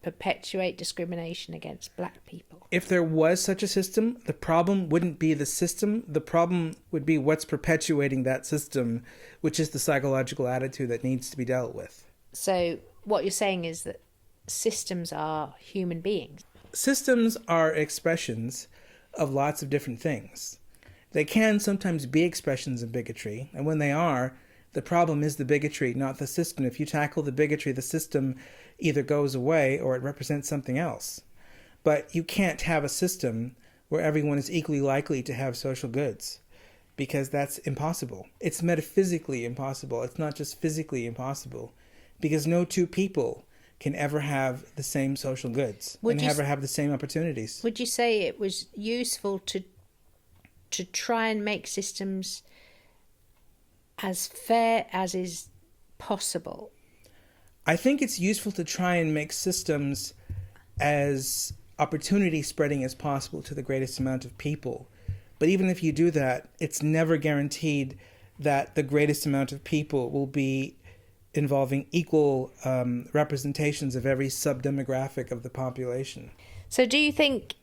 perpetuate discrimination against black people? If there was such a system, the problem wouldn't be the system. The problem would be what's perpetuating that system, which is the psychological attitude that needs to be dealt with. So what you're saying is that systems are human beings. Systems are expressions of lots of different things. They can sometimes be expressions of bigotry, and when they are, the problem is the bigotry, not the system. If you tackle the bigotry, the system either goes away or it represents something else. But you can't have a system where everyone is equally likely to have social goods, because that's impossible. It's metaphysically impossible. It's not just physically impossible, because no two people can ever have the same social goods and ever have the same opportunities. Would you say it was useful to try and make systems as fair as is possible? I think it's useful to try and make systems as opportunity spreading as possible to the greatest amount of people. But even if you do that, it's never guaranteed that the greatest amount of people will be involving equal representations of every sub-demographic of the population. So do you think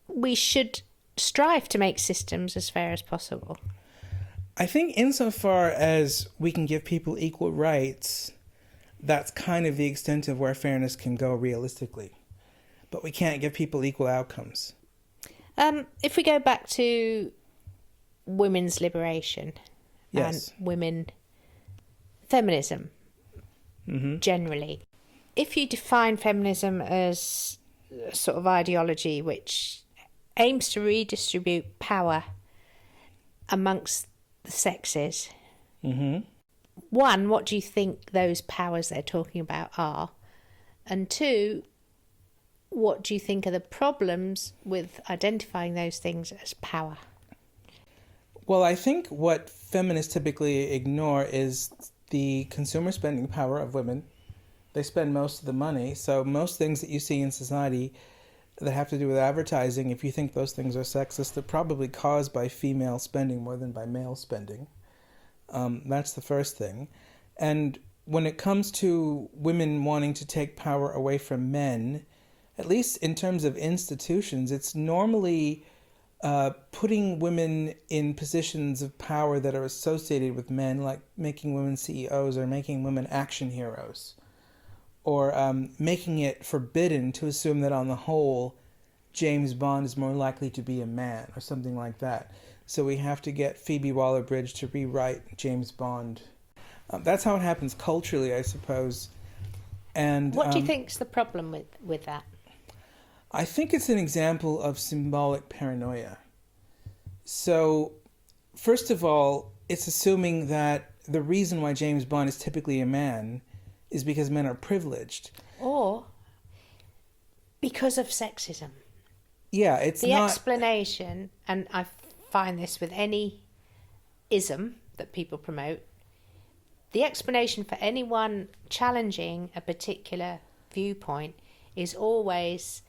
we should strive to make systems as fair as possible? I think insofar as we can give people equal rights, that's kind of the extent of where fairness can go realistically. But we can't give people equal outcomes. If we go back to women's liberation, yes, and women feminism, mm-hmm. generally, if you define feminism as a sort of ideology which aims to redistribute power amongst the sexes, mm-hmm. one, what do you think those powers they're talking about are? And two, what do you think are the problems with identifying those things as power? Well, I think what feminists typically ignore is the consumer spending power of women. They spend most of the money, so most things that you see in society that have to do with advertising, if you think those things are sexist, they're probably caused by female spending more than by male spending. That's the first thing. And when it comes to women wanting to take power away from men, at least in terms of institutions, it's normally putting women in positions of power that are associated with men, like making women CEOs or making women action heroes, or making it forbidden to assume that on the whole James Bond is more likely to be a man or something like that. So we have to get Phoebe Waller-Bridge to rewrite James Bond. That's how it happens culturally, I suppose. And what do you think's the problem with that? I think it's an example of symbolic paranoia. So, first of all, it's assuming that the reason why James Bond is typically a man is because men are privileged. Or because of sexism. Yeah, it's the not... explanation, and I find this with any ism that people promote, the explanation for anyone challenging a particular viewpoint is always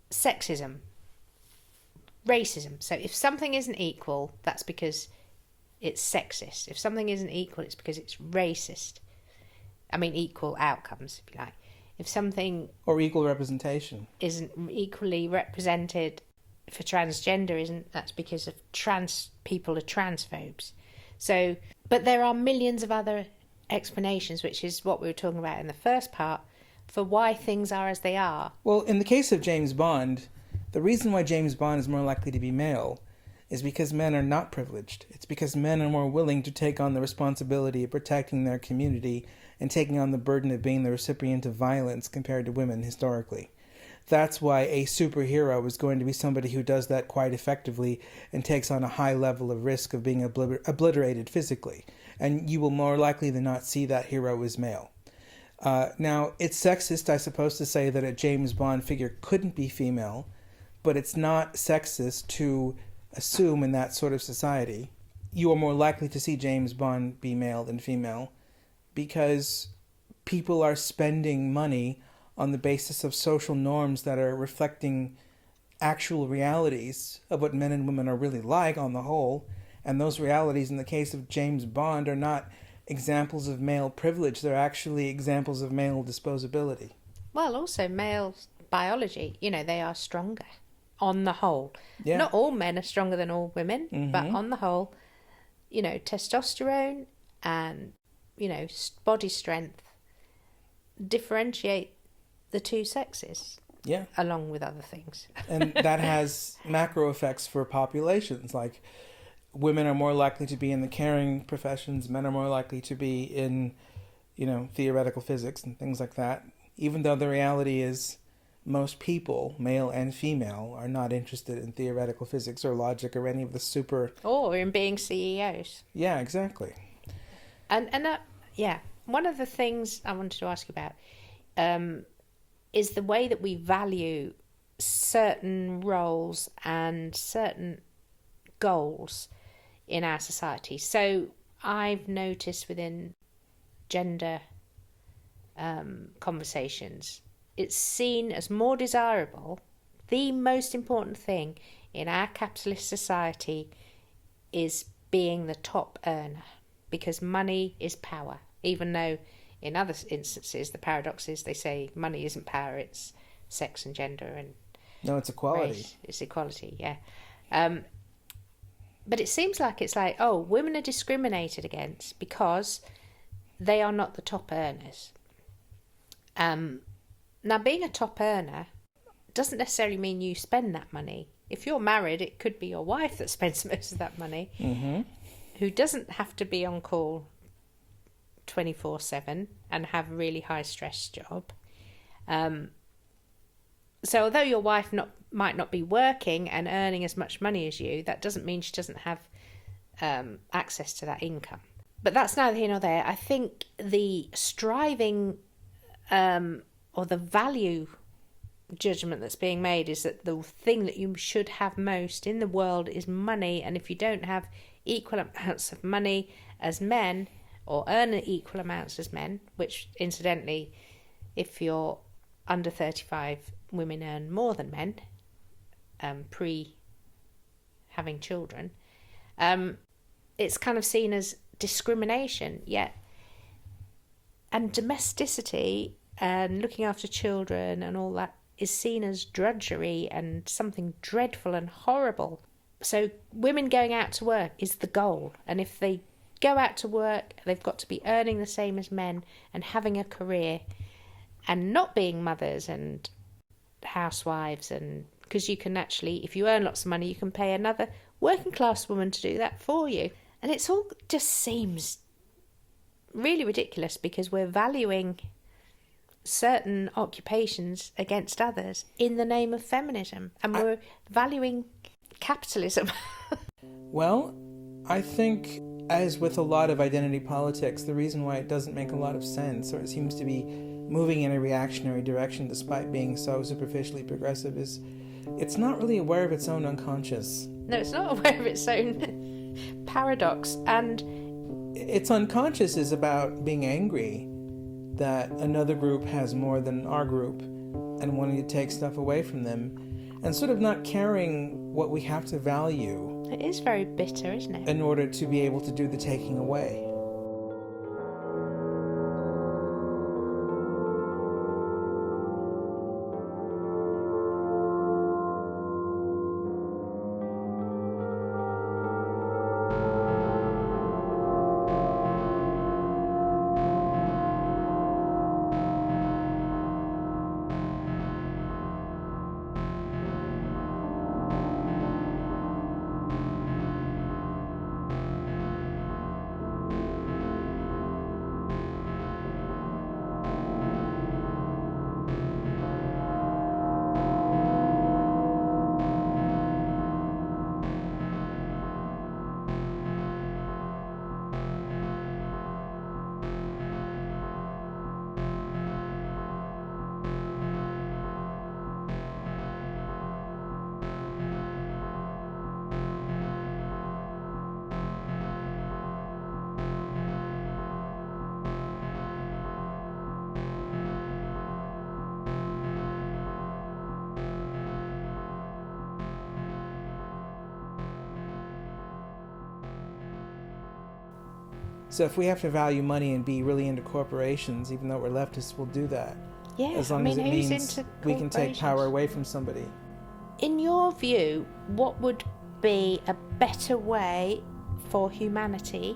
sexism, racism. So if something isn't equal, that's because it's sexist. If something isn't equal, it's because it's racist. I mean, equal outcomes, if you like. If something... Or equal representation. ...isn't equally represented for transgenderism, that's because of trans people are transphobes. So, but there are millions of other explanations, which is what we were talking about in the first part, for why things are as they are. Well, in the case of James Bond, the reason why James Bond is more likely to be male is because men are not privileged. It's because men are more willing to take on the responsibility of protecting their community and taking on the burden of being the recipient of violence compared to women historically. That's why a superhero is going to be somebody who does that quite effectively and takes on a high level of risk of being obliterated physically. And you will more likely than not see that hero as male. Now, it's sexist, I suppose, to say that a James Bond figure couldn't be female, but it's not sexist to assume in that sort of society you are more likely to see James Bond be male than female because people are spending money on the basis of social norms that are reflecting actual realities of what men and women are really like on the whole. And those realities, in the case of James Bond, are not examples of male privilege. They're actually examples of male disposability. Well, also male biology, they are stronger on the whole. Yeah. Not all men are stronger than all women, but on the whole, testosterone and, body strength differentiate the two sexes. Yeah. Along with other things. And that has macro effects for populations. Like, women are more likely to be in the caring professions. Men are more likely to be in, theoretical physics and things like that. Even though the reality is most people, male and female, are not interested in theoretical physics or logic or any of the super... Or in being CEOs. Yeah, exactly. And one of the things I wanted to ask you about is the way that we value certain roles and certain goals in our society. So I've noticed within gender conversations, it's seen as more desirable. The most important thing in our capitalist society is being the top earner, because money is power, even though in other instances the paradox is they say money isn't power, it's sex and gender and no, it's equality. Race. It's equality, yeah. But it seems like it's like, women are discriminated against because they are not the top earners. Now, being a top earner doesn't necessarily mean you spend that money. If you're married, it could be your wife that spends most of that money, who doesn't have to be on call 24/7 and have a really high stress job. So although your wife might not be working and earning as much money as you, that doesn't mean she doesn't have access to that income. But that's neither here nor there. I think the striving or the value judgment that's being made is that the thing that you should have most in the world is money, and if you don't have equal amounts of money as men or earn equal amounts as men, which incidentally, if you're under 35, women earn more than men pre having children, it's kind of seen as discrimination. And domesticity and looking after children and all that is seen as drudgery and something dreadful and horrible. So women going out to work is the goal, and if they go out to work, they've got to be earning the same as men and having a career and not being mothers and housewives, and because you can actually, if you earn lots of money, you can pay another working class woman to do that for you. And it's all just seems really ridiculous because we're valuing certain occupations against others in the name of feminism, and we're valuing capitalism. Well, I think, as with a lot of identity politics, the reason why it doesn't make a lot of sense, or it seems to be moving in a reactionary direction despite being so superficially progressive, is it's not really aware of its own unconscious. No, it's not aware of its own paradox. And its unconscious is about being angry that another group has more than our group and wanting to take stuff away from them, and sort of not caring what we have to value. It is very bitter, isn't it? In order to be able to do the taking away. So if we have to value money and be really into corporations, even though we're leftists, we'll do that. Yeah, as long as it means we can take power away from somebody. In your view, what would be a better way for humanity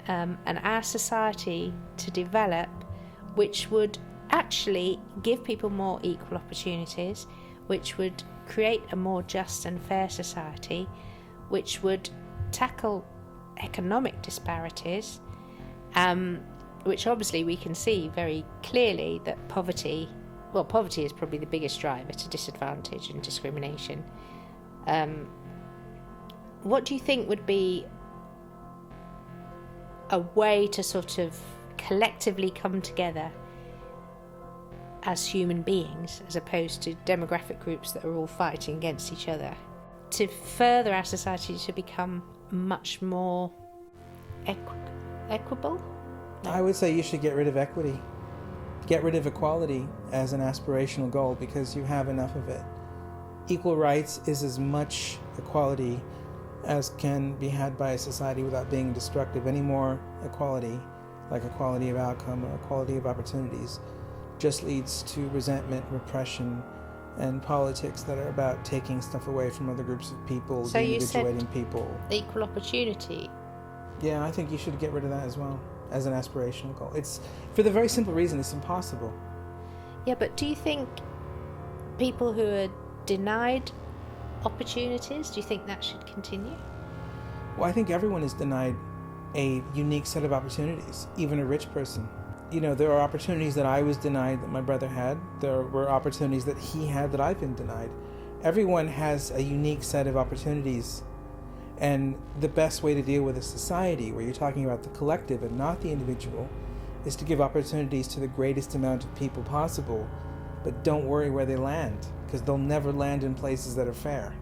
and our society to develop, which would actually give people more equal opportunities, which would create a more just and fair society, which would tackle economic disparities, which obviously we can see very clearly that poverty is probably the biggest driver to disadvantage and discrimination. What do you think would be a way to sort of collectively come together as human beings, as opposed to demographic groups that are all fighting against each other, to further our society to become much more equitable? No. I would say you should get rid of equity. Get rid of equality as an aspirational goal, because you have enough of it. Equal rights is as much equality as can be had by a society without being destructive. Any more equality, like equality of outcome or equality of opportunities, just leads to resentment, repression, and politics that are about taking stuff away from other groups of people, so individuating people. Equal opportunity. Yeah, I think you should get rid of that as well, as an aspirational goal. It's for the very simple reason it's impossible. Yeah, but do you think people who are denied opportunities, do you think that should continue? Well, I think everyone is denied a unique set of opportunities, even a rich person. You know, there are opportunities that I was denied that my brother had. There were opportunities that he had that I've been denied. Everyone has a unique set of opportunities. And the best way to deal with a society where you're talking about the collective and not the individual is to give opportunities to the greatest amount of people possible, but don't worry where they land, because they'll never land in places that are fair.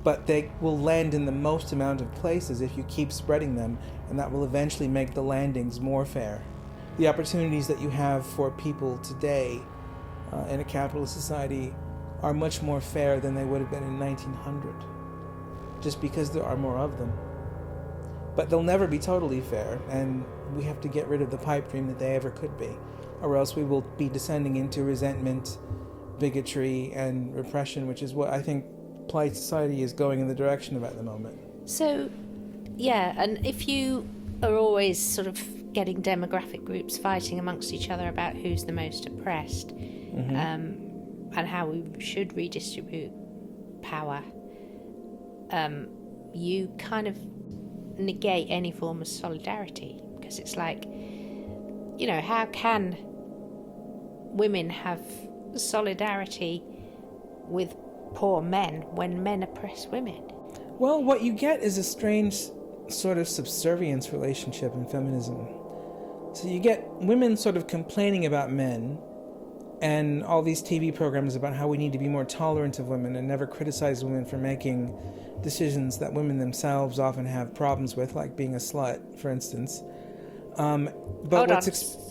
But they will land in the most amount of places if you keep spreading them, and that will eventually make the landings more fair. The opportunities that you have for people today in a capitalist society are much more fair than they would have been in 1900, just because there are more of them. But they'll never be totally fair, and we have to get rid of the pipe dream that they ever could be, or else we will be descending into resentment, bigotry, and repression, which is what I think polite society is going in the direction of at the moment. So, yeah, and if you are always sort of getting demographic groups fighting amongst each other about who's the most oppressed, and how we should redistribute power, you kind of negate any form of solidarity, because it's like, you know, how can women have solidarity with poor men when men oppress women? Well, what you get is a strange sort of subservience relationship in feminism. So you get women sort of complaining about men, and all these TV programs about how we need to be more tolerant of women and never criticize women for making decisions that women themselves often have problems with, like being a slut, for instance. But Hold on,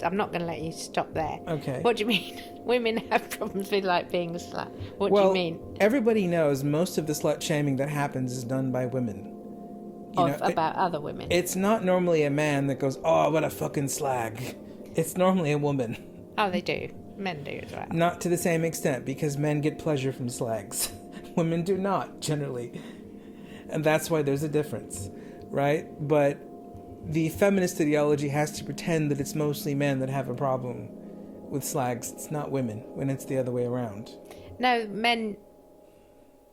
I'm not going to let you stop there. Okay. What do you mean? Women have problems with like being a slut. What do you mean? Everybody knows most of the slut shaming that happens is done by women. About other women. It's not normally a man that goes, "Oh, what a fucking slag." It's normally a woman. Oh, they do. Men do as well. Not to the same extent, because men get pleasure from slags. Women do not, generally. And that's why there's a difference, right? But the feminist ideology has to pretend that it's mostly men that have a problem with slags. It's not women, when it's the other way around. No, men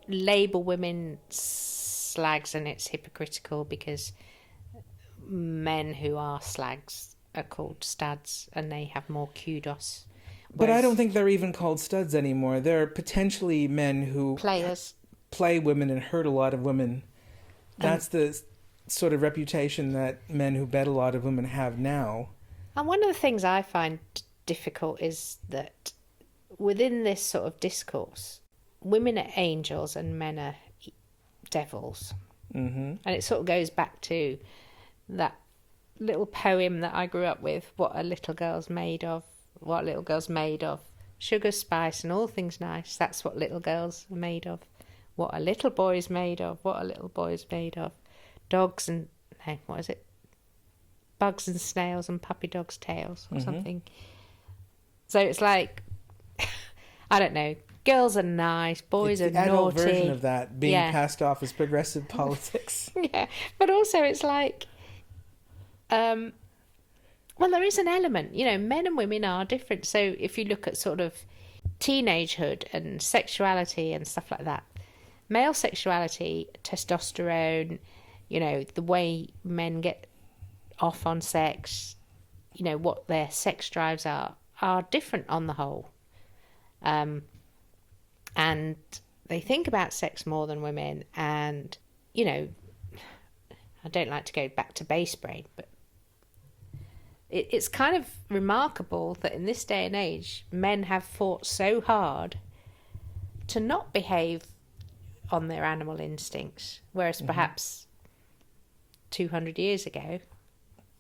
label women slags, and it's hypocritical because men who are slags are called studs and they have more kudos. But I don't think they're even called studs anymore. They're potentially men who play women and hurt a lot of women. That's the sort of reputation that men who bet a lot of women have now. And one of the things I find difficult is that within this sort of discourse, women are angels and men are devils. Mm-hmm. And it sort of goes back to that little poem that I grew up with, what a little girl's made of. What a little girl's made of. Sugar, spice and all things nice. That's what little girls are made of. What a little boy's made of. What a little boy's made of. Dogs and... No, what is it? Bugs and snails and puppy dogs' tails or something. So it's like... I don't know. Girls are nice. Boys are naughty. It's the adult version of that being passed off as progressive politics. Yeah. But also it's like... well, there is an element, men and women are different. So if you look at sort of teenagehood and sexuality and stuff like that, male sexuality, testosterone, the way men get off on sex, what their sex drives are different on the whole. And they think about sex more than women. And, I don't like to go back to base brain, but it's kind of remarkable that in this day and age, men have fought so hard to not behave on their animal instincts, whereas perhaps 200 years ago,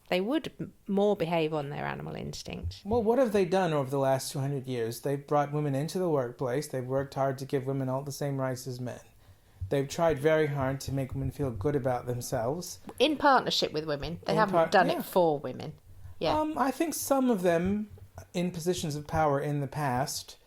they would more behave on their animal instincts. Well, what have they done over the last 200 years? They've brought women into the workplace. They've worked hard to give women all the same rights as men. They've tried very hard to make women feel good about themselves. In partnership with women. They haven't done it for women. Yeah. I think some of them in positions of power in the past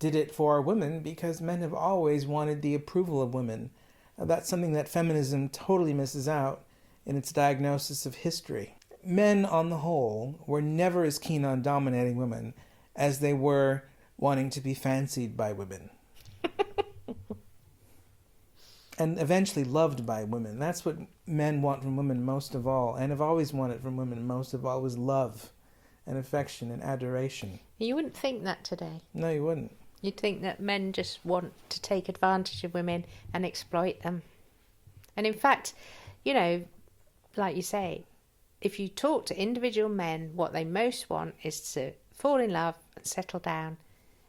did it for women because men have always wanted the approval of women. That's something that feminism totally misses out in its diagnosis of history. Men, on the whole, were never as keen on dominating women as they were wanting to be fancied by women. And eventually loved by women. That's what men want from women most of all, and have always wanted from women most of all, was love and affection and adoration. You wouldn't think that today. No, you wouldn't. You'd think that men just want to take advantage of women and exploit them. And in fact, like you say, if you talk to individual men, what they most want is to fall in love and settle down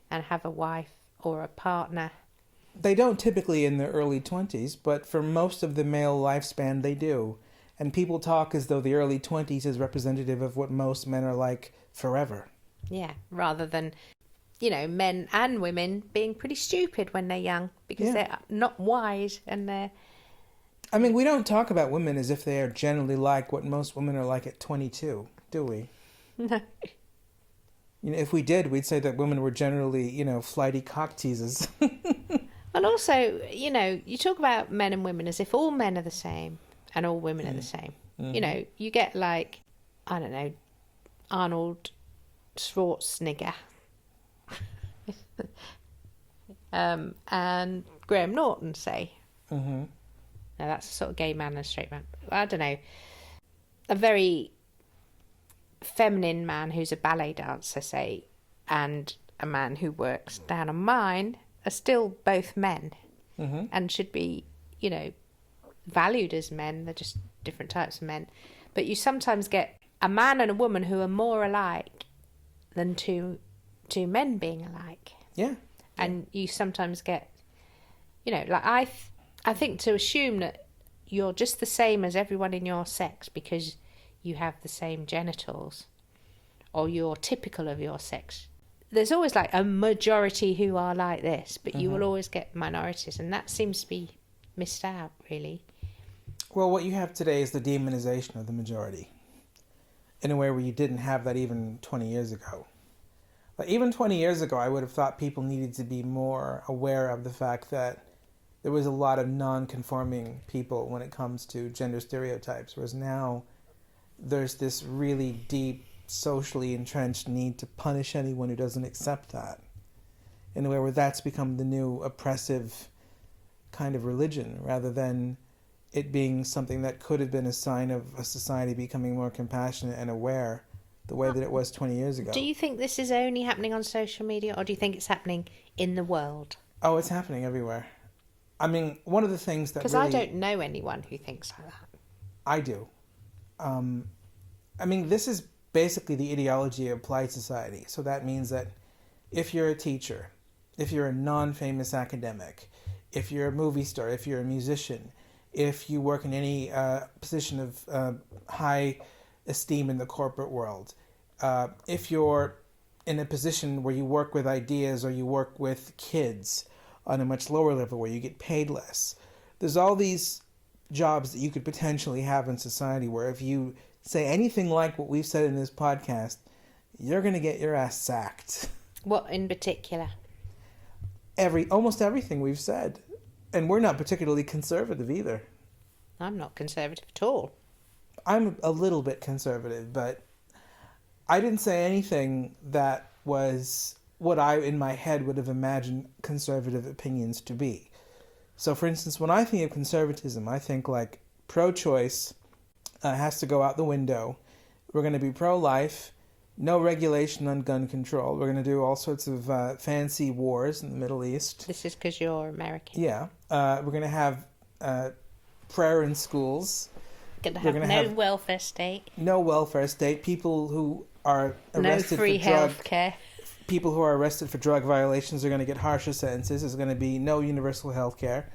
and have a wife or a partner. They don't typically in their early 20s, but for most of the male lifespan they do. And people talk as though the early 20s is representative of what most men are like forever. Yeah, rather than, men and women being pretty stupid when they're young because they're not wise and they're... I mean, we don't talk about women as if they are generally like what most women are like at 22, do we? No. If we did, we'd say that women were generally, flighty cock teasers. And also, you talk about men and women as if all men are the same and all women are the same. Mm-hmm. You get like, I don't know, Arnold Schwarzenegger and Graham Norton, say. Mm-hmm. Now that's a sort of gay man and a straight man. I don't know. A very feminine man who's a ballet dancer, say, and a man who works down a mine are still both men and should be, valued as men. They're just different types of men, but you sometimes get a man and a woman who are more alike than two men being alike. Yeah. And you sometimes get, like I think to assume that you're just the same as everyone in your sex because you have the same genitals or you're typical of your sex. There's always like a majority who are like this, but you will always get minorities, and that seems to be missed out, really. Well, what you have today is the demonization of the majority in a way where you didn't have that even 20 years ago. Like, even 20 years ago, I would have thought people needed to be more aware of the fact that there was a lot of non-conforming people when it comes to gender stereotypes, whereas now there's this really deep, socially entrenched need to punish anyone who doesn't accept that, in a way where that's become the new oppressive kind of religion, rather than it being something that could have been a sign of a society becoming more compassionate and aware the way that it was 20 years ago. Do you think this is only happening on social media, or do you think it's happening in the world? Oh, it's happening everywhere. I mean, one of the things that Because really... I don't know anyone who thinks like that. I do. I mean, this is basically the ideology of applied society. So that means that if you're a teacher, if you're a non-famous academic, if you're a movie star, if you're a musician, if you work in any position of high esteem in the corporate world, if you're in a position where you work with ideas or you work with kids on a much lower level where you get paid less, there's all these jobs that you could potentially have in society where if you say anything like what we've said in this podcast, you're going to get your ass sacked. What in particular? Almost everything we've said. And we're not particularly conservative either. I'm not conservative at all. I'm a little bit conservative, but I didn't say anything that was what I, in my head, would have imagined conservative opinions to be. So, for instance, when I think of conservatism, I think like pro-choice has to go out the window. We're going to be pro-life, no regulation on gun control. We're going to do all sorts of fancy wars in the Middle East. This is because you're American. Yeah. We're going to have prayer in schools. We're going to have no welfare state. No welfare state. People who are arrested no free for drug... health care. People who are arrested for drug violations are going to get harsher sentences. There's going to be no universal health care.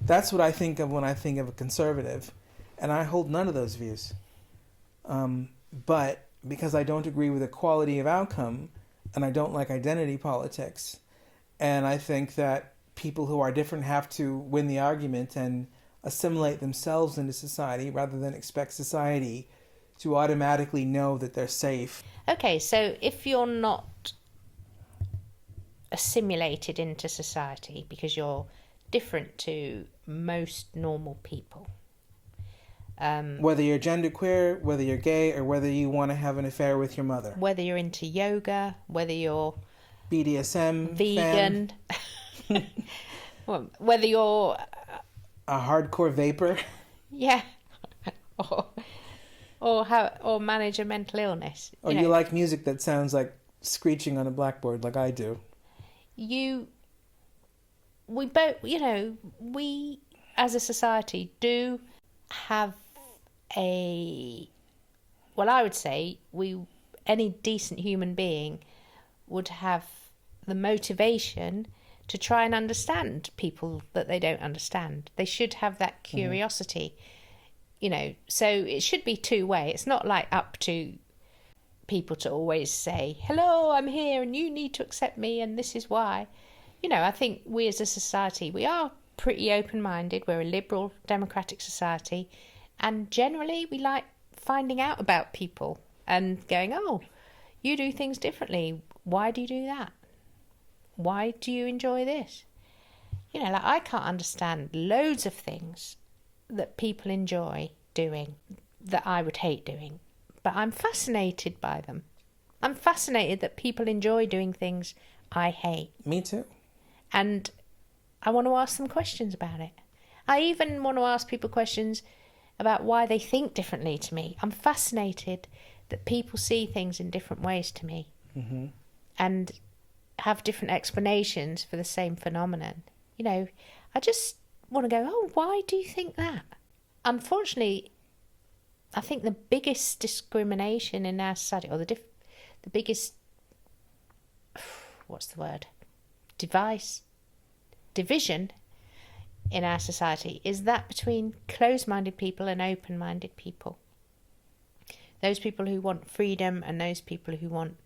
That's what I think of when I think of a conservative. And I hold none of those views. But because I don't agree with equality of outcome, and I don't like identity politics, and I think that people who are different have to win the argument and assimilate themselves into society rather than expect society to automatically know that they're safe. Okay, so if you're not assimilated into society because you're different to most normal people, whether you're genderqueer, whether you're gay, or whether you want to have an affair with your mother, whether you're into yoga, whether you're BDSM vegan, well, whether you're a hardcore vapor, yeah, or manage a mental illness, or you like music that sounds like screeching on a blackboard, like I do. We both, we as a society do have I would say any decent human being would have the motivation to try and understand people that they don't understand. They should have that curiosity, so it should be two-way. It's not like up to people to always say, hello, I'm here and you need to accept me and this is why. I think we as a society, we are pretty open-minded. We're a liberal democratic society, and generally we like finding out about people and going, oh, you do things differently. Why do you do that? Why do you enjoy this? I can't understand loads of things that people enjoy doing that I would hate doing, but I'm fascinated by them. I'm fascinated that people enjoy doing things I hate. Me too. And I want to ask them questions about it. I even want to ask people questions about why they think differently to me. I'm fascinated that people see things in different ways to me and have different explanations for the same phenomenon. I just want to go, oh, why do you think that? Unfortunately, I think the biggest discrimination in our society, or the biggest, what's the word, division in our society is that between closed-minded people and open-minded people. Those people who want freedom and those people who want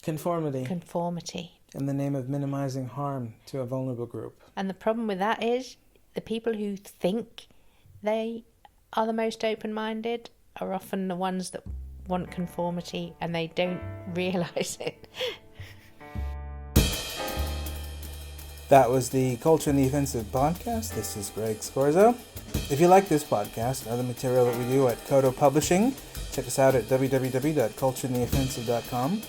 conformity. In the name of minimizing harm to a vulnerable group. And the problem with that is the people who think they are the most open-minded are often the ones that want conformity, and they don't realise it. That was the Culture in the Offensive podcast. This is Greg Scorzo. If you like this podcast and other material that we do at COTO Publishing, check us out at www.cultureintheoffensive.com.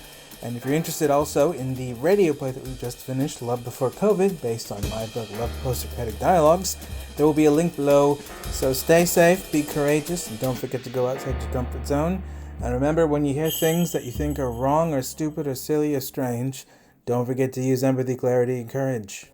And if you're interested also in the radio play that we just finished, Love Before COVID, based on my book, Love Post-Socratic Dialogues, there will be a link below. So stay safe, be courageous, and don't forget to go outside your comfort zone. And remember, when you hear things that you think are wrong or stupid or silly or strange, don't forget to use empathy, clarity, and courage.